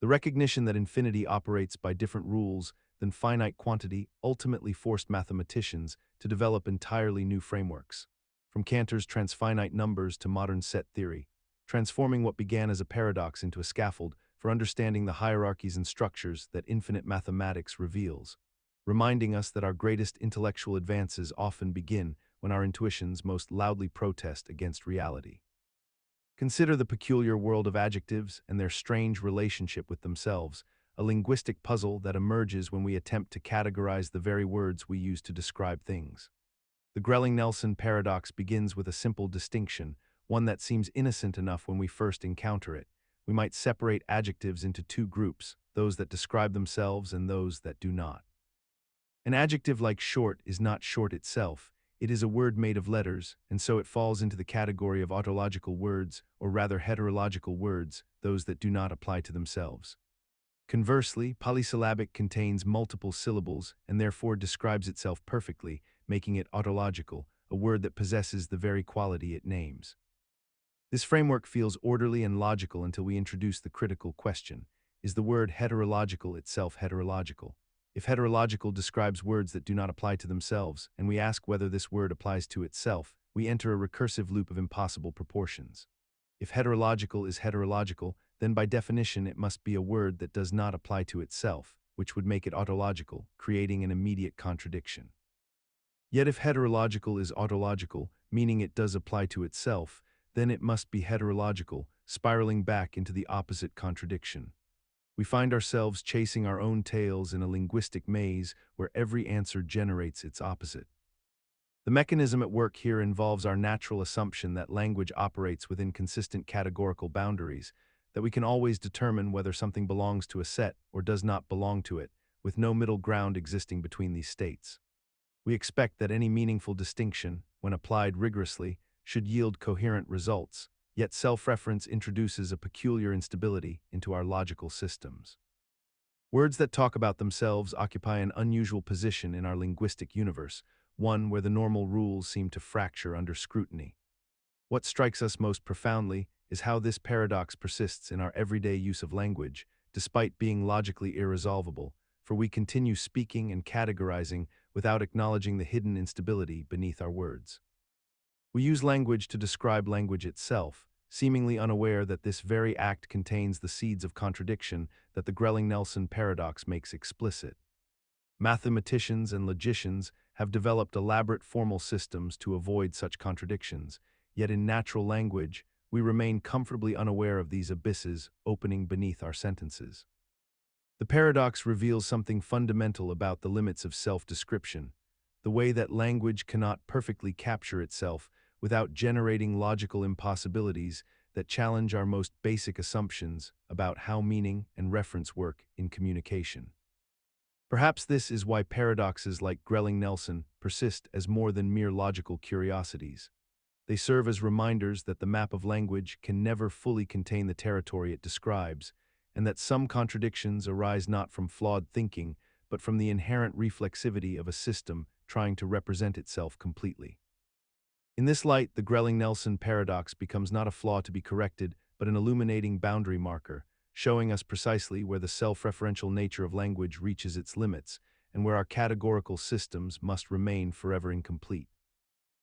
The recognition that infinity operates by different rules than finite quantity ultimately forced mathematicians to develop entirely new frameworks, from Cantor's transfinite numbers to modern set theory, transforming what began as a paradox into a scaffold for understanding the hierarchies and structures that infinite mathematics reveals, reminding us that our greatest intellectual advances often begin when our intuitions most loudly protest against reality. Consider the peculiar world of adjectives and their strange relationship with themselves, a linguistic puzzle that emerges when we attempt to categorize the very words we use to describe things. The Grelling-Nelson Paradox begins with a simple distinction, one that seems innocent enough when we first encounter it. We might separate adjectives into two groups, those that describe themselves and those that do not. An adjective like short is not short itself. It is a word made of letters, and so it falls into the category of autological words, or rather heterological words, those that do not apply to themselves. Conversely, polysyllabic contains multiple syllables and therefore describes itself perfectly, making it autological, a word that possesses the very quality it names. This framework feels orderly and logical until we introduce the critical question: is the word heterological itself heterological? If heterological describes words that do not apply to themselves, and we ask whether this word applies to itself, we enter a recursive loop of impossible proportions. If heterological is heterological, then by definition it must be a word that does not apply to itself, which would make it autological, creating an immediate contradiction. Yet if heterological is autological, meaning it does apply to itself, then it must be heterological, spiraling back into the opposite contradiction. We find ourselves chasing our own tails in a linguistic maze where every answer generates its opposite. The mechanism at work here involves our natural assumption that language operates within consistent categorical boundaries, that we can always determine whether something belongs to a set or does not belong to it, with no middle ground existing between these states. We expect that any meaningful distinction, when applied rigorously, should yield coherent results, yet self-reference introduces a peculiar instability into our logical systems. Words that talk about themselves occupy an unusual position in our linguistic universe, one where the normal rules seem to fracture under scrutiny. What strikes us most profoundly is how this paradox persists in our everyday use of language, despite being logically irresolvable, for we continue speaking and categorizing without acknowledging the hidden instability beneath our words. We use language to describe language itself, seemingly unaware that this very act contains the seeds of contradiction that the Grelling-Nelson Paradox makes explicit. Mathematicians and logicians have developed elaborate formal systems to avoid such contradictions, yet in natural language, we remain comfortably unaware of these abysses opening beneath our sentences. The paradox reveals something fundamental about the limits of self-description, the way that language cannot perfectly capture itself without generating logical impossibilities that challenge our most basic assumptions about how meaning and reference work in communication. Perhaps this is why paradoxes like Grelling-Nelson persist as more than mere logical curiosities. They serve as reminders that the map of language can never fully contain the territory it describes, and that some contradictions arise not from flawed thinking, but from the inherent reflexivity of a system trying to represent itself completely. In this light, the Grelling-Nelson paradox becomes not a flaw to be corrected, but an illuminating boundary marker, showing us precisely where the self-referential nature of language reaches its limits, and where our categorical systems must remain forever incomplete.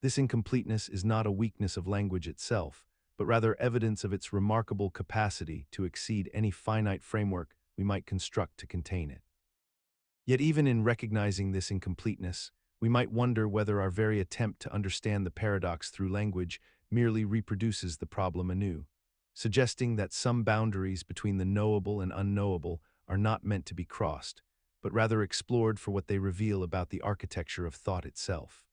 This incompleteness is not a weakness of language itself, but rather evidence of its remarkable capacity to exceed any finite framework we might construct to contain it. Yet even in recognizing this incompleteness, we might wonder whether our very attempt to understand the paradox through language merely reproduces the problem anew, suggesting that some boundaries between the knowable and unknowable are not meant to be crossed, but rather explored for what they reveal about the architecture of thought itself.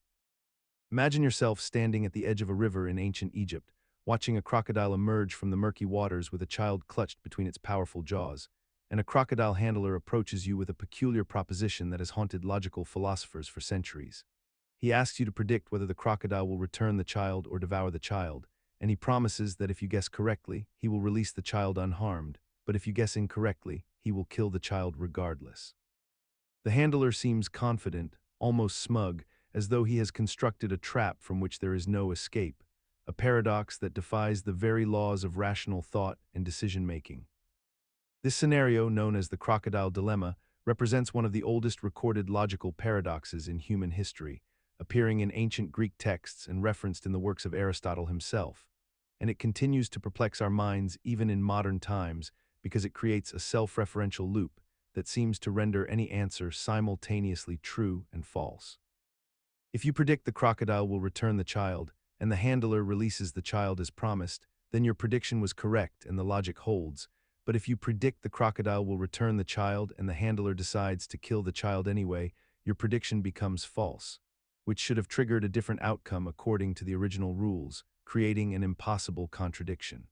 Imagine yourself standing at the edge of a river in ancient Egypt, watching a crocodile emerge from the murky waters with a child clutched between its powerful jaws, and a crocodile handler approaches you with a peculiar proposition that has haunted logical philosophers for centuries. He asks you to predict whether the crocodile will return the child or devour the child, and he promises that if you guess correctly, he will release the child unharmed, but if you guess incorrectly, he will kill the child regardless. The handler seems confident, almost smug, as though he has constructed a trap from which there is no escape, a paradox that defies the very laws of rational thought and decision-making. This scenario, known as the Crocodile Dilemma, represents one of the oldest recorded logical paradoxes in human history, appearing in ancient Greek texts and referenced in the works of Aristotle himself. And it continues to perplex our minds even in modern times because it creates a self-referential loop that seems to render any answer simultaneously true and false. If you predict the crocodile will return the child, and the handler releases the child as promised, then your prediction was correct and the logic holds. But if you predict the crocodile will return the child and the handler decides to kill the child anyway, your prediction becomes false, which should have triggered a different outcome according to the original rules, creating an impossible contradiction.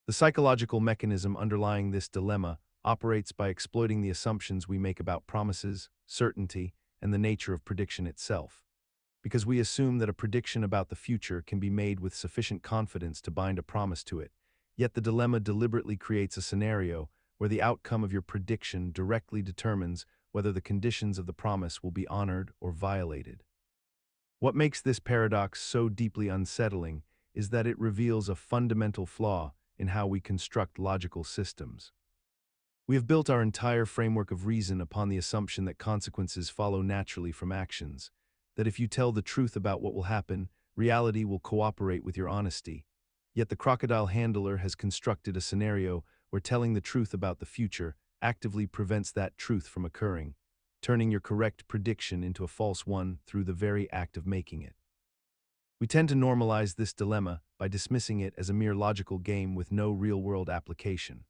The psychological mechanism underlying this dilemma operates by exploiting the assumptions we make about promises, certainty, and the nature of prediction itself. Because we assume that a prediction about the future can be made with sufficient confidence to bind a promise to it, yet the dilemma deliberately creates a scenario where the outcome of your prediction directly determines whether the conditions of the promise will be honored or violated. What makes this paradox so deeply unsettling is that it reveals a fundamental flaw in how we construct logical systems. We have built our entire framework of reason upon the assumption that consequences follow naturally from actions, that if you tell the truth about what will happen, reality will cooperate with your honesty. Yet the crocodile handler has constructed a scenario where telling the truth about the future actively prevents that truth from occurring, turning your correct prediction into a false one through the very act of making it. We tend to normalize this dilemma by dismissing it as a mere logical game with no real-world application,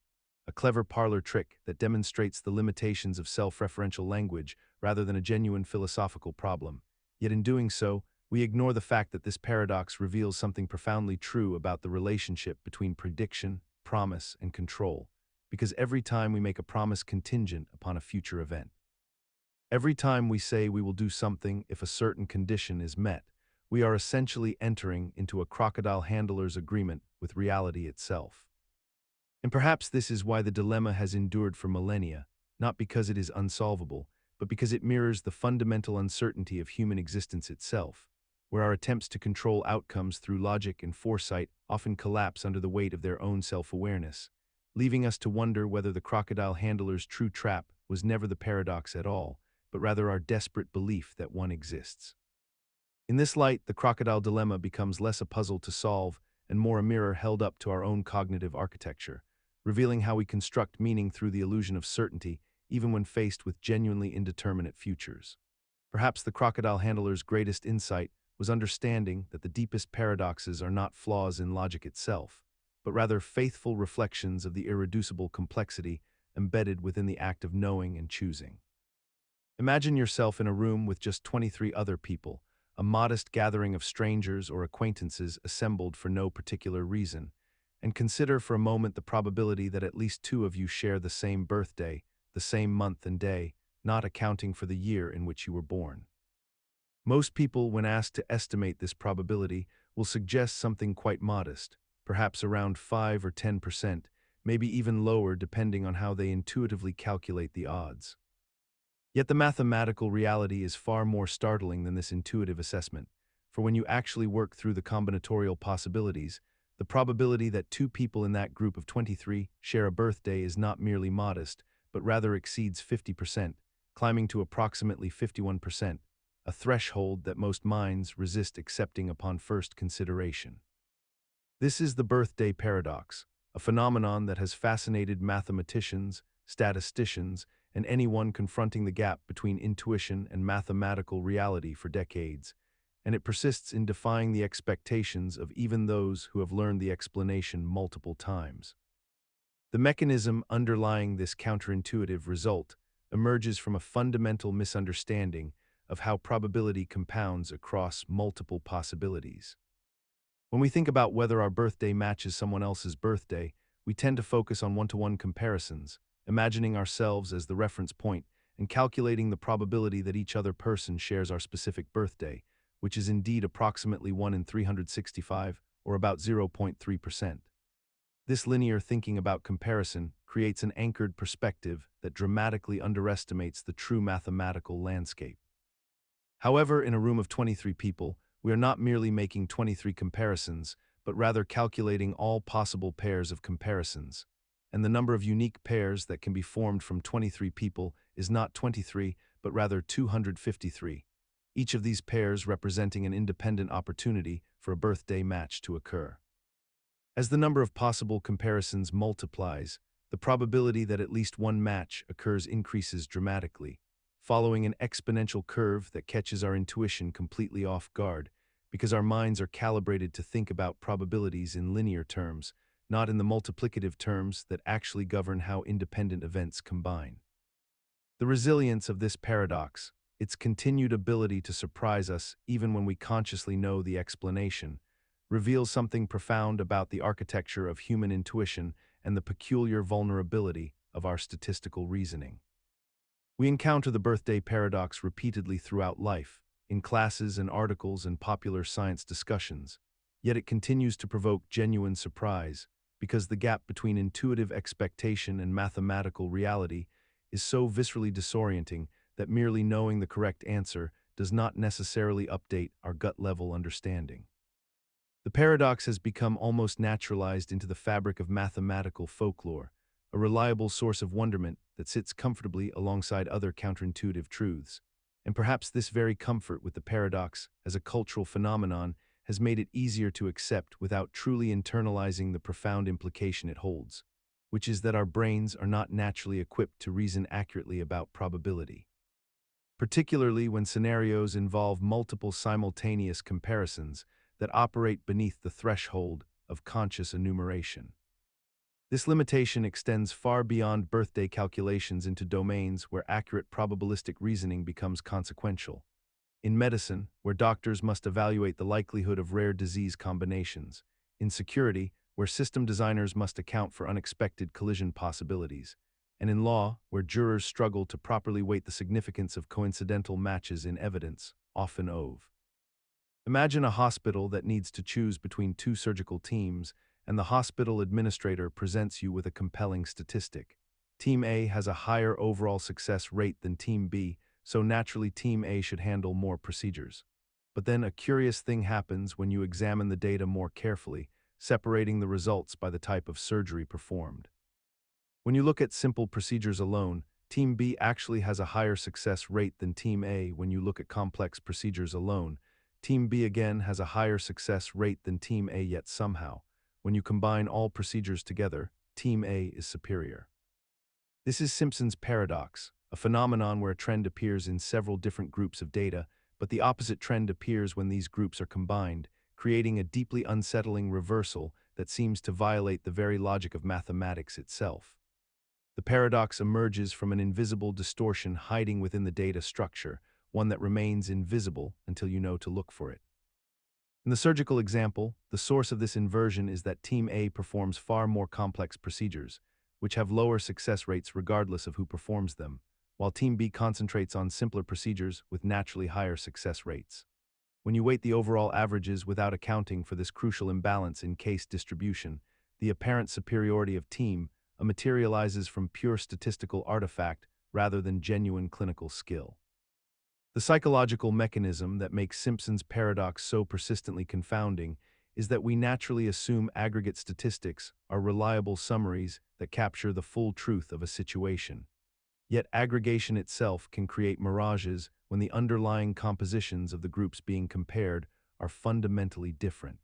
a clever parlor trick that demonstrates the limitations of self-referential language rather than a genuine philosophical problem. Yet in doing so, we ignore the fact that this paradox reveals something profoundly true about the relationship between prediction, promise, and control, because every time we make a promise contingent upon a future event. Every time we say we will do something if a certain condition is met, we are essentially entering into a crocodile handler's agreement with reality itself. And perhaps this is why the dilemma has endured for millennia, not because it is unsolvable, but because it mirrors the fundamental uncertainty of human existence itself, where our attempts to control outcomes through logic and foresight often collapse under the weight of their own self-awareness, leaving us to wonder whether the crocodile handler's true trap was never the paradox at all, but rather our desperate belief that one exists. In this light, the crocodile dilemma becomes less a puzzle to solve and more a mirror held up to our own cognitive architecture, revealing how we construct meaning through the illusion of certainty, even when faced with genuinely indeterminate futures. Perhaps the crocodile handler's greatest insight was understanding that the deepest paradoxes are not flaws in logic itself, but rather faithful reflections of the irreducible complexity embedded within the act of knowing and choosing. Imagine yourself in a room with just 23 other people, a modest gathering of strangers or acquaintances assembled for no particular reason, and consider for a moment the probability that at least two of you share the same birthday, the same month and day, not accounting for the year in which you were born. Most people, when asked to estimate this probability, will suggest something quite modest, perhaps around 5 or 10%, maybe even lower depending on how they intuitively calculate the odds. Yet the mathematical reality is far more startling than this intuitive assessment, for when you actually work through the combinatorial possibilities, the probability that two people in that group of 23 share a birthday is not merely modest, but rather exceeds 50%, climbing to approximately 51%, a threshold that most minds resist accepting upon first consideration. This is the birthday paradox, a phenomenon that has fascinated mathematicians, statisticians, and anyone confronting the gap between intuition and mathematical reality for decades, and it persists in defying the expectations of even those who have learned the explanation multiple times. The mechanism underlying this counterintuitive result emerges from a fundamental misunderstanding of how probability compounds across multiple possibilities. When we think about whether our birthday matches someone else's birthday, we tend to focus on one-to-one comparisons, imagining ourselves as the reference point and calculating the probability that each other person shares our specific birthday, which is indeed approximately 1 in 365, or about 0.3%. This linear thinking about comparison creates an anchored perspective that dramatically underestimates the true mathematical landscape. However, in a room of 23 people, we are not merely making 23 comparisons, but rather calculating all possible pairs of comparisons. And the number of unique pairs that can be formed from 23 people is not 23, but rather 253, each of these pairs representing an independent opportunity for a birthday match to occur. As the number of possible comparisons multiplies, the probability that at least one match occurs increases dramatically, following an exponential curve that catches our intuition completely off guard, because our minds are calibrated to think about probabilities in linear terms, not in the multiplicative terms that actually govern how independent events combine. The resilience of this paradox, its continued ability to surprise us even when we consciously know the explanation, reveals something profound about the architecture of human intuition and the peculiar vulnerability of our statistical reasoning. We encounter the birthday paradox repeatedly throughout life, in classes and articles and popular science discussions, yet it continues to provoke genuine surprise, because the gap between intuitive expectation and mathematical reality is so viscerally disorienting that merely knowing the correct answer does not necessarily update our gut-level understanding. The paradox has become almost naturalized into the fabric of mathematical folklore, a reliable source of wonderment that sits comfortably alongside other counterintuitive truths. And perhaps this very comfort with the paradox as a cultural phenomenon has made it easier to accept without truly internalizing the profound implication it holds, which is that our brains are not naturally equipped to reason accurately about probability. Particularly when scenarios involve multiple simultaneous comparisons that operate beneath the threshold of conscious enumeration. This limitation extends far beyond birthday calculations into domains where accurate probabilistic reasoning becomes consequential. In medicine, where doctors must evaluate the likelihood of rare disease combinations. In security, where system designers must account for unexpected collision possibilities. And in law, where jurors struggle to properly weight the significance of coincidental matches in evidence, often ove. Imagine a hospital that needs to choose between two surgical teams, and the hospital administrator presents you with a compelling statistic. Team A has a higher overall success rate than Team B, so naturally Team A should handle more procedures. But then a curious thing happens when you examine the data more carefully, separating the results by the type of surgery performed. When you look at simple procedures alone, Team B actually has a higher success rate than Team A. When you look at complex procedures alone, Team B again has a higher success rate than Team A, yet somehow, when you combine all procedures together, Team A is superior. This is Simpson's paradox, a phenomenon where a trend appears in several different groups of data, but the opposite trend appears when these groups are combined, creating a deeply unsettling reversal that seems to violate the very logic of mathematics itself. The paradox emerges from an invisible distortion hiding within the data structure, one that remains invisible until you know to look for it. In the surgical example, the source of this inversion is that Team A performs far more complex procedures, which have lower success rates regardless of who performs them, while Team B concentrates on simpler procedures with naturally higher success rates. When you weight the overall averages without accounting for this crucial imbalance in case distribution, the apparent superiority of Team A materializes from pure statistical artifact rather than genuine clinical skill. The psychological mechanism that makes Simpson's paradox so persistently confounding is that we naturally assume aggregate statistics are reliable summaries that capture the full truth of a situation. Yet aggregation itself can create mirages when the underlying compositions of the groups being compared are fundamentally different.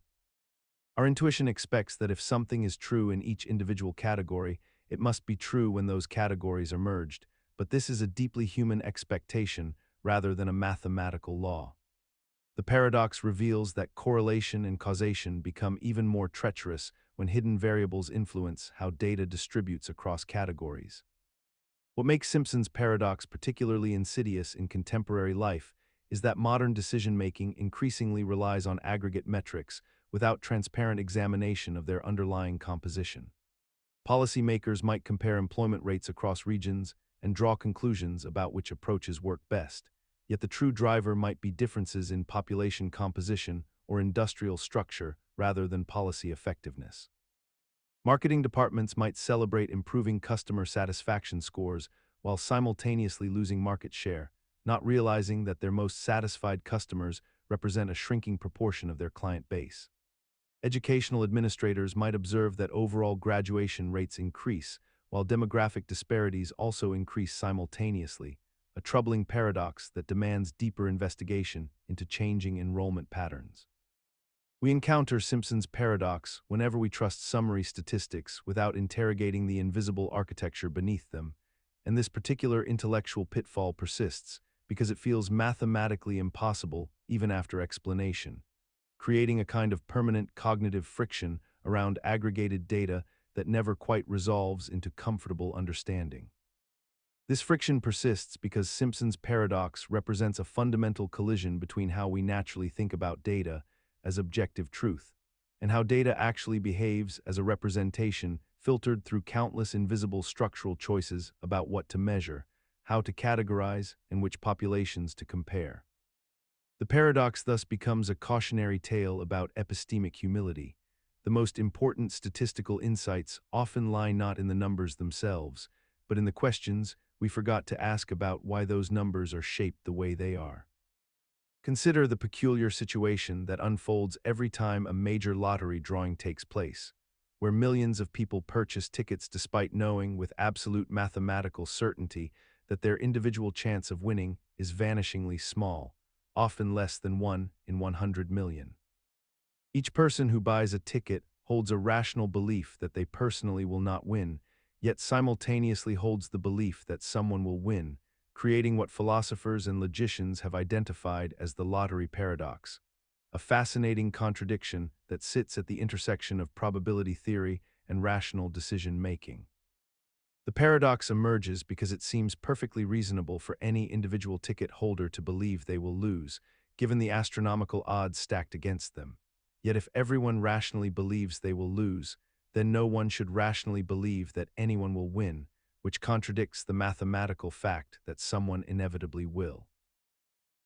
Our intuition expects that if something is true in each individual category, it must be true when those categories are merged, but this is a deeply human expectation rather than a mathematical law. The paradox reveals that correlation and causation become even more treacherous when hidden variables influence how data distributes across categories. What makes Simpson's paradox particularly insidious in contemporary life is that modern decision-making increasingly relies on aggregate metrics without transparent examination of their underlying composition. Policymakers might compare employment rates across regions and draw conclusions about which approaches work best, yet the true driver might be differences in population composition or industrial structure rather than policy effectiveness. Marketing departments might celebrate improving customer satisfaction scores while simultaneously losing market share, not realizing that their most satisfied customers represent a shrinking proportion of their client base. Educational administrators might observe that overall graduation rates increase, while demographic disparities also increase simultaneously, a troubling paradox that demands deeper investigation into changing enrollment patterns. We encounter Simpson's paradox whenever we trust summary statistics without interrogating the invisible architecture beneath them, and this particular intellectual pitfall persists because it feels mathematically impossible even after explanation, creating a kind of permanent cognitive friction around aggregated data that never quite resolves into comfortable understanding. This friction persists because Simpson's paradox represents a fundamental collision between how we naturally think about data as objective truth and how data actually behaves as a representation filtered through countless invisible structural choices about what to measure, how to categorize, and which populations to compare. The paradox thus becomes a cautionary tale about epistemic humility. The most important statistical insights often lie not in the numbers themselves, but in the questions we forgot to ask about why those numbers are shaped the way they are. Consider the peculiar situation that unfolds every time a major lottery drawing takes place, where millions of people purchase tickets despite knowing with absolute mathematical certainty that their individual chance of winning is vanishingly small, often less than 1 in 100 million. Each person who buys a ticket holds a rational belief that they personally will not win, yet simultaneously holds the belief that someone will win, creating what philosophers and logicians have identified as the lottery paradox, a fascinating contradiction that sits at the intersection of probability theory and rational decision-making. The paradox emerges because it seems perfectly reasonable for any individual ticket holder to believe they will lose, given the astronomical odds stacked against them. Yet if everyone rationally believes they will lose, then no one should rationally believe that anyone will win, which contradicts the mathematical fact that someone inevitably will.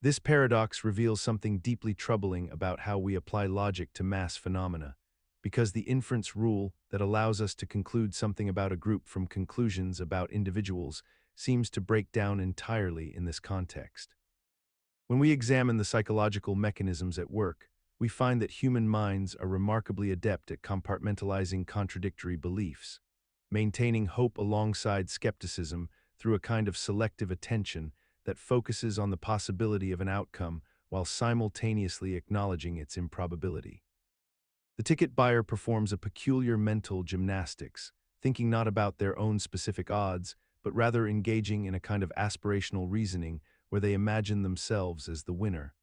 This paradox reveals something deeply troubling about how we apply logic to mass phenomena, because the inference rule that allows us to conclude something about a group from conclusions about individuals seems to break down entirely in this context. When we examine the psychological mechanisms at work, we find that human minds are remarkably adept at compartmentalizing contradictory beliefs, maintaining hope alongside skepticism through a kind of selective attention that focuses on the possibility of an outcome while simultaneously acknowledging its improbability. The ticket buyer performs a peculiar mental gymnastics, thinking not about their own specific odds, but rather engaging in a kind of aspirational reasoning where they imagine themselves as the winner,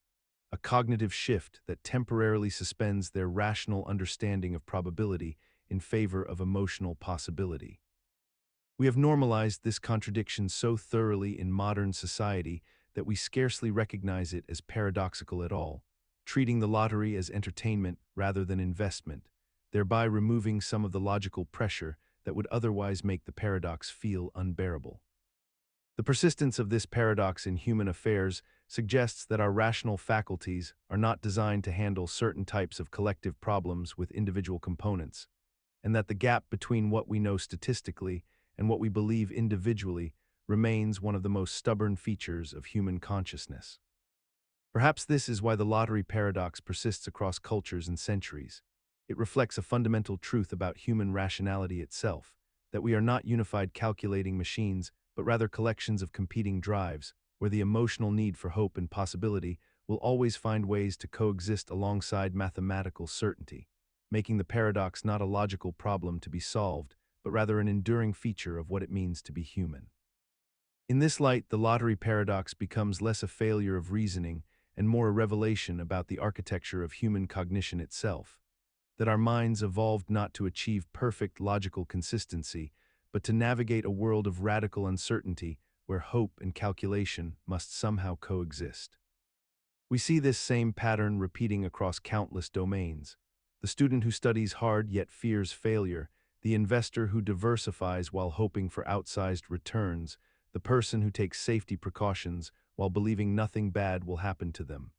a cognitive shift that temporarily suspends their rational understanding of probability in favor of emotional possibility. We have normalized this contradiction so thoroughly in modern society that we scarcely recognize it as paradoxical at all, treating the lottery as entertainment rather than investment, thereby removing some of the logical pressure that would otherwise make the paradox feel unbearable. The persistence of this paradox in human affairs suggests that our rational faculties are not designed to handle certain types of collective problems with individual components, and that the gap between what we know statistically and what we believe individually remains one of the most stubborn features of human consciousness. Perhaps this is why the lottery paradox persists across cultures and centuries. It reflects a fundamental truth about human rationality itself, that we are not unified calculating machines, but rather collections of competing drives, where the emotional need for hope and possibility will always find ways to coexist alongside mathematical certainty, making the paradox not a logical problem to be solved, but rather an enduring feature of what it means to be human. In this light, the lottery paradox becomes less a failure of reasoning and more a revelation about the architecture of human cognition itself, that our minds evolved not to achieve perfect logical consistency, but to navigate a world of radical uncertainty where hope and calculation must somehow coexist. We see this same pattern repeating across countless domains: the student who studies hard yet fears failure, the investor who diversifies while hoping for outsized returns, the person who takes safety precautions while believing nothing bad will happen to them.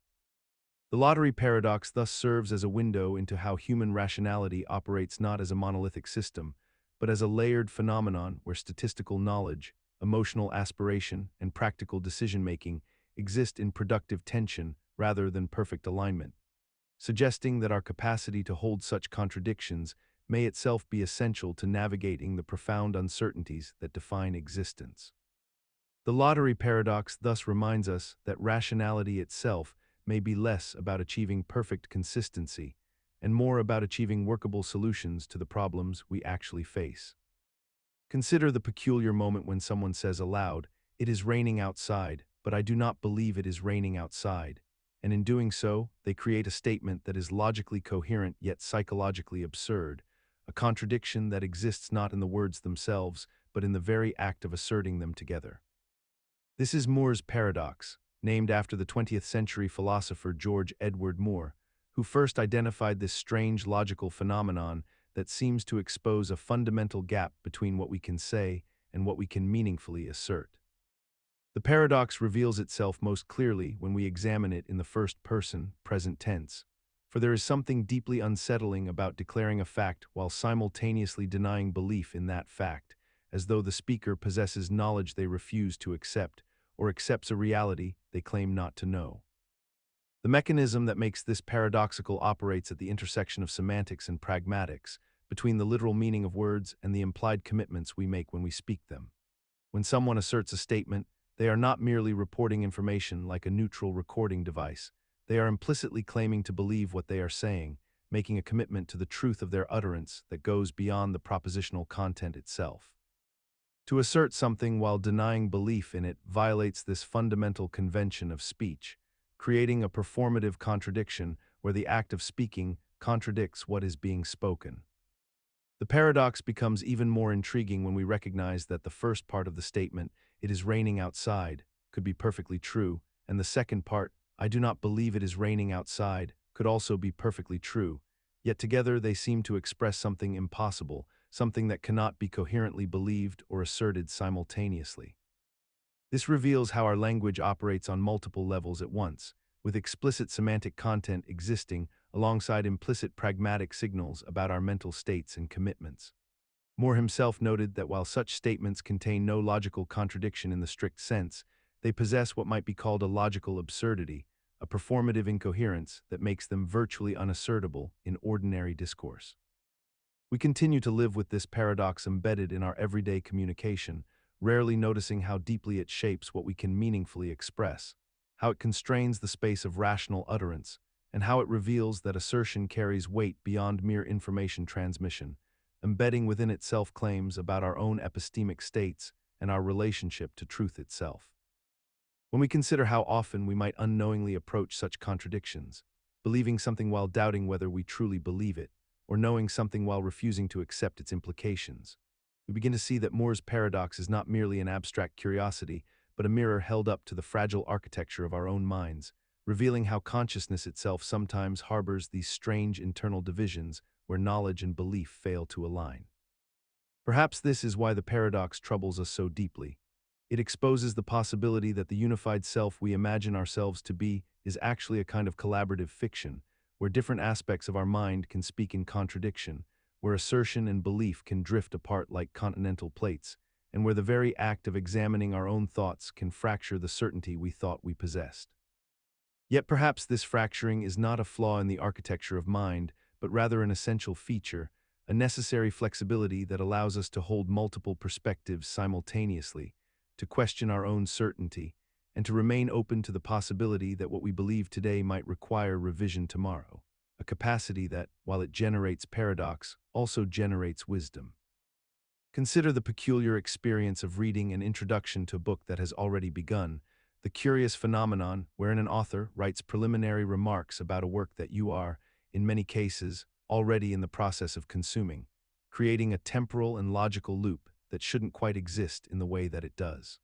The lottery paradox thus serves as a window into how human rationality operates not as a monolithic system, but as a layered phenomenon where statistical knowledge, emotional aspiration, and practical decision-making exist in productive tension rather than perfect alignment, suggesting that our capacity to hold such contradictions may itself be essential to navigating the profound uncertainties that define existence. The lottery paradox thus reminds us that rationality itself may be less about achieving perfect consistency and more about achieving workable solutions to the problems we actually face. Consider the peculiar moment when someone says aloud, "It is raining outside, but I do not believe it is raining outside," and in doing so, they create a statement that is logically coherent yet psychologically absurd, a contradiction that exists not in the words themselves, but in the very act of asserting them together. This is Moore's paradox, named after the 20th century philosopher George Edward Moore, who first identified this strange logical phenomenon that seems to expose a fundamental gap between what we can say and what we can meaningfully assert. The paradox reveals itself most clearly when we examine it in the first person, present tense, for there is something deeply unsettling about declaring a fact while simultaneously denying belief in that fact, as though the speaker possesses knowledge they refuse to accept, or accepts a reality they claim not to know. The mechanism that makes this paradoxical operates at the intersection of semantics and pragmatics, between the literal meaning of words and the implied commitments we make when we speak them. When someone asserts a statement, they are not merely reporting information like a neutral recording device. They are implicitly claiming to believe what they are saying, making a commitment to the truth of their utterance that goes beyond the propositional content itself. To assert something while denying belief in it violates this fundamental convention of speech, creating a performative contradiction where the act of speaking contradicts what is being spoken. The paradox becomes even more intriguing when we recognize that the first part of the statement, "It is raining outside," could be perfectly true, and the second part, "I do not believe it is raining outside," could also be perfectly true. Yet together they seem to express something impossible, something that cannot be coherently believed or asserted simultaneously. This reveals how our language operates on multiple levels at once, with explicit semantic content existing alongside implicit pragmatic signals about our mental states and commitments. Moore himself noted that while such statements contain no logical contradiction in the strict sense, they possess what might be called a logical absurdity, a performative incoherence that makes them virtually unassertable in ordinary discourse. We continue to live with this paradox embedded in our everyday communication, rarely noticing how deeply it shapes what we can meaningfully express, how it constrains the space of rational utterance, and how it reveals that assertion carries weight beyond mere information transmission, embedding within itself claims about our own epistemic states and our relationship to truth itself. When we consider how often we might unknowingly approach such contradictions, believing something while doubting whether we truly believe it, or knowing something while refusing to accept its implications, we begin to see that Moore's paradox is not merely an abstract curiosity, but a mirror held up to the fragile architecture of our own minds, revealing how consciousness itself sometimes harbors these strange internal divisions where knowledge and belief fail to align. Perhaps this is why the paradox troubles us so deeply. It exposes the possibility that the unified self we imagine ourselves to be is actually a kind of collaborative fiction, where different aspects of our mind can speak in contradiction, where assertion and belief can drift apart like continental plates, and where the very act of examining our own thoughts can fracture the certainty we thought we possessed. Yet perhaps this fracturing is not a flaw in the architecture of mind, but rather an essential feature, a necessary flexibility that allows us to hold multiple perspectives simultaneously, to question our own certainty, and to remain open to the possibility that what we believe today might require revision tomorrow, a capacity that, while it generates paradox, also generates wisdom. Consider the peculiar experience of reading an introduction to a book that has already begun, the curious phenomenon wherein an author writes preliminary remarks about a work that you are, in many cases, already in the process of consuming, creating a temporal and logical loop that shouldn't quite exist in the way that it does.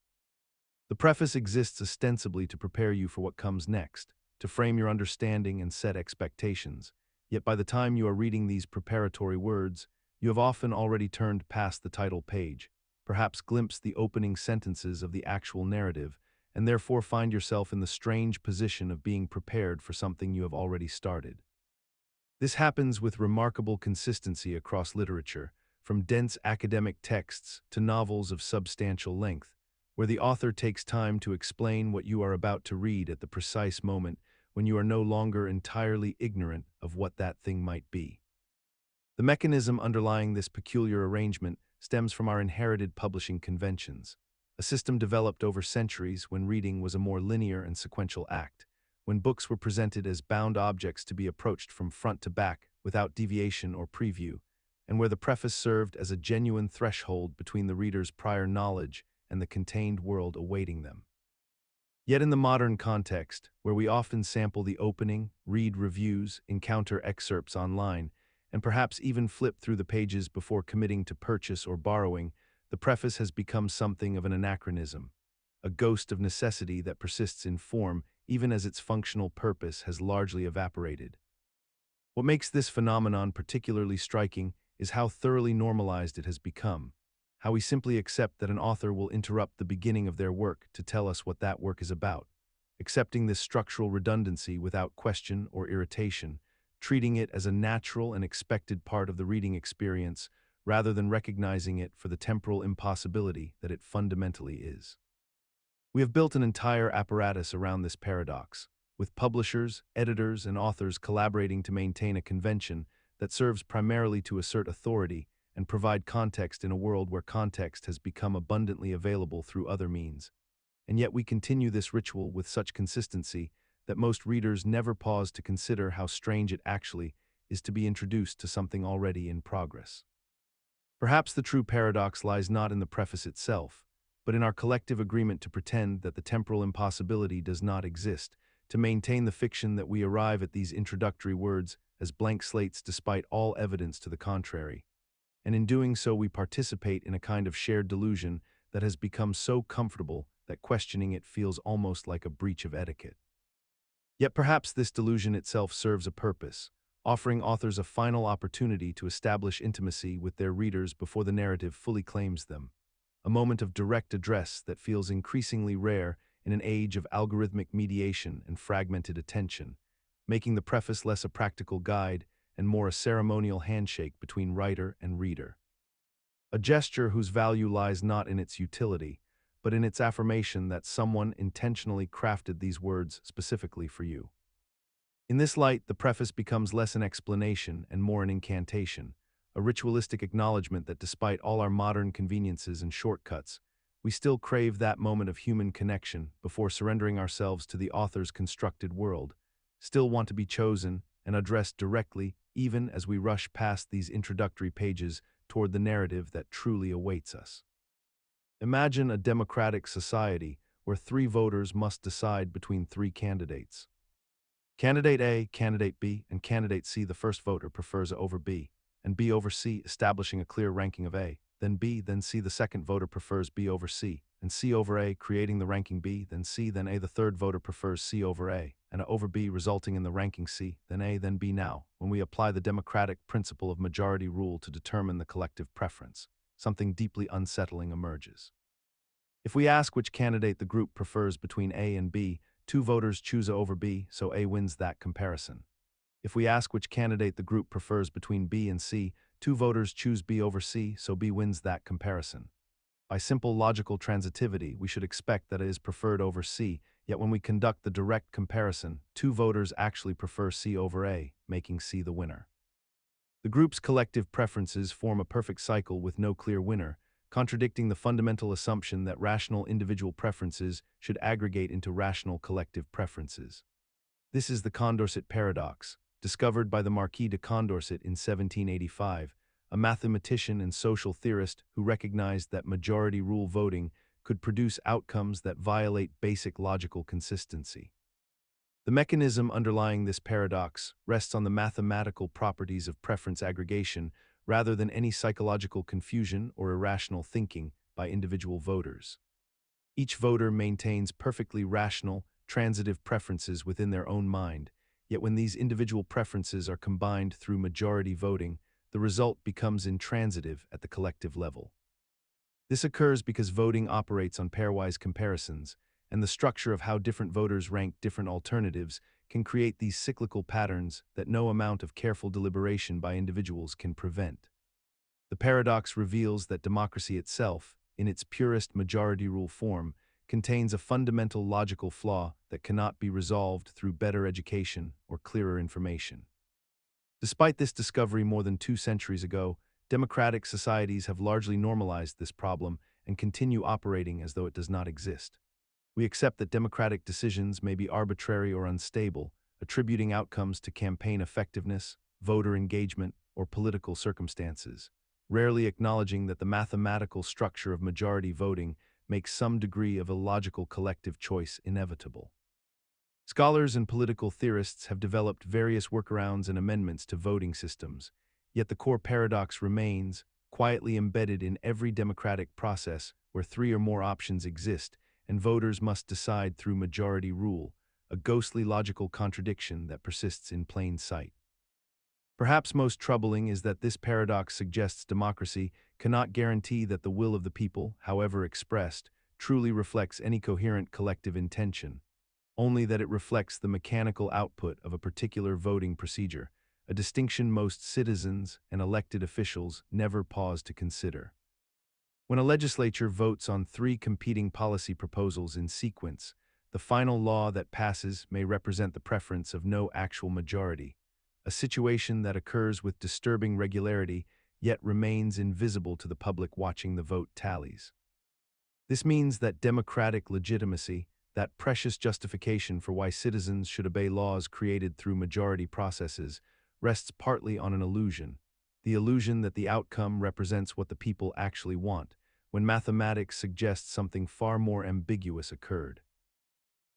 The preface exists ostensibly to prepare you for what comes next, to frame your understanding and set expectations, yet by the time you are reading these preparatory words, you have often already turned past the title page, perhaps glimpsed the opening sentences of the actual narrative, and therefore find yourself in the strange position of being prepared for something you have already started. This happens with remarkable consistency across literature, from dense academic texts to novels of substantial length, where the author takes time to explain what you are about to read at the precise moment when you are no longer entirely ignorant of what that thing might be. The mechanism underlying this peculiar arrangement stems from our inherited publishing conventions, a system developed over centuries when reading was a more linear and sequential act, when books were presented as bound objects to be approached from front to back without deviation or preview, and where the preface served as a genuine threshold between the reader's prior knowledge and the contained world awaiting them. Yet in the modern context, where we often sample the opening, read reviews, encounter excerpts online, and perhaps even flip through the pages before committing to purchase or borrowing, the preface has become something of an anachronism, a ghost of necessity that persists in form even as its functional purpose has largely evaporated. What makes this phenomenon particularly striking is how thoroughly normalized it has become, how we simply accept that an author will interrupt the beginning of their work to tell us what that work is about, accepting this structural redundancy without question or irritation, treating it as a natural and expected part of the reading experience rather than recognizing it for the temporal impossibility that it fundamentally is. We have built an entire apparatus around this paradox, with publishers, editors, and authors collaborating to maintain a convention that serves primarily to assert authority and provide context in a world where context has become abundantly available through other means. And yet we continue this ritual with such consistency that most readers never pause to consider how strange it actually is to be introduced to something already in progress. Perhaps the true paradox lies not in the preface itself, but in our collective agreement to pretend that the temporal impossibility does not exist, to maintain the fiction that we arrive at these introductory words as blank slates despite all evidence to the contrary. and in doing so we participate in a kind of shared delusion that has become so comfortable that questioning it feels almost like a breach of etiquette. Yet perhaps this delusion itself serves a purpose, offering authors a final opportunity to establish intimacy with their readers before the narrative fully claims them, a moment of direct address that feels increasingly rare in an age of algorithmic mediation and fragmented attention, making the preface less a practical guide and more a ceremonial handshake between writer and reader. A gesture whose value lies not in its utility, but in its affirmation that someone intentionally crafted these words specifically for you. In this light, the preface becomes less an explanation and more an incantation, a ritualistic acknowledgement that despite all our modern conveniences and shortcuts, we still crave that moment of human connection before surrendering ourselves to the author's constructed world, still want to be chosen and addressed directly even as we rush past these introductory pages toward the narrative that truly awaits us. Imagine a democratic society where three voters must decide between three candidates. Candidate A, Candidate B, and Candidate C. The first voter prefers A over B, and B over C, establishing a clear ranking of A, then B, then C. The second voter prefers B over C, and C over A, creating the ranking B, then C, then A. The third voter prefers C over A, and A over B, resulting in the ranking C, then A, then B. Now, when we apply the democratic principle of majority rule to determine the collective preference, something deeply unsettling emerges. If we ask which candidate the group prefers between A and B, two voters choose A over B, so A wins that comparison. If we ask which candidate the group prefers between B and C, two voters choose B over C, so B wins that comparison. By simple logical transitivity, we should expect that A is preferred over C, yet when we conduct the direct comparison, two voters actually prefer C over A, making C the winner. The group's collective preferences form a perfect cycle with no clear winner, contradicting the fundamental assumption that rational individual preferences should aggregate into rational collective preferences. This is the Condorcet Paradox, discovered by the Marquis de Condorcet in 1785, a mathematician and social theorist who recognized that majority rule voting could produce outcomes that violate basic logical consistency. The mechanism underlying this paradox rests on the mathematical properties of preference aggregation rather than any psychological confusion or irrational thinking by individual voters. Each voter maintains perfectly rational, transitive preferences within their own mind, yet when these individual preferences are combined through majority voting, the result becomes intransitive at the collective level. This occurs because voting operates on pairwise comparisons, and the structure of how different voters rank different alternatives can create these cyclical patterns that no amount of careful deliberation by individuals can prevent. The paradox reveals that democracy itself, in its purest majority rule form, contains a fundamental logical flaw that cannot be resolved through better education or clearer information. Despite this discovery more than 2 centuries ago, democratic societies have largely normalized this problem and continue operating as though it does not exist. We accept that democratic decisions may be arbitrary or unstable, attributing outcomes to campaign effectiveness, voter engagement, or political circumstances, rarely acknowledging that the mathematical structure of majority voting makes some degree of illogical collective choice inevitable. Scholars and political theorists have developed various workarounds and amendments to voting systems, yet the core paradox remains, quietly embedded in every democratic process where 3 or more options exist, and voters must decide through majority rule, a ghostly logical contradiction that persists in plain sight. Perhaps most troubling is that this paradox suggests democracy cannot guarantee that the will of the people, however expressed, truly reflects any coherent collective intention, only that it reflects the mechanical output of a particular voting procedure, a distinction most citizens and elected officials never pause to consider. When a legislature votes on 3 competing policy proposals in sequence, the final law that passes may represent the preference of no actual majority, a situation that occurs with disturbing regularity yet remains invisible to the public watching the vote tallies. This means that democratic legitimacy, that precious justification for why citizens should obey laws created through majority processes, rests partly on an illusion, the illusion that the outcome represents what the people actually want, when mathematics suggests something far more ambiguous occurred.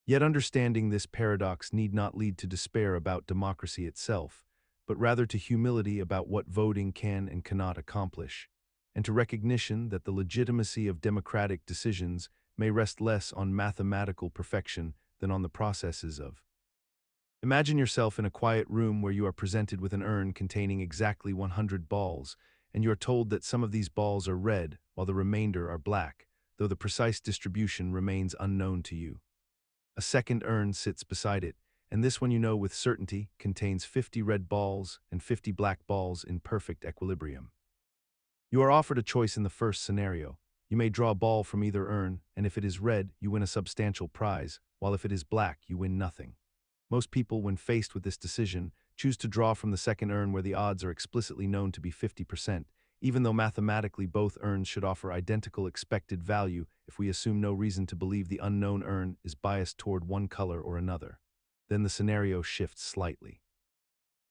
Yet understanding this paradox need not lead to despair about democracy itself, but rather to humility about what voting can and cannot accomplish, and to recognition that the legitimacy of democratic decisions may rest less on mathematical perfection than on the processes of. Imagine yourself in a quiet room where you are presented with an urn containing exactly 100 balls, and you are told that some of these balls are red while the remainder are black, though the precise distribution remains unknown to you. A second urn sits beside it, and this one you know with certainty contains 50 red balls and 50 black balls in perfect equilibrium. You are offered a choice in the first scenario. You may draw a ball from either urn, and if it is red, you win a substantial prize, while if it is black, you win nothing. Most people, when faced with this decision, choose to draw from the second urn where the odds are explicitly known to be 50%, even though mathematically both urns should offer identical expected value if we assume no reason to believe the unknown urn is biased toward one color or another. Then the scenario shifts slightly.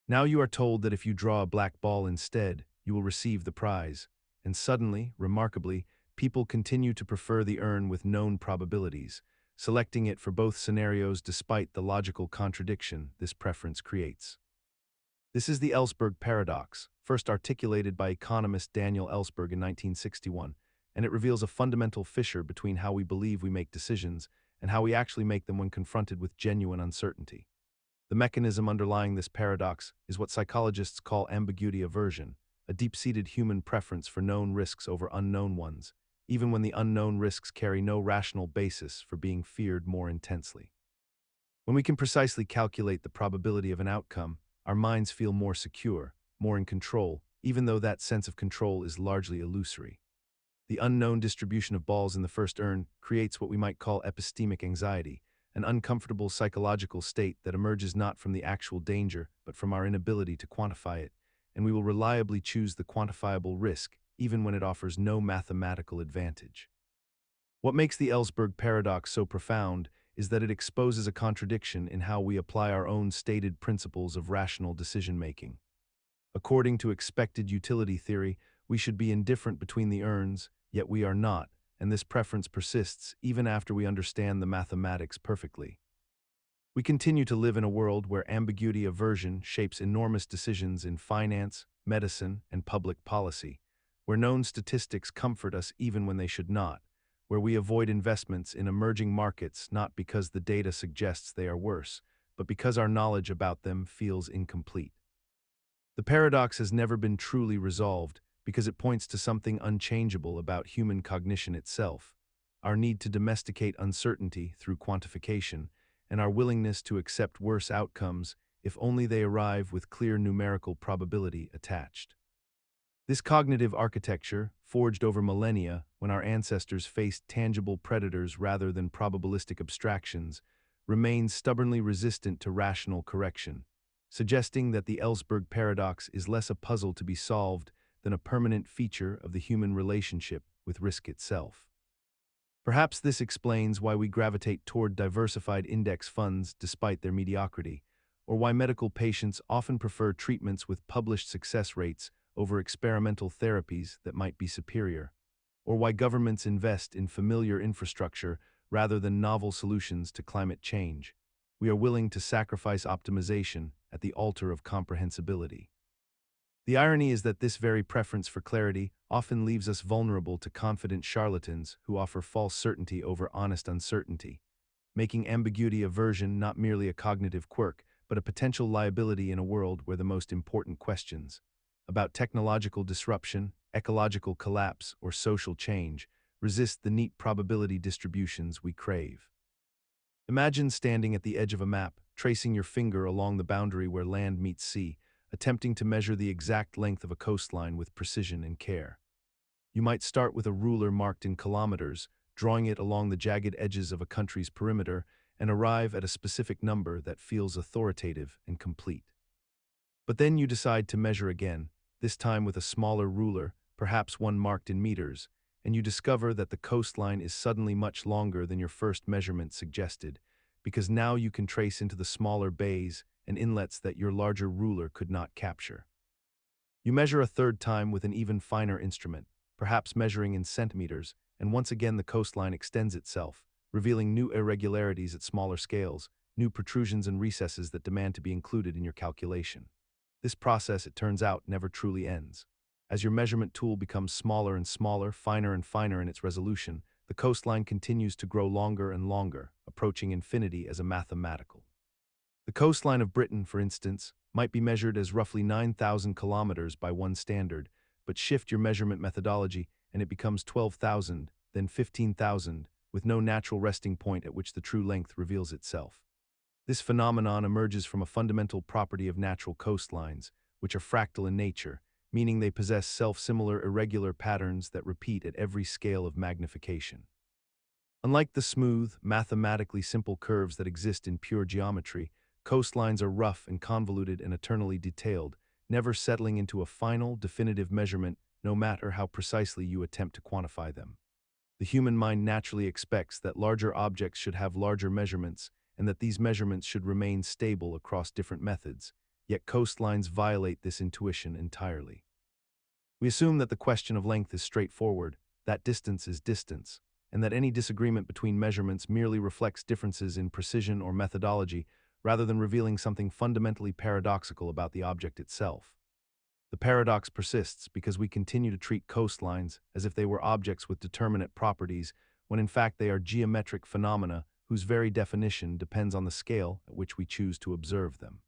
Now you are told that if you draw a black ball instead, you will receive the prize, and suddenly, remarkably, people continue to prefer the urn with known probabilities, selecting it for both scenarios despite the logical contradiction this preference creates. This is the Ellsberg Paradox, first articulated by economist Daniel Ellsberg in 1961, and it reveals a fundamental fissure between how we believe we make decisions and how we actually make them when confronted with genuine uncertainty. The mechanism underlying this paradox is what psychologists call ambiguity aversion, a deep-seated human preference for known risks over unknown ones, even when the unknown risks carry no rational basis for being feared more intensely. When we can precisely calculate the probability of an outcome, our minds feel more secure, more in control, even though that sense of control is largely illusory. The unknown distribution of balls in the first urn creates what we might call epistemic anxiety, an uncomfortable psychological state that emerges not from the actual danger but from our inability to quantify it, and we will reliably choose the quantifiable risk even when it offers no mathematical advantage. What makes the Ellsberg paradox so profound is that it exposes a contradiction in how we apply our own stated principles of rational decision-making. According to expected utility theory, we should be indifferent between the urns, yet we are not, and this preference persists even after we understand the mathematics perfectly. We continue to live in a world where ambiguity aversion shapes enormous decisions in finance, medicine, and public policy, where known statistics comfort us even when they should not, where we avoid investments in emerging markets not because the data suggests they are worse, but because our knowledge about them feels incomplete. The paradox has never been truly resolved because it points to something unchangeable about human cognition itself, our need to domesticate uncertainty through quantification, and our willingness to accept worse outcomes if only they arrive with clear numerical probability attached. This cognitive architecture, forged over millennia when our ancestors faced tangible predators rather than probabilistic abstractions, remains stubbornly resistant to rational correction, suggesting that the Ellsberg paradox is less a puzzle to be solved than a permanent feature of the human relationship with risk itself. Perhaps this explains why we gravitate toward diversified index funds despite their mediocrity, or why medical patients often prefer treatments with published success rates over experimental therapies that might be superior, or why governments invest in familiar infrastructure rather than novel solutions to climate change. We are willing to sacrifice optimization at the altar of comprehensibility. The irony is that this very preference for clarity often leaves us vulnerable to confident charlatans who offer false certainty over honest uncertainty, making ambiguity aversion not merely a cognitive quirk, but a potential liability in a world where the most important questions about technological disruption, ecological collapse, or social change resist the neat probability distributions we crave. Imagine standing at the edge of a map, tracing your finger along the boundary where land meets sea, attempting to measure the exact length of a coastline with precision and care. You might start with a ruler marked in kilometers, drawing it along the jagged edges of a country's perimeter, and arrive at a specific number that feels authoritative and complete. But then you decide to measure again, this time with a smaller ruler, perhaps one marked in meters, and you discover that the coastline is suddenly much longer than your first measurement suggested, because now you can trace into the smaller bays and inlets that your larger ruler could not capture. You measure a third time with an even finer instrument, perhaps measuring in centimeters, and once again the coastline extends itself, revealing new irregularities at smaller scales, new protrusions and recesses that demand to be included in your calculation. This process, it turns out, never truly ends. As your measurement tool becomes smaller and smaller, finer and finer in its resolution, the coastline continues to grow longer and longer, approaching infinity as a mathematical. The coastline of Britain, for instance, might be measured as roughly 9,000 kilometers by one standard, but shift your measurement methodology and it becomes 12,000, then 15,000, with no natural resting point at which the true length reveals itself. This phenomenon emerges from a fundamental property of natural coastlines, which are fractal in nature, meaning they possess self-similar irregular patterns that repeat at every scale of magnification. Unlike the smooth, mathematically simple curves that exist in pure geometry, coastlines are rough and convoluted and eternally detailed, never settling into a final, definitive measurement no matter how precisely you attempt to quantify them. The human mind naturally expects that larger objects should have larger measurements and that these measurements should remain stable across different methods, yet coastlines violate this intuition entirely. We assume that the question of length is straightforward, that distance is distance, and that any disagreement between measurements merely reflects differences in precision or methodology rather than revealing something fundamentally paradoxical about the object itself. The paradox persists because we continue to treat coastlines as if they were objects with determinate properties, when in fact they are geometric phenomena whose very definition depends on the scale at which we choose to observe them.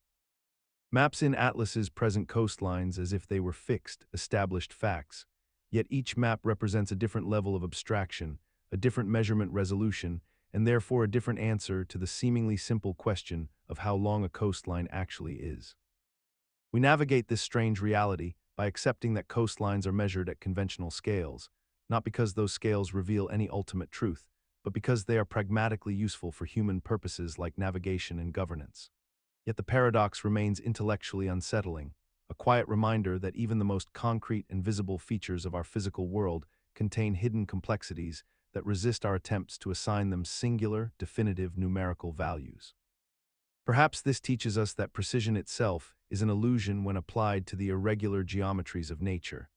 Maps in atlases present coastlines as if they were fixed, established facts, yet each map represents a different level of abstraction, a different measurement resolution, and therefore a different answer to the seemingly simple question of how long a coastline actually is. We navigate this strange reality by accepting that coastlines are measured at conventional scales, not because those scales reveal any ultimate truth, but because they are pragmatically useful for human purposes like navigation and governance. Yet the paradox remains intellectually unsettling, a quiet reminder that even the most concrete and visible features of our physical world contain hidden complexities that resist our attempts to assign them singular, definitive numerical values. Perhaps this teaches us that precision itself is an illusion when applied to the irregular geometries of nature,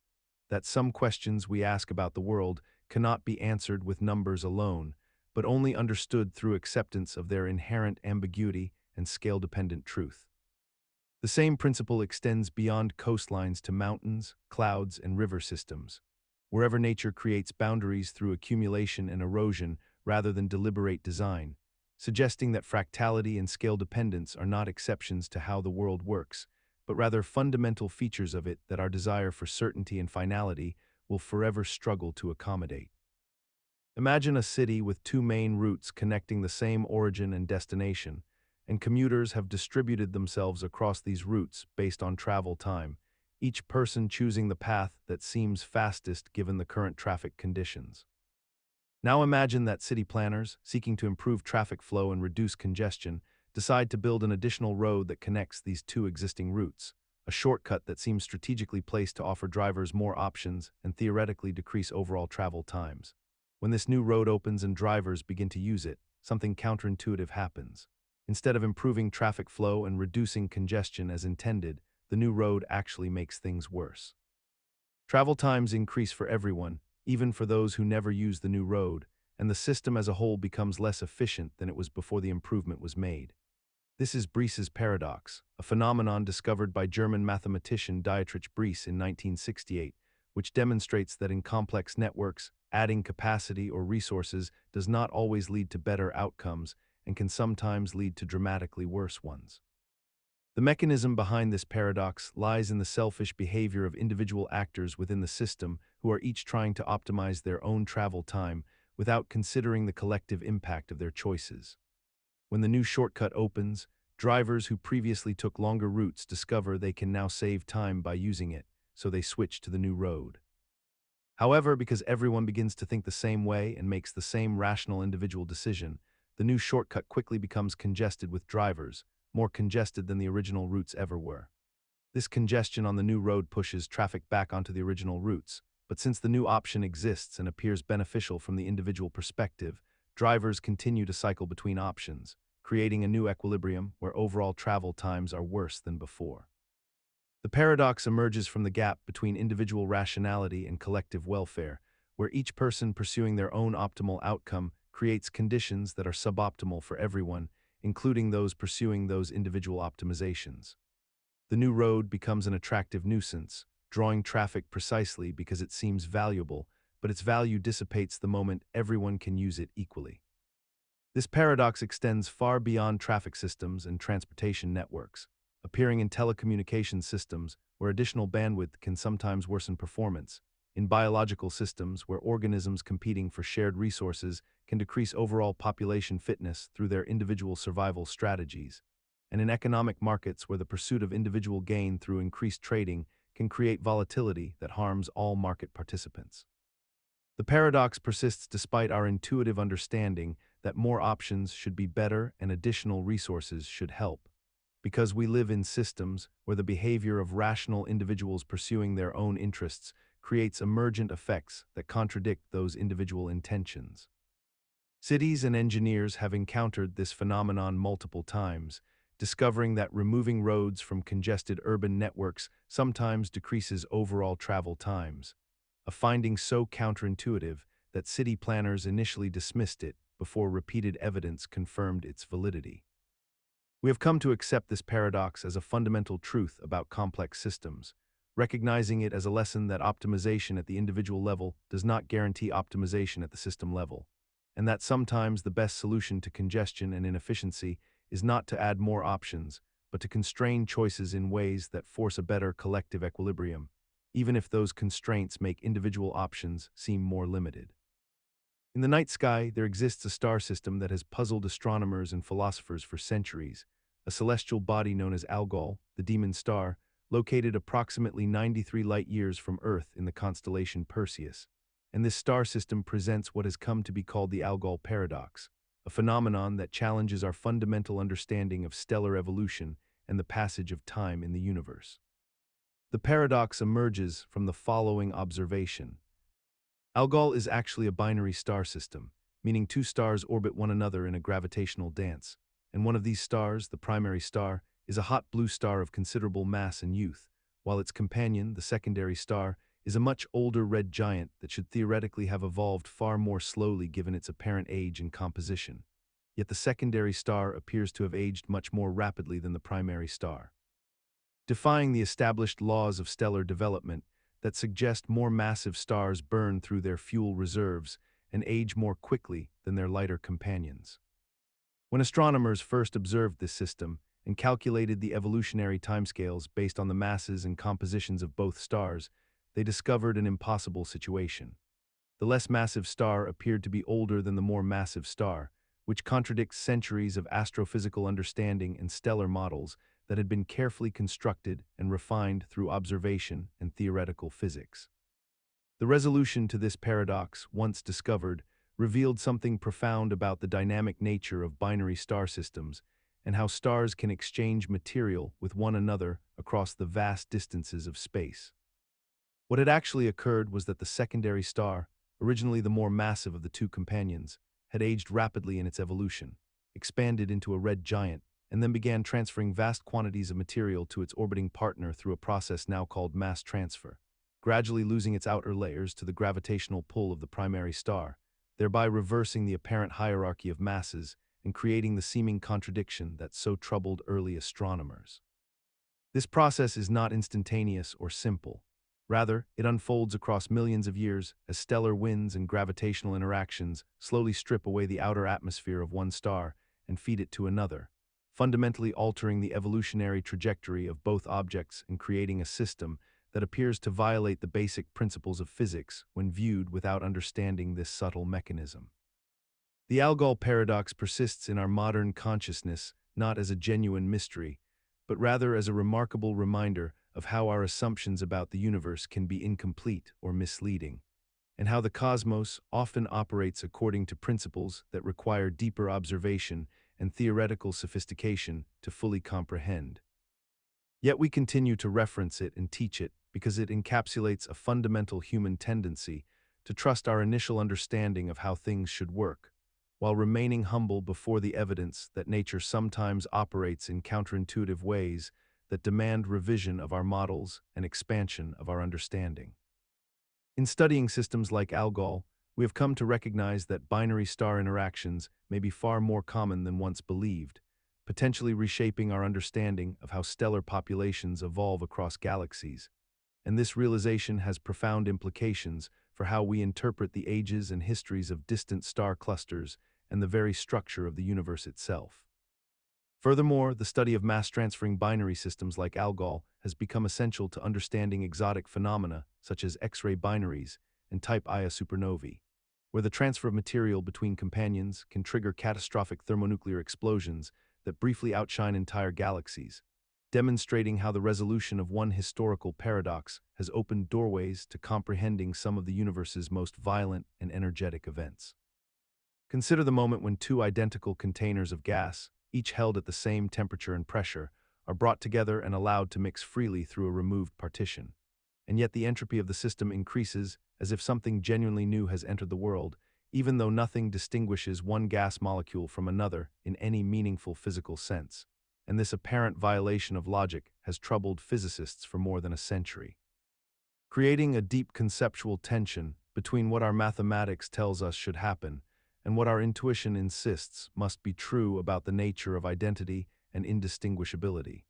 that some questions we ask about the world cannot be answered with numbers alone, but only understood through acceptance of their inherent ambiguity and scale-dependent truth. The same principle extends beyond coastlines to mountains, clouds, and river systems. Wherever nature creates boundaries through accumulation and erosion rather than deliberate design, suggesting that fractality and scale dependence are not exceptions to how the world works, but rather fundamental features of it that our desire for certainty and finality will forever struggle to accommodate. Imagine a city with two main routes connecting the same origin and destination, and commuters have distributed themselves across these routes based on travel time, each person choosing the path that seems fastest given the current traffic conditions. Now imagine that city planners, seeking to improve traffic flow and reduce congestion, decide to build an additional road that connects these two existing routes, a shortcut that seems strategically placed to offer drivers more options and theoretically decrease overall travel times. When this new road opens and drivers begin to use it, something counterintuitive happens. Instead of improving traffic flow and reducing congestion as intended, the new road actually makes things worse. Travel times increase for everyone, even for those who never use the new road, and the system as a whole becomes less efficient than it was before the improvement was made. This is Brice's paradox, a phenomenon discovered by German mathematician Dietrich Brice in 1968, which demonstrates that in complex networks, adding capacity or resources does not always lead to better outcomes and can sometimes lead to dramatically worse ones. The mechanism behind this paradox lies in the selfish behavior of individual actors within the system who are each trying to optimize their own travel time without considering the collective impact of their choices. When the new shortcut opens, drivers who previously took longer routes discover they can now save time by using it, so they switch to the new road. However, because everyone begins to think the same way and makes the same rational individual decision, the new shortcut quickly becomes congested with drivers, more congested than the original routes ever were. This congestion on the new road pushes traffic back onto the original routes, but since the new option exists and appears beneficial from the individual perspective, drivers continue to cycle between options, creating a new equilibrium where overall travel times are worse than before. The paradox emerges from the gap between individual rationality and collective welfare, where each person pursuing their own optimal outcome creates conditions that are suboptimal for everyone, including those pursuing those individual optimizations. The new road becomes an attractive nuisance, drawing traffic precisely because it seems valuable, but its value dissipates the moment everyone can use it equally. This paradox extends far beyond traffic systems and transportation networks, appearing in telecommunication systems where additional bandwidth can sometimes worsen performance, in biological systems where organisms competing for shared resources can decrease overall population fitness through their individual survival strategies, and in economic markets where the pursuit of individual gain through increased trading can create volatility that harms all market participants. The paradox persists despite our intuitive understanding that more options should be better and additional resources should help, because we live in systems where the behavior of rational individuals pursuing their own interests creates emergent effects that contradict those individual intentions. Cities and engineers have encountered this phenomenon multiple times, discovering that removing roads from congested urban networks sometimes decreases overall travel times, a finding so counterintuitive that city planners initially dismissed it before repeated evidence confirmed its validity. We have come to accept this paradox as a fundamental truth about complex systems, recognizing it as a lesson that optimization at the individual level does not guarantee optimization at the system level, and that sometimes the best solution to congestion and inefficiency is not to add more options, but to constrain choices in ways that force a better collective equilibrium, even if those constraints make individual options seem more limited. In the night sky, there exists a star system that has puzzled astronomers and philosophers for centuries, a celestial body known as Algol, the demon star, located approximately 93 light-years from Earth in the constellation Perseus, and this star system presents what has come to be called the Algol Paradox, a phenomenon that challenges our fundamental understanding of stellar evolution and the passage of time in the universe. The paradox emerges from the following observation. Algol is actually a binary star system, meaning two stars orbit one another in a gravitational dance, and one of these stars, the primary star, is a hot blue star of considerable mass and youth, while its companion, the secondary star, is a much older red giant that should theoretically have evolved far more slowly given its apparent age and composition. Yet the secondary star appears to have aged much more rapidly than the primary star. Defying the established laws of stellar development that suggest more massive stars burn through their fuel reserves and age more quickly than their lighter companions. When astronomers first observed this system and calculated the evolutionary timescales based on the masses and compositions of both stars, they discovered an impossible situation. The less massive star appeared to be older than the more massive star, which contradicts centuries of astrophysical understanding and stellar models that had been carefully constructed and refined through observation and theoretical physics. The resolution to this paradox, once discovered, revealed something profound about the dynamic nature of binary star systems and how stars can exchange material with one another across the vast distances of space. What had actually occurred was that the secondary star, originally the more massive of the two companions, had aged rapidly in its evolution, expanded into a red giant, and then began transferring vast quantities of material to its orbiting partner through a process now called mass transfer, gradually losing its outer layers to the gravitational pull of the primary star, thereby reversing the apparent hierarchy of masses and creating the seeming contradiction that so troubled early astronomers. This process is not instantaneous or simple. Rather, it unfolds across millions of years as stellar winds and gravitational interactions slowly strip away the outer atmosphere of one star and feed it to another, fundamentally altering the evolutionary trajectory of both objects and creating a system that appears to violate the basic principles of physics when viewed without understanding this subtle mechanism. The Algol Paradox persists in our modern consciousness not as a genuine mystery, but rather as a remarkable reminder of how our assumptions about the universe can be incomplete or misleading, and how the cosmos often operates according to principles that require deeper observation and theoretical sophistication to fully comprehend. Yet we continue to reference it and teach it because it encapsulates a fundamental human tendency to trust our initial understanding of how things should work, while remaining humble before the evidence that nature sometimes operates in counterintuitive ways that demand revision of our models and expansion of our understanding. In studying systems like Algol, we have come to recognize that binary star interactions may be far more common than once believed, potentially reshaping our understanding of how stellar populations evolve across galaxies. And this realization has profound implications for how we interpret the ages and histories of distant star clusters and the very structure of the universe itself. Furthermore, the study of mass-transferring binary systems like Algol has become essential to understanding exotic phenomena such as X-ray binaries and Type Ia supernovae, where the transfer of material between companions can trigger catastrophic thermonuclear explosions that briefly outshine entire galaxies, demonstrating how the resolution of one historical paradox has opened doorways to comprehending some of the universe's most violent and energetic events. Consider the moment when two identical containers of gas, each held at the same temperature and pressure, are brought together and allowed to mix freely through a removed partition. And yet the entropy of the system increases as if something genuinely new has entered the world, even though nothing distinguishes one gas molecule from another in any meaningful physical sense. And this apparent violation of logic has troubled physicists for more than a century, creating a deep conceptual tension between what our mathematics tells us should happen and what our intuition insists must be true about the nature of identity and indistinguishability.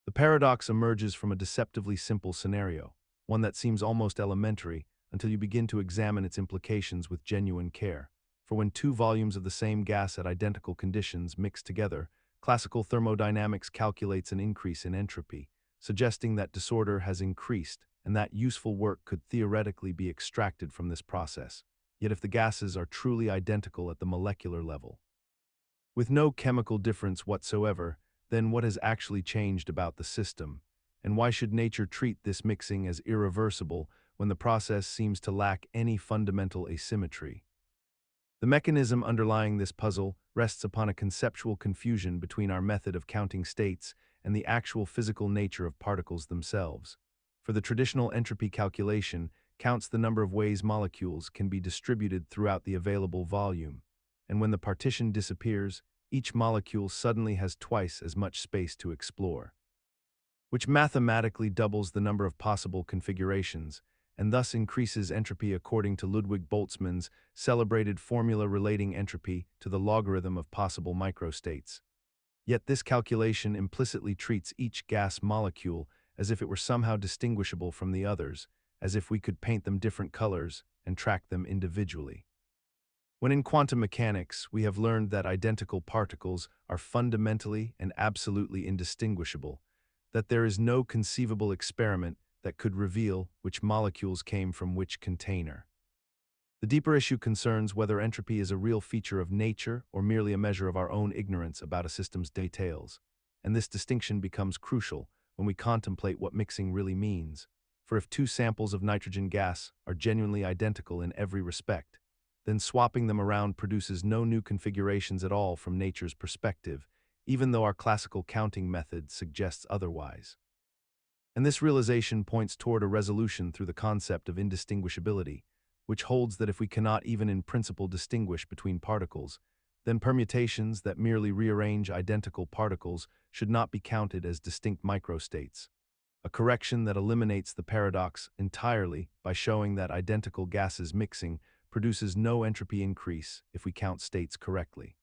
The paradox emerges from a deceptively simple scenario, one that seems almost elementary until you begin to examine its implications with genuine care. For when two volumes of the same gas at identical conditions mix together, classical thermodynamics calculates an increase in entropy, suggesting that disorder has increased and that useful work could theoretically be extracted from this process. Yet if the gases are truly identical at the molecular level, with no chemical difference whatsoever, then what has actually changed about the system? And why should nature treat this mixing as irreversible when the process seems to lack any fundamental asymmetry? The mechanism underlying this puzzle rests upon a conceptual confusion between our method of counting states and the actual physical nature of particles themselves. For the traditional entropy calculation counts the number of ways molecules can be distributed throughout the available volume, and when the partition disappears, each molecule suddenly has twice as much space to explore, which mathematically doubles the number of possible configurations, and thus increases entropy according to Ludwig Boltzmann's celebrated formula relating entropy to the logarithm of possible microstates. Yet this calculation implicitly treats each gas molecule as if it were somehow distinguishable from the others, as if we could paint them different colors and track them individually. When in quantum mechanics, we have learned that identical particles are fundamentally and absolutely indistinguishable, that there is no conceivable experiment that could reveal which molecules came from which container. The deeper issue concerns whether entropy is a real feature of nature or merely a measure of our own ignorance about a system's details, and this distinction becomes crucial when we contemplate what mixing really means. For if two samples of nitrogen gas are genuinely identical in every respect, then swapping them around produces no new configurations at all from nature's perspective, even though our classical counting method suggests otherwise. And this realization points toward a resolution through the concept of indistinguishability, which holds that if we cannot even in principle distinguish between particles, then permutations that merely rearrange identical particles should not be counted as distinct microstates, a correction that eliminates the paradox entirely by showing that identical gases mixing produces no entropy increase if we count states correctly.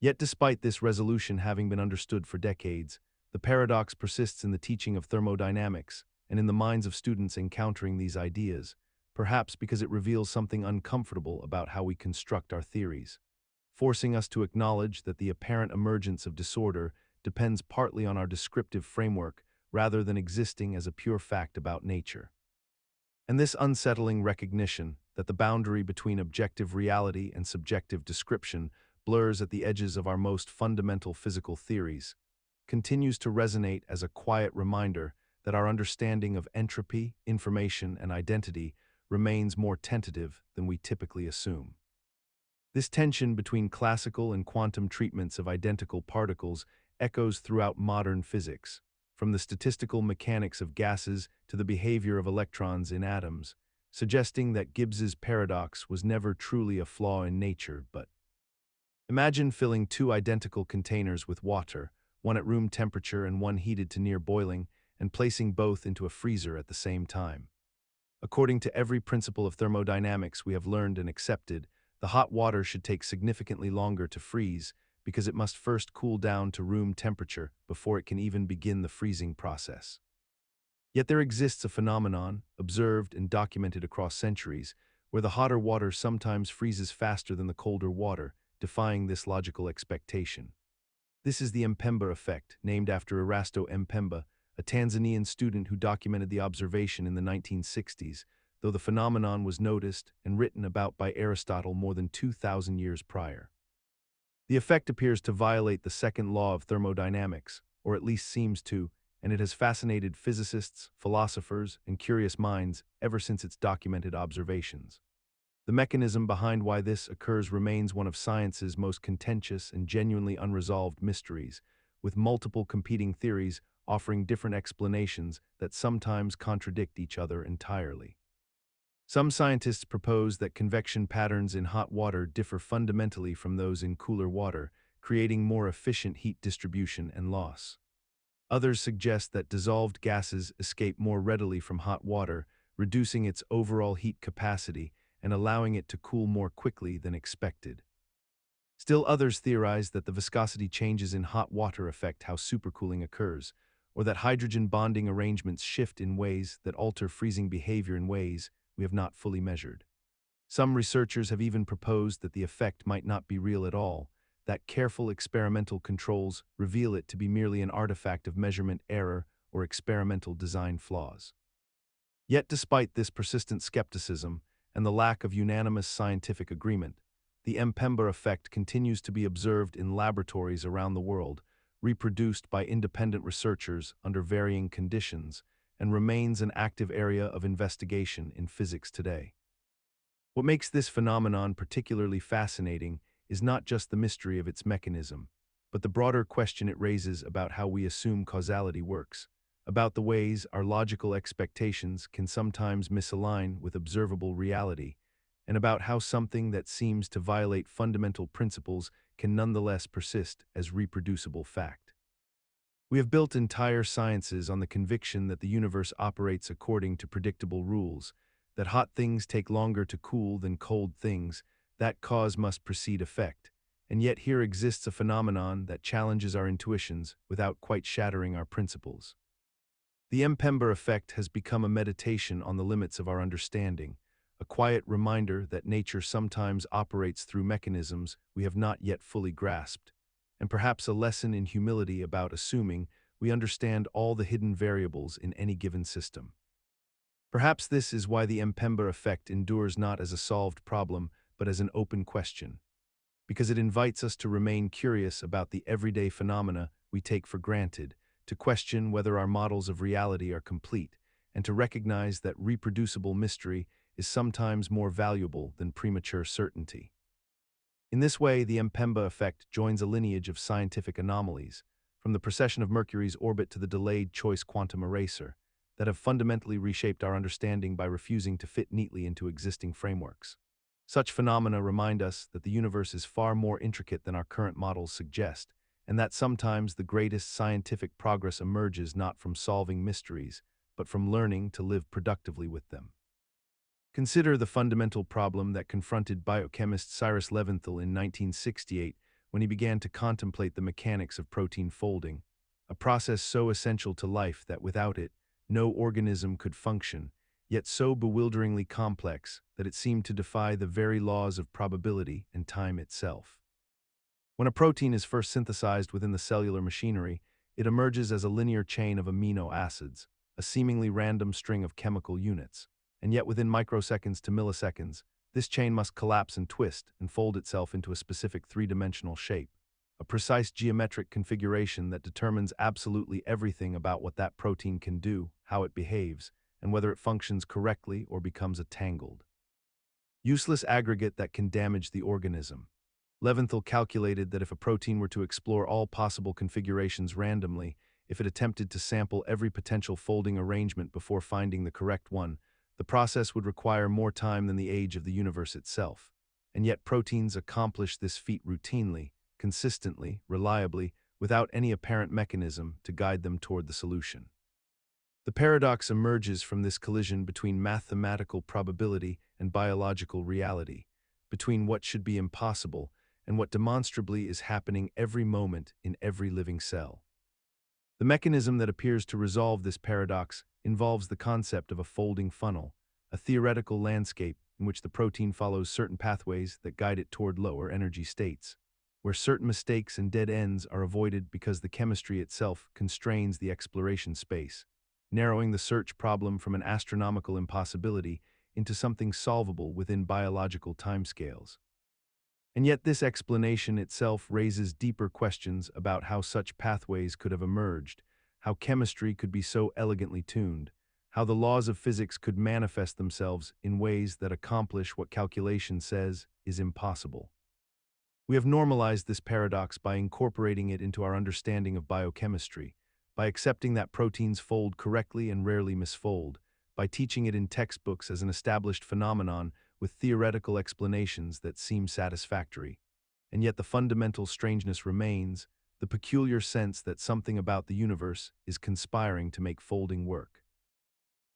Yet despite this resolution having been understood for decades, the paradox persists in the teaching of thermodynamics and in the minds of students encountering these ideas, perhaps because it reveals something uncomfortable about how we construct our theories, forcing us to acknowledge that the apparent emergence of disorder depends partly on our descriptive framework rather than existing as a pure fact about nature. And this unsettling recognition that the boundary between objective reality and subjective description blurs at the edges of our most fundamental physical theories continues to resonate as a quiet reminder that our understanding of entropy, information, and identity remains more tentative than we typically assume. This tension between classical and quantum treatments of identical particles echoes throughout modern physics, from the statistical mechanics of gases to the behavior of electrons in atoms, suggesting that Gibbs's paradox was never truly a flaw in nature, but imagine filling two identical containers with water, one at room temperature and one heated to near boiling, and placing both into a freezer at the same time. According to every principle of thermodynamics we have learned and accepted, the hot water should take significantly longer to freeze because it must first cool down to room temperature before it can even begin the freezing process. Yet there exists a phenomenon, observed and documented across centuries, where the hotter water sometimes freezes faster than the colder water, defying this logical expectation. This is the Mpemba Effect, named after Erasto Mpemba, a Tanzanian student who documented the observation in the 1960s, though the phenomenon was noticed and written about by Aristotle more than 2,000 years prior. The effect appears to violate the second law of thermodynamics, or at least seems to, and it has fascinated physicists, philosophers, and curious minds ever since its documented observations. The mechanism behind why this occurs remains one of science's most contentious and genuinely unresolved mysteries, with multiple competing theories offering different explanations that sometimes contradict each other entirely. Some scientists propose that convection patterns in hot water differ fundamentally from those in cooler water, creating more efficient heat distribution and loss. Others suggest that dissolved gases escape more readily from hot water, reducing its overall heat capacity and allowing it to cool more quickly than expected. Still others theorize that the viscosity changes in hot water affect how supercooling occurs, or that hydrogen bonding arrangements shift in ways that alter freezing behavior in ways we have not fully measured. Some researchers have even proposed that the effect might not be real at all, that careful experimental controls reveal it to be merely an artifact of measurement error or experimental design flaws. Yet despite this persistent skepticism and the lack of unanimous scientific agreement, the Mpemba effect continues to be observed in laboratories around the world, reproduced by independent researchers under varying conditions, and remains an active area of investigation in physics today. What makes this phenomenon particularly fascinating is not just the mystery of its mechanism, but the broader question it raises about how we assume causality works, about the ways our logical expectations can sometimes misalign with observable reality, and about how something that seems to violate fundamental principles can nonetheless persist as reproducible fact. We have built entire sciences on the conviction that the universe operates according to predictable rules, that hot things take longer to cool than cold things, that cause must precede effect, and yet here exists a phenomenon that challenges our intuitions without quite shattering our principles. The Mpemba effect has become a meditation on the limits of our understanding, a quiet reminder that nature sometimes operates through mechanisms we have not yet fully grasped, and perhaps a lesson in humility about assuming we understand all the hidden variables in any given system. Perhaps this is why the Mpemba effect endures not as a solved problem, but as an open question, because it invites us to remain curious about the everyday phenomena we take for granted, to question whether our models of reality are complete, and to recognize that reproducible mystery is sometimes more valuable than premature certainty. In this way, the Mpemba effect joins a lineage of scientific anomalies, from the precession of Mercury's orbit to the delayed choice quantum eraser, that have fundamentally reshaped our understanding by refusing to fit neatly into existing frameworks. Such phenomena remind us that the universe is far more intricate than our current models suggest, and that sometimes the greatest scientific progress emerges not from solving mysteries, but from learning to live productively with them. Consider the fundamental problem that confronted biochemist Cyrus Leventhal in 1968 when he began to contemplate the mechanics of protein folding, a process so essential to life that without it, no organism could function, yet so bewilderingly complex that it seemed to defy the very laws of probability and time itself. When a protein is first synthesized within the cellular machinery, it emerges as a linear chain of amino acids, a seemingly random string of chemical units. And yet within microseconds to milliseconds, this chain must collapse and twist and fold itself into a specific three-dimensional shape, a precise geometric configuration that determines absolutely everything about what that protein can do, how it behaves, and whether it functions correctly or becomes a tangled, useless aggregate that can damage the organism. Leventhal calculated that if a protein were to explore all possible configurations randomly, if it attempted to sample every potential folding arrangement before finding the correct one, the process would require more time than the age of the universe itself. And yet proteins accomplish this feat routinely, consistently, reliably, without any apparent mechanism to guide them toward the solution. The paradox emerges from this collision between mathematical probability and biological reality, between what should be impossible and what demonstrably is happening every moment in every living cell. The mechanism that appears to resolve this paradox involves the concept of a folding funnel, a theoretical landscape in which the protein follows certain pathways that guide it toward lower energy states, where certain mistakes and dead ends are avoided because the chemistry itself constrains the exploration space, narrowing the search problem from an astronomical impossibility into something solvable within biological timescales. And yet this explanation itself raises deeper questions about how such pathways could have emerged, how chemistry could be so elegantly tuned, how the laws of physics could manifest themselves in ways that accomplish what calculation says is impossible. We have normalized this paradox by incorporating it into our understanding of biochemistry, by accepting that proteins fold correctly and rarely misfold, by teaching it in textbooks as an established phenomenon with theoretical explanations that seem satisfactory. And yet the fundamental strangeness remains, the peculiar sense that something about the universe is conspiring to make folding work.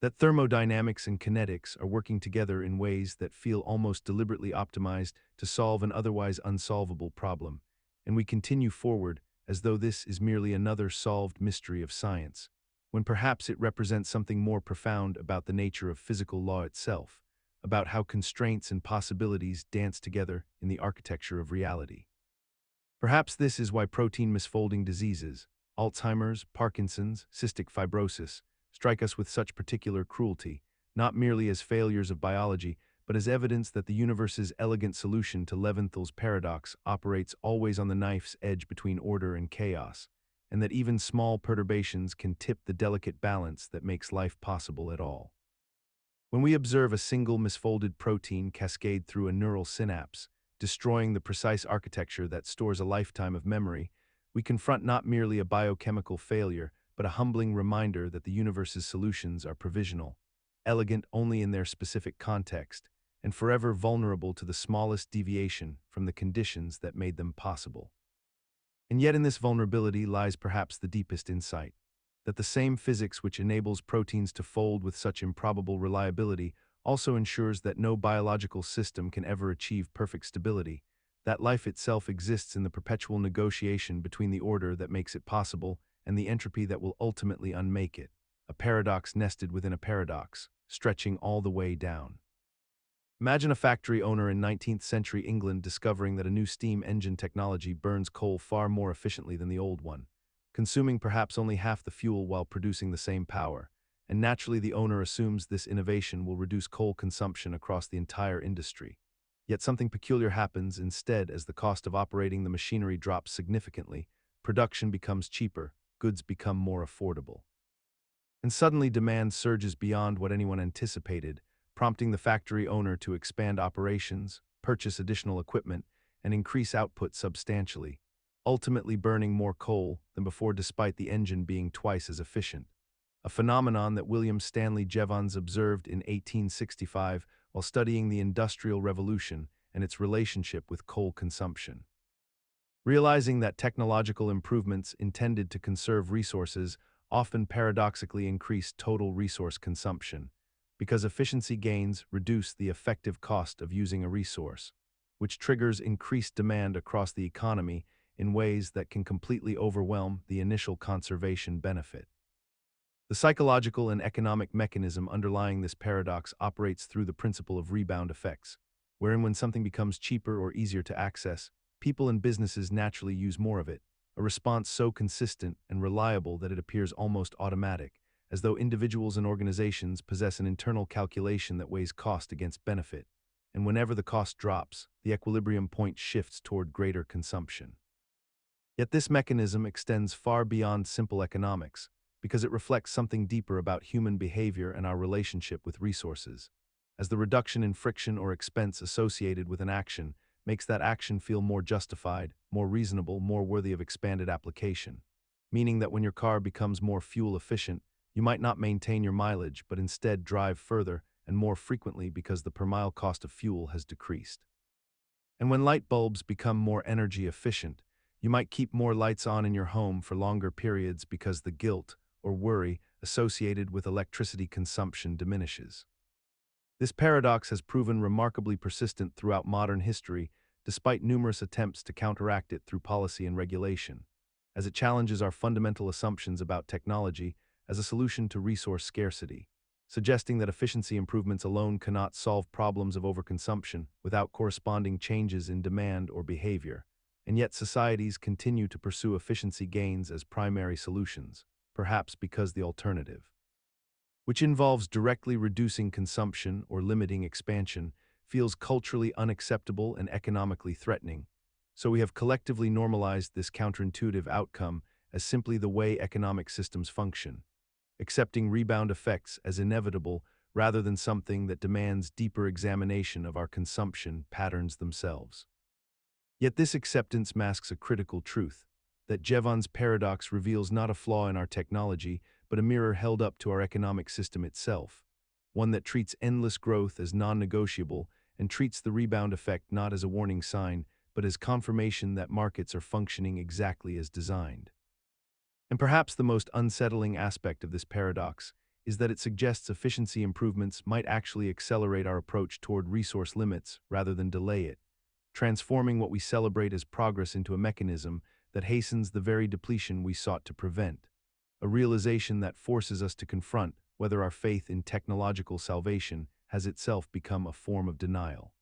That thermodynamics and kinetics are working together in ways that feel almost deliberately optimized to solve an otherwise unsolvable problem, and we continue forward as though this is merely another solved mystery of science, when perhaps it represents something more profound about the nature of physical law itself, about how constraints and possibilities dance together in the architecture of reality. Perhaps this is why protein misfolding diseases, Alzheimer's, Parkinson's, cystic fibrosis, strike us with such particular cruelty, not merely as failures of biology, but as evidence that the universe's elegant solution to Levinthal's paradox operates always on the knife's edge between order and chaos, and that even small perturbations can tip the delicate balance that makes life possible at all. When we observe a single misfolded protein cascade through a neural synapse, destroying the precise architecture that stores a lifetime of memory, we confront not merely a biochemical failure, but a humbling reminder that the universe's solutions are provisional, elegant only in their specific context, and forever vulnerable to the smallest deviation from the conditions that made them possible. And yet in this vulnerability lies perhaps the deepest insight, that the same physics which enables proteins to fold with such improbable reliability also ensures that no biological system can ever achieve perfect stability, that life itself exists in the perpetual negotiation between the order that makes it possible and the entropy that will ultimately unmake it, a paradox nested within a paradox, stretching all the way down. Imagine a factory owner in 19th century England discovering that a new steam engine technology burns coal far more efficiently than the old one, consuming perhaps only half the fuel while producing the same power, and naturally the owner assumes this innovation will reduce coal consumption across the entire industry. Yet something peculiar happens instead. As the cost of operating the machinery drops significantly, production becomes cheaper, goods become more affordable. And suddenly demand surges beyond what anyone anticipated, prompting the factory owner to expand operations, purchase additional equipment, and increase output substantially, ultimately burning more coal than before despite the engine being twice as efficient, a phenomenon that William Stanley Jevons observed in 1865 while studying the Industrial Revolution and its relationship with coal consumption. Realizing that technological improvements intended to conserve resources often paradoxically increase total resource consumption, because efficiency gains reduce the effective cost of using a resource, which triggers increased demand across the economy in ways that can completely overwhelm the initial conservation benefit. The psychological and economic mechanism underlying this paradox operates through the principle of rebound effects, wherein when something becomes cheaper or easier to access, people and businesses naturally use more of it, a response so consistent and reliable that it appears almost automatic, as though individuals and organizations possess an internal calculation that weighs cost against benefit, and whenever the cost drops, the equilibrium point shifts toward greater consumption. Yet this mechanism extends far beyond simple economics, because it reflects something deeper about human behavior and our relationship with resources, as the reduction in friction or expense associated with an action makes that action feel more justified, more reasonable, more worthy of expanded application, meaning that when your car becomes more fuel efficient, you might not maintain your mileage but instead drive further and more frequently because the per mile cost of fuel has decreased. And when light bulbs become more energy efficient, you might keep more lights on in your home for longer periods because the guilt or worry associated with electricity consumption diminishes. This paradox has proven remarkably persistent throughout modern history despite numerous attempts to counteract it through policy and regulation, as it challenges our fundamental assumptions about technology as a solution to resource scarcity, suggesting that efficiency improvements alone cannot solve problems of overconsumption without corresponding changes in demand or behavior. And yet societies continue to pursue efficiency gains as primary solutions, perhaps because the alternative, which involves directly reducing consumption or limiting expansion, feels culturally unacceptable and economically threatening. So we have collectively normalized this counterintuitive outcome as simply the way economic systems function, accepting rebound effects as inevitable rather than something that demands deeper examination of our consumption patterns themselves. Yet this acceptance masks a critical truth, that Jevons paradox reveals not a flaw in our technology, but a mirror held up to our economic system itself, one that treats endless growth as non-negotiable and treats the rebound effect not as a warning sign, but as confirmation that markets are functioning exactly as designed. And perhaps the most unsettling aspect of this paradox is that it suggests efficiency improvements might actually accelerate our approach toward resource limits rather than delay it, transforming what we celebrate as progress into a mechanism that hastens the very depletion we sought to prevent, a realization that forces us to confront whether our faith in technological salvation has itself become a form of denial.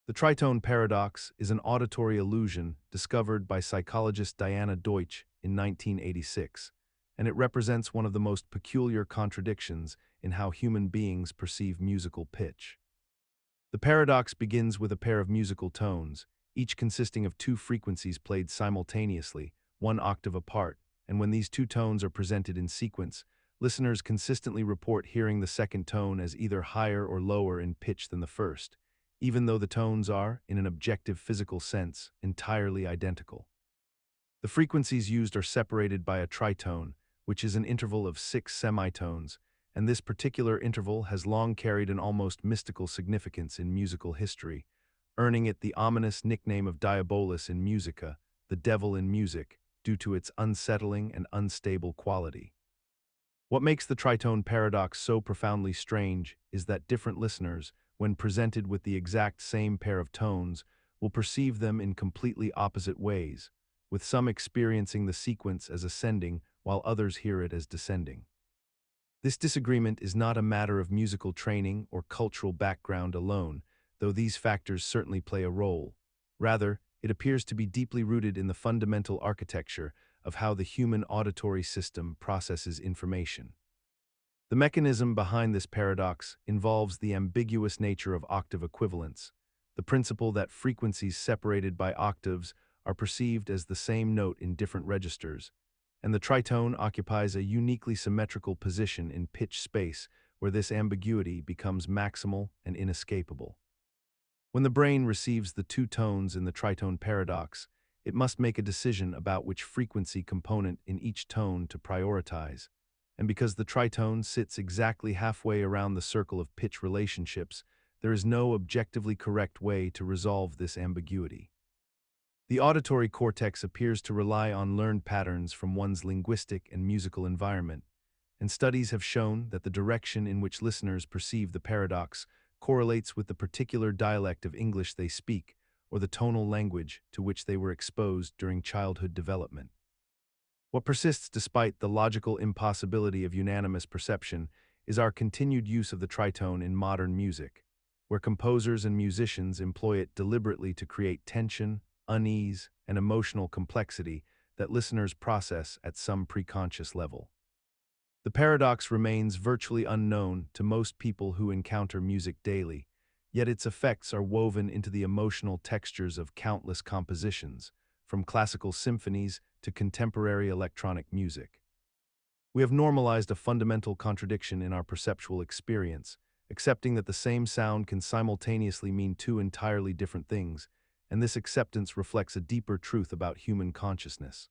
The Tritone Paradox is an auditory illusion discovered by psychologist Diana Deutsch in 1986, and it represents one of the most peculiar contradictions in how human beings perceive musical pitch. The paradox begins with a pair of musical tones, each consisting of two frequencies played simultaneously, one octave apart, and when these two tones are presented in sequence, listeners consistently report hearing the second tone as either higher or lower in pitch than the first, even though the tones are, in an objective physical sense, entirely identical. The frequencies used are separated by a tritone, which is an interval of 6 semitones, and this particular interval has long carried an almost mystical significance in musical history, earning it the ominous nickname of Diabolus in musica, the devil in music, due to its unsettling and unstable quality. What makes the Tritone Paradox so profoundly strange is that different listeners, when presented with the exact same pair of tones, will perceive them in completely opposite ways, with some experiencing the sequence as ascending while others hear it as descending. This disagreement is not a matter of musical training or cultural background alone, though these factors certainly play a role. Rather, it appears to be deeply rooted in the fundamental architecture of how the human auditory system processes information. The mechanism behind this paradox involves the ambiguous nature of octave equivalence, the principle that frequencies separated by octaves are perceived as the same note in different registers, and the tritone occupies a uniquely symmetrical position in pitch space where this ambiguity becomes maximal and inescapable. When the brain receives the two tones in the tritone paradox, it must make a decision about which frequency component in each tone to prioritize, and because the tritone sits exactly halfway around the circle of pitch relationships, there is no objectively correct way to resolve this ambiguity. The auditory cortex appears to rely on learned patterns from one's linguistic and musical environment, and studies have shown that the direction in which listeners perceive the paradox correlates with the particular dialect of English they speak or the tonal language to which they were exposed during childhood development. What persists despite the logical impossibility of unanimous perception is our continued use of the tritone in modern music, where composers and musicians employ it deliberately to create tension, unease, and emotional complexity that listeners process at some preconscious level. The paradox remains virtually unknown to most people who encounter music daily, yet its effects are woven into the emotional textures of countless compositions, from classical symphonies to contemporary electronic music. We have normalized a fundamental contradiction in our perceptual experience, accepting that the same sound can simultaneously mean two entirely different things, and this acceptance reflects a deeper truth about human consciousness.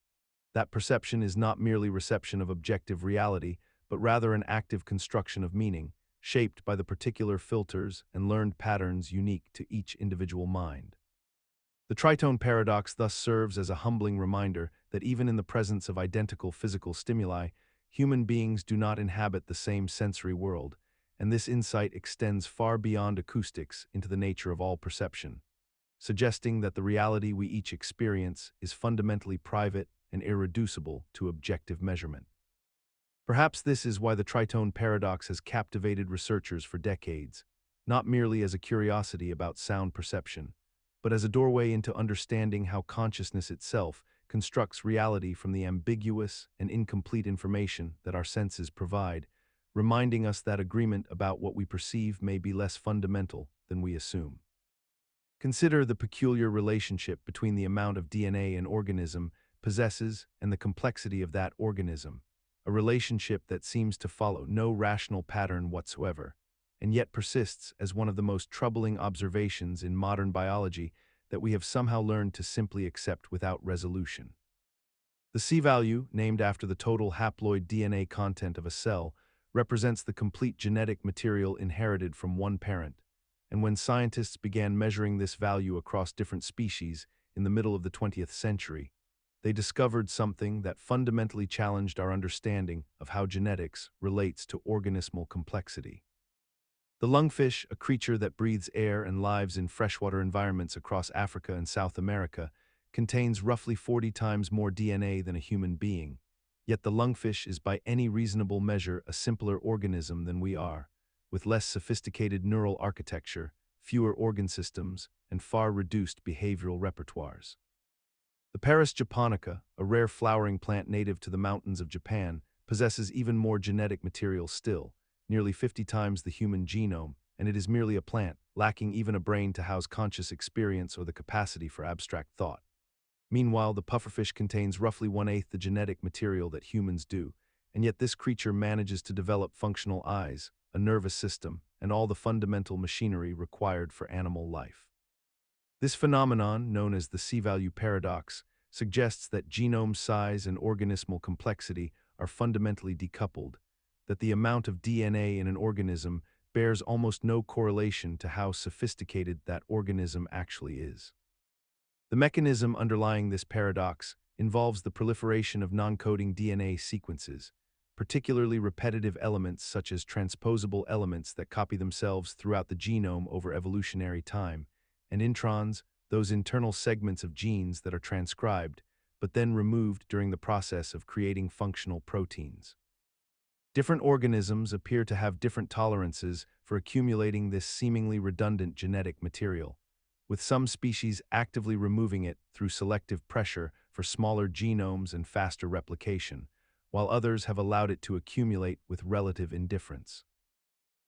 That perception is not merely reception of objective reality, but rather an active construction of meaning, shaped by the particular filters and learned patterns unique to each individual mind. The tritone paradox thus serves as a humbling reminder that even in the presence of identical physical stimuli, human beings do not inhabit the same sensory world, and this insight extends far beyond acoustics into the nature of all perception. suggesting that the reality we each experience is fundamentally private and irreducible to objective measurement. Perhaps this is why the Tritone Paradox has captivated researchers for decades, not merely as a curiosity about sound perception, but as a doorway into understanding how consciousness itself constructs reality from the ambiguous and incomplete information that our senses provide, reminding us that agreement about what we perceive may be less fundamental than we assume. Consider the peculiar relationship between the amount of DNA an organism possesses and the complexity of that organism, a relationship that seems to follow no rational pattern whatsoever, and yet persists as one of the most troubling observations in modern biology that we have somehow learned to simply accept without resolution. The C-value, named after the total haploid DNA content of a cell, represents the complete genetic material inherited from one parent, and when scientists began measuring this value across different species in the middle of the 20th century, they discovered something that fundamentally challenged our understanding of how genetics relates to organismal complexity. The lungfish, a creature that breathes air and lives in freshwater environments across Africa and South America, contains roughly 40 times more DNA than a human being, yet the lungfish is by any reasonable measure a simpler organism than we are, with less sophisticated neural architecture, fewer organ systems, and far reduced behavioral repertoires. The Paris japonica, a rare flowering plant native to the mountains of Japan, possesses even more genetic material still, nearly 50 times the human genome, and it is merely a plant, lacking even a brain to house conscious experience or the capacity for abstract thought. Meanwhile, the pufferfish contains roughly 1/8 the genetic material that humans do, and yet this creature manages to develop functional eyes, a nervous system, and all the fundamental machinery required for animal life. This phenomenon, known as the C-value paradox, suggests that genome size and organismal complexity are fundamentally decoupled, that the amount of DNA in an organism bears almost no correlation to how sophisticated that organism actually is. The mechanism underlying this paradox involves the proliferation of non-coding DNA sequences, particularly repetitive elements such as transposable elements that copy themselves throughout the genome over evolutionary time, and introns, those internal segments of genes that are transcribed, but then removed during the process of creating functional proteins. Different organisms appear to have different tolerances for accumulating this seemingly redundant genetic material, with some species actively removing it through selective pressure for smaller genomes and faster replication, while others have allowed it to accumulate with relative indifference.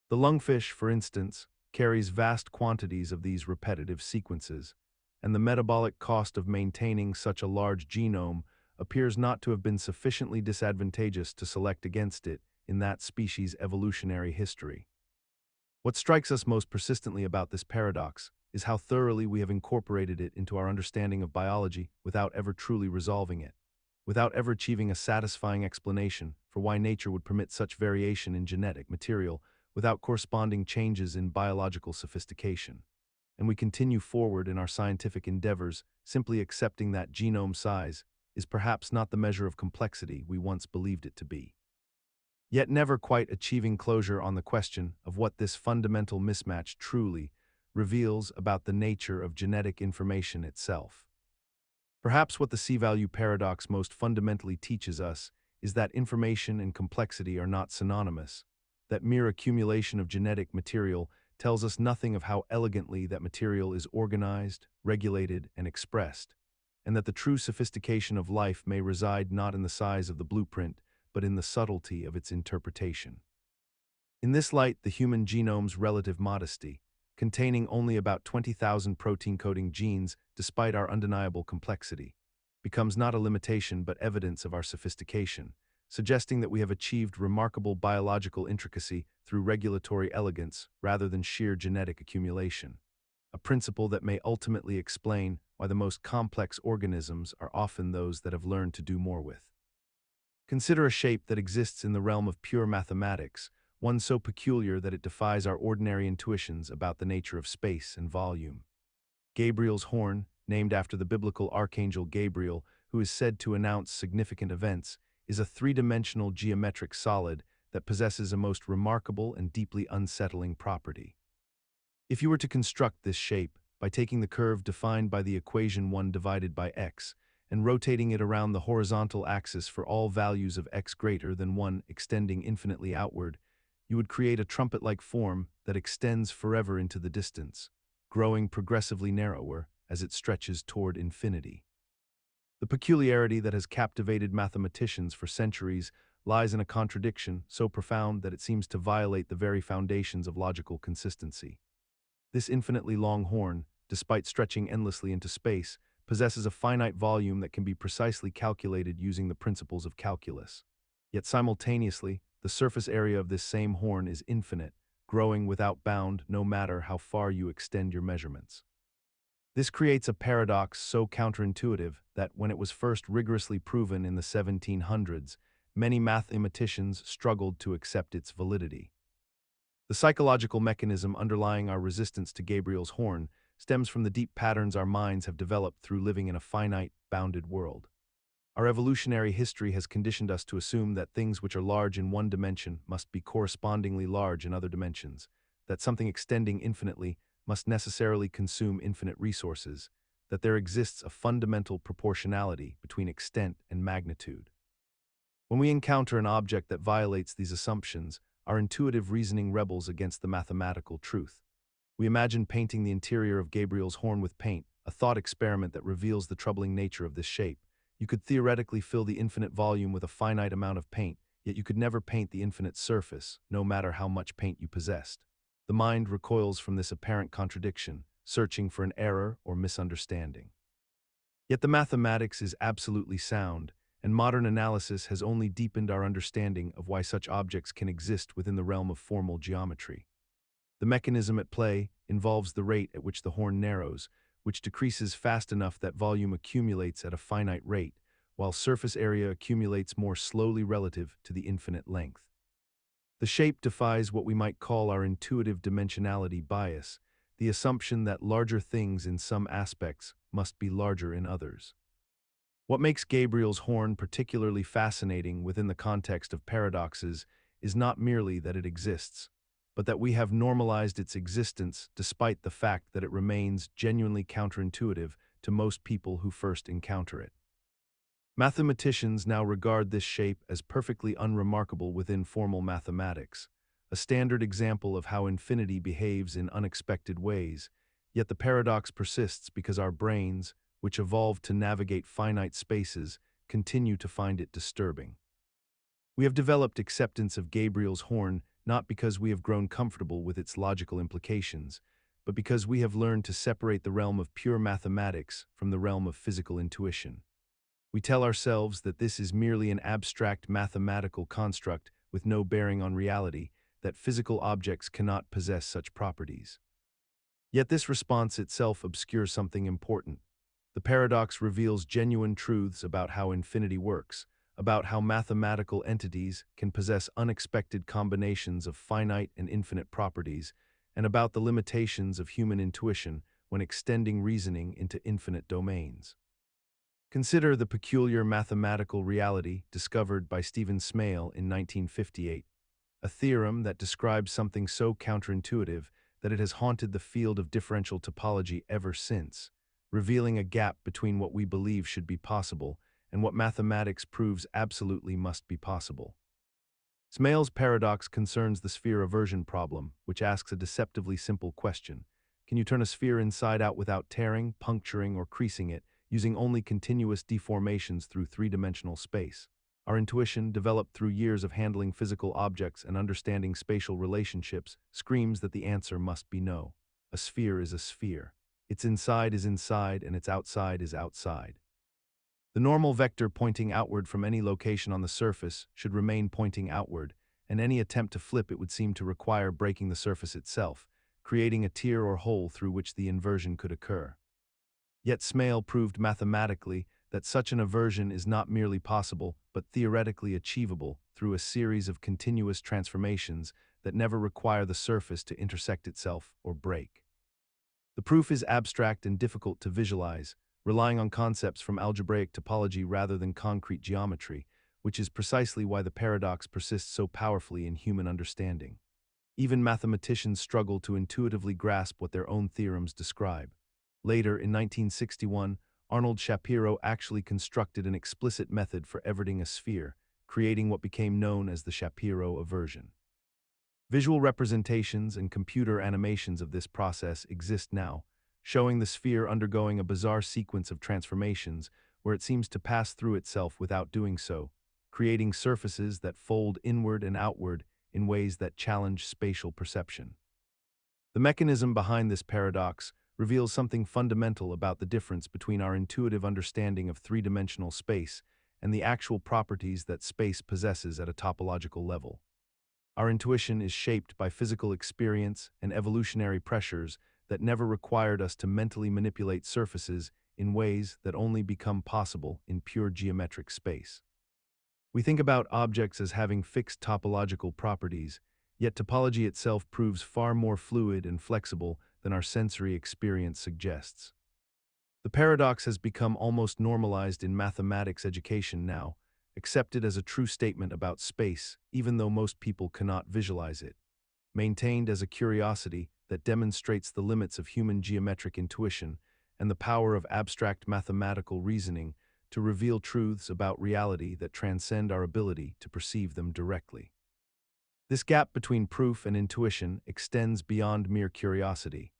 The lungfish, for instance, carries vast quantities of these repetitive sequences, and the metabolic cost of maintaining such a large genome appears not to have been sufficiently disadvantageous to select against it in that species' evolutionary history. What strikes us most persistently about this paradox is how thoroughly we have incorporated it into our understanding of biology without ever truly resolving it, without ever achieving a satisfying explanation for why nature would permit such variation in genetic material without corresponding changes in biological sophistication. And we continue forward in our scientific endeavors, simply accepting that genome size is perhaps not the measure of complexity we once believed it to be. Yet never quite achieving closure on the question of what this fundamental mismatch truly reveals about the nature of genetic information itself. Perhaps what the C-value paradox most fundamentally teaches us is that information and complexity are not synonymous, that mere accumulation of genetic material tells us nothing of how elegantly that material is organized, regulated, and expressed, and that the true sophistication of life may reside not in the size of the blueprint, but in the subtlety of its interpretation. In this light, the human genome's relative modesty, containing only about 20,000 protein-coding genes despite our undeniable complexity, becomes not a limitation but evidence of our sophistication, suggesting that we have achieved remarkable biological intricacy through regulatory elegance rather than sheer genetic accumulation, a principle that may ultimately explain why the most complex organisms are often those that have learned to do more with. Consider a shape that exists in the realm of pure mathematics, one so peculiar that it defies our ordinary intuitions about the nature of space and volume. Gabriel's horn, named after the biblical archangel Gabriel, who is said to announce significant events, is a three-dimensional geometric solid that possesses a most remarkable and deeply unsettling property. If you were to construct this shape, by taking the curve defined by the equation 1 divided by x and rotating it around the horizontal axis for all values of x greater than 1 extending infinitely outward, you would create a trumpet-like form that extends forever into the distance, growing progressively narrower as it stretches toward infinity. The peculiarity that has captivated mathematicians for centuries lies in a contradiction so profound that it seems to violate the very foundations of logical consistency. This infinitely long horn, despite stretching endlessly into space, possesses a finite volume that can be precisely calculated using the principles of calculus. Yet simultaneously, the surface area of this same horn is infinite, growing without bound no matter how far you extend your measurements. This creates a paradox so counterintuitive that when it was first rigorously proven in the 1700s, many mathematicians struggled to accept its validity. The psychological mechanism underlying our resistance to Gabriel's horn stems from the deep patterns our minds have developed through living in a finite, bounded world. Our evolutionary history has conditioned us to assume that things which are large in one dimension must be correspondingly large in other dimensions, that something extending infinitely must necessarily consume infinite resources, that there exists a fundamental proportionality between extent and magnitude. When we encounter an object that violates these assumptions, our intuitive reasoning rebels against the mathematical truth. We imagine painting the interior of Gabriel's horn with paint, a thought experiment that reveals the troubling nature of this shape. You could theoretically fill the infinite volume with a finite amount of paint, yet you could never paint the infinite surface, no matter how much paint you possessed. The mind recoils from this apparent contradiction, searching for an error or misunderstanding. Yet the mathematics is absolutely sound, and modern analysis has only deepened our understanding of why such objects can exist within the realm of formal geometry. The mechanism at play involves the rate at which the horn narrows, which decreases fast enough that volume accumulates at a finite rate, while surface area accumulates more slowly relative to the infinite length. The shape defies what we might call our intuitive dimensionality bias, the assumption that larger things in some aspects must be larger in others. What makes Gabriel's horn particularly fascinating within the context of paradoxes is not merely that it exists, but that we have normalized its existence despite the fact that it remains genuinely counterintuitive to most people who first encounter it. Mathematicians now regard this shape as perfectly unremarkable within formal mathematics, a standard example of how infinity behaves in unexpected ways, yet the paradox persists because our brains, which evolved to navigate finite spaces, continue to find it disturbing. We have developed acceptance of Gabriel's horn not because we have grown comfortable with its logical implications, but because we have learned to separate the realm of pure mathematics from the realm of physical intuition. We tell ourselves that this is merely an abstract mathematical construct with no bearing on reality, that physical objects cannot possess such properties. Yet this response itself obscures something important. The paradox reveals genuine truths about how infinity works, about how mathematical entities can possess unexpected combinations of finite and infinite properties, and about the limitations of human intuition when extending reasoning into infinite domains. Consider the peculiar mathematical reality discovered by Stephen Smale in 1958, a theorem that describes something so counterintuitive that it has haunted the field of differential topology ever since, revealing a gap between what we believe should be possible and what mathematics proves absolutely must be possible. Smale's paradox concerns the sphere aversion problem, which asks a deceptively simple question. Can you turn a sphere inside out without tearing, puncturing, or creasing it, using only continuous deformations through three-dimensional space? Our intuition, developed through years of handling physical objects and understanding spatial relationships, screams that the answer must be no. A sphere is a sphere. Its inside is inside and its outside is outside. The normal vector pointing outward from any location on the surface should remain pointing outward, and any attempt to flip it would seem to require breaking the surface itself, creating a tear or hole through which the inversion could occur. Yet Smale proved mathematically that such an inversion is not merely possible, but theoretically achievable through a series of continuous transformations that never require the surface to intersect itself or break. The proof is abstract and difficult to visualize, relying on concepts from algebraic topology rather than concrete geometry, which is precisely why the paradox persists so powerfully in human understanding. Even mathematicians struggle to intuitively grasp what their own theorems describe. Later, in 1961, Arnold Shapiro actually constructed an explicit method for evereting a sphere, creating what became known as the Shapiro aversion. Visual representations and computer animations of this process exist now, showing the sphere undergoing a bizarre sequence of transformations where it seems to pass through itself without doing so, creating surfaces that fold inward and outward in ways that challenge spatial perception. The mechanism behind this paradox reveals something fundamental about the difference between our intuitive understanding of three-dimensional space and the actual properties that space possesses at a topological level. Our intuition is shaped by physical experience and evolutionary pressures that never required us to mentally manipulate surfaces in ways that only become possible in pure geometric space. We think about objects as having fixed topological properties, yet topology itself proves far more fluid and flexible than our sensory experience suggests. The paradox has become almost normalized in mathematics education now, accepted as a true statement about space, even though most people cannot visualize it, maintained as a curiosity that demonstrates the limits of human geometric intuition and the power of abstract mathematical reasoning to reveal truths about reality that transcend our ability to perceive them directly. This gap between proof and intuition extends beyond mere curiosity.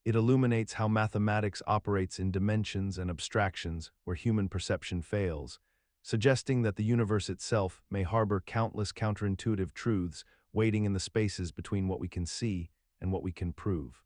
It illuminates how mathematics operates in dimensions and abstractions where human perception fails, suggesting that the universe itself may harbor countless counterintuitive truths waiting in the spaces between what we can see and what we can prove.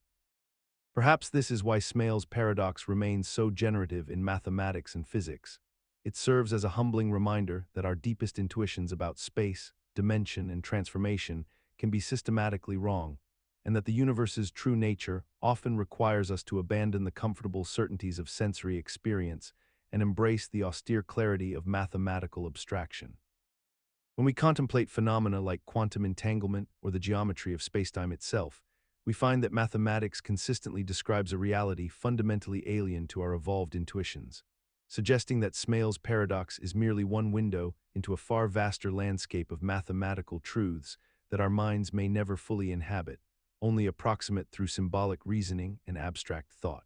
Perhaps this is why Smale's paradox remains so generative in mathematics and physics. It serves as a humbling reminder that our deepest intuitions about space, dimension, and transformation can be systematically wrong, and that the universe's true nature often requires us to abandon the comfortable certainties of sensory experience and embrace the austere clarity of mathematical abstraction. When we contemplate phenomena like quantum entanglement or the geometry of spacetime itself, we find that mathematics consistently describes a reality fundamentally alien to our evolved intuitions, suggesting that Smale's paradox is merely one window into a far vaster landscape of mathematical truths that our minds may never fully inhabit, only approximate through symbolic reasoning and abstract thought.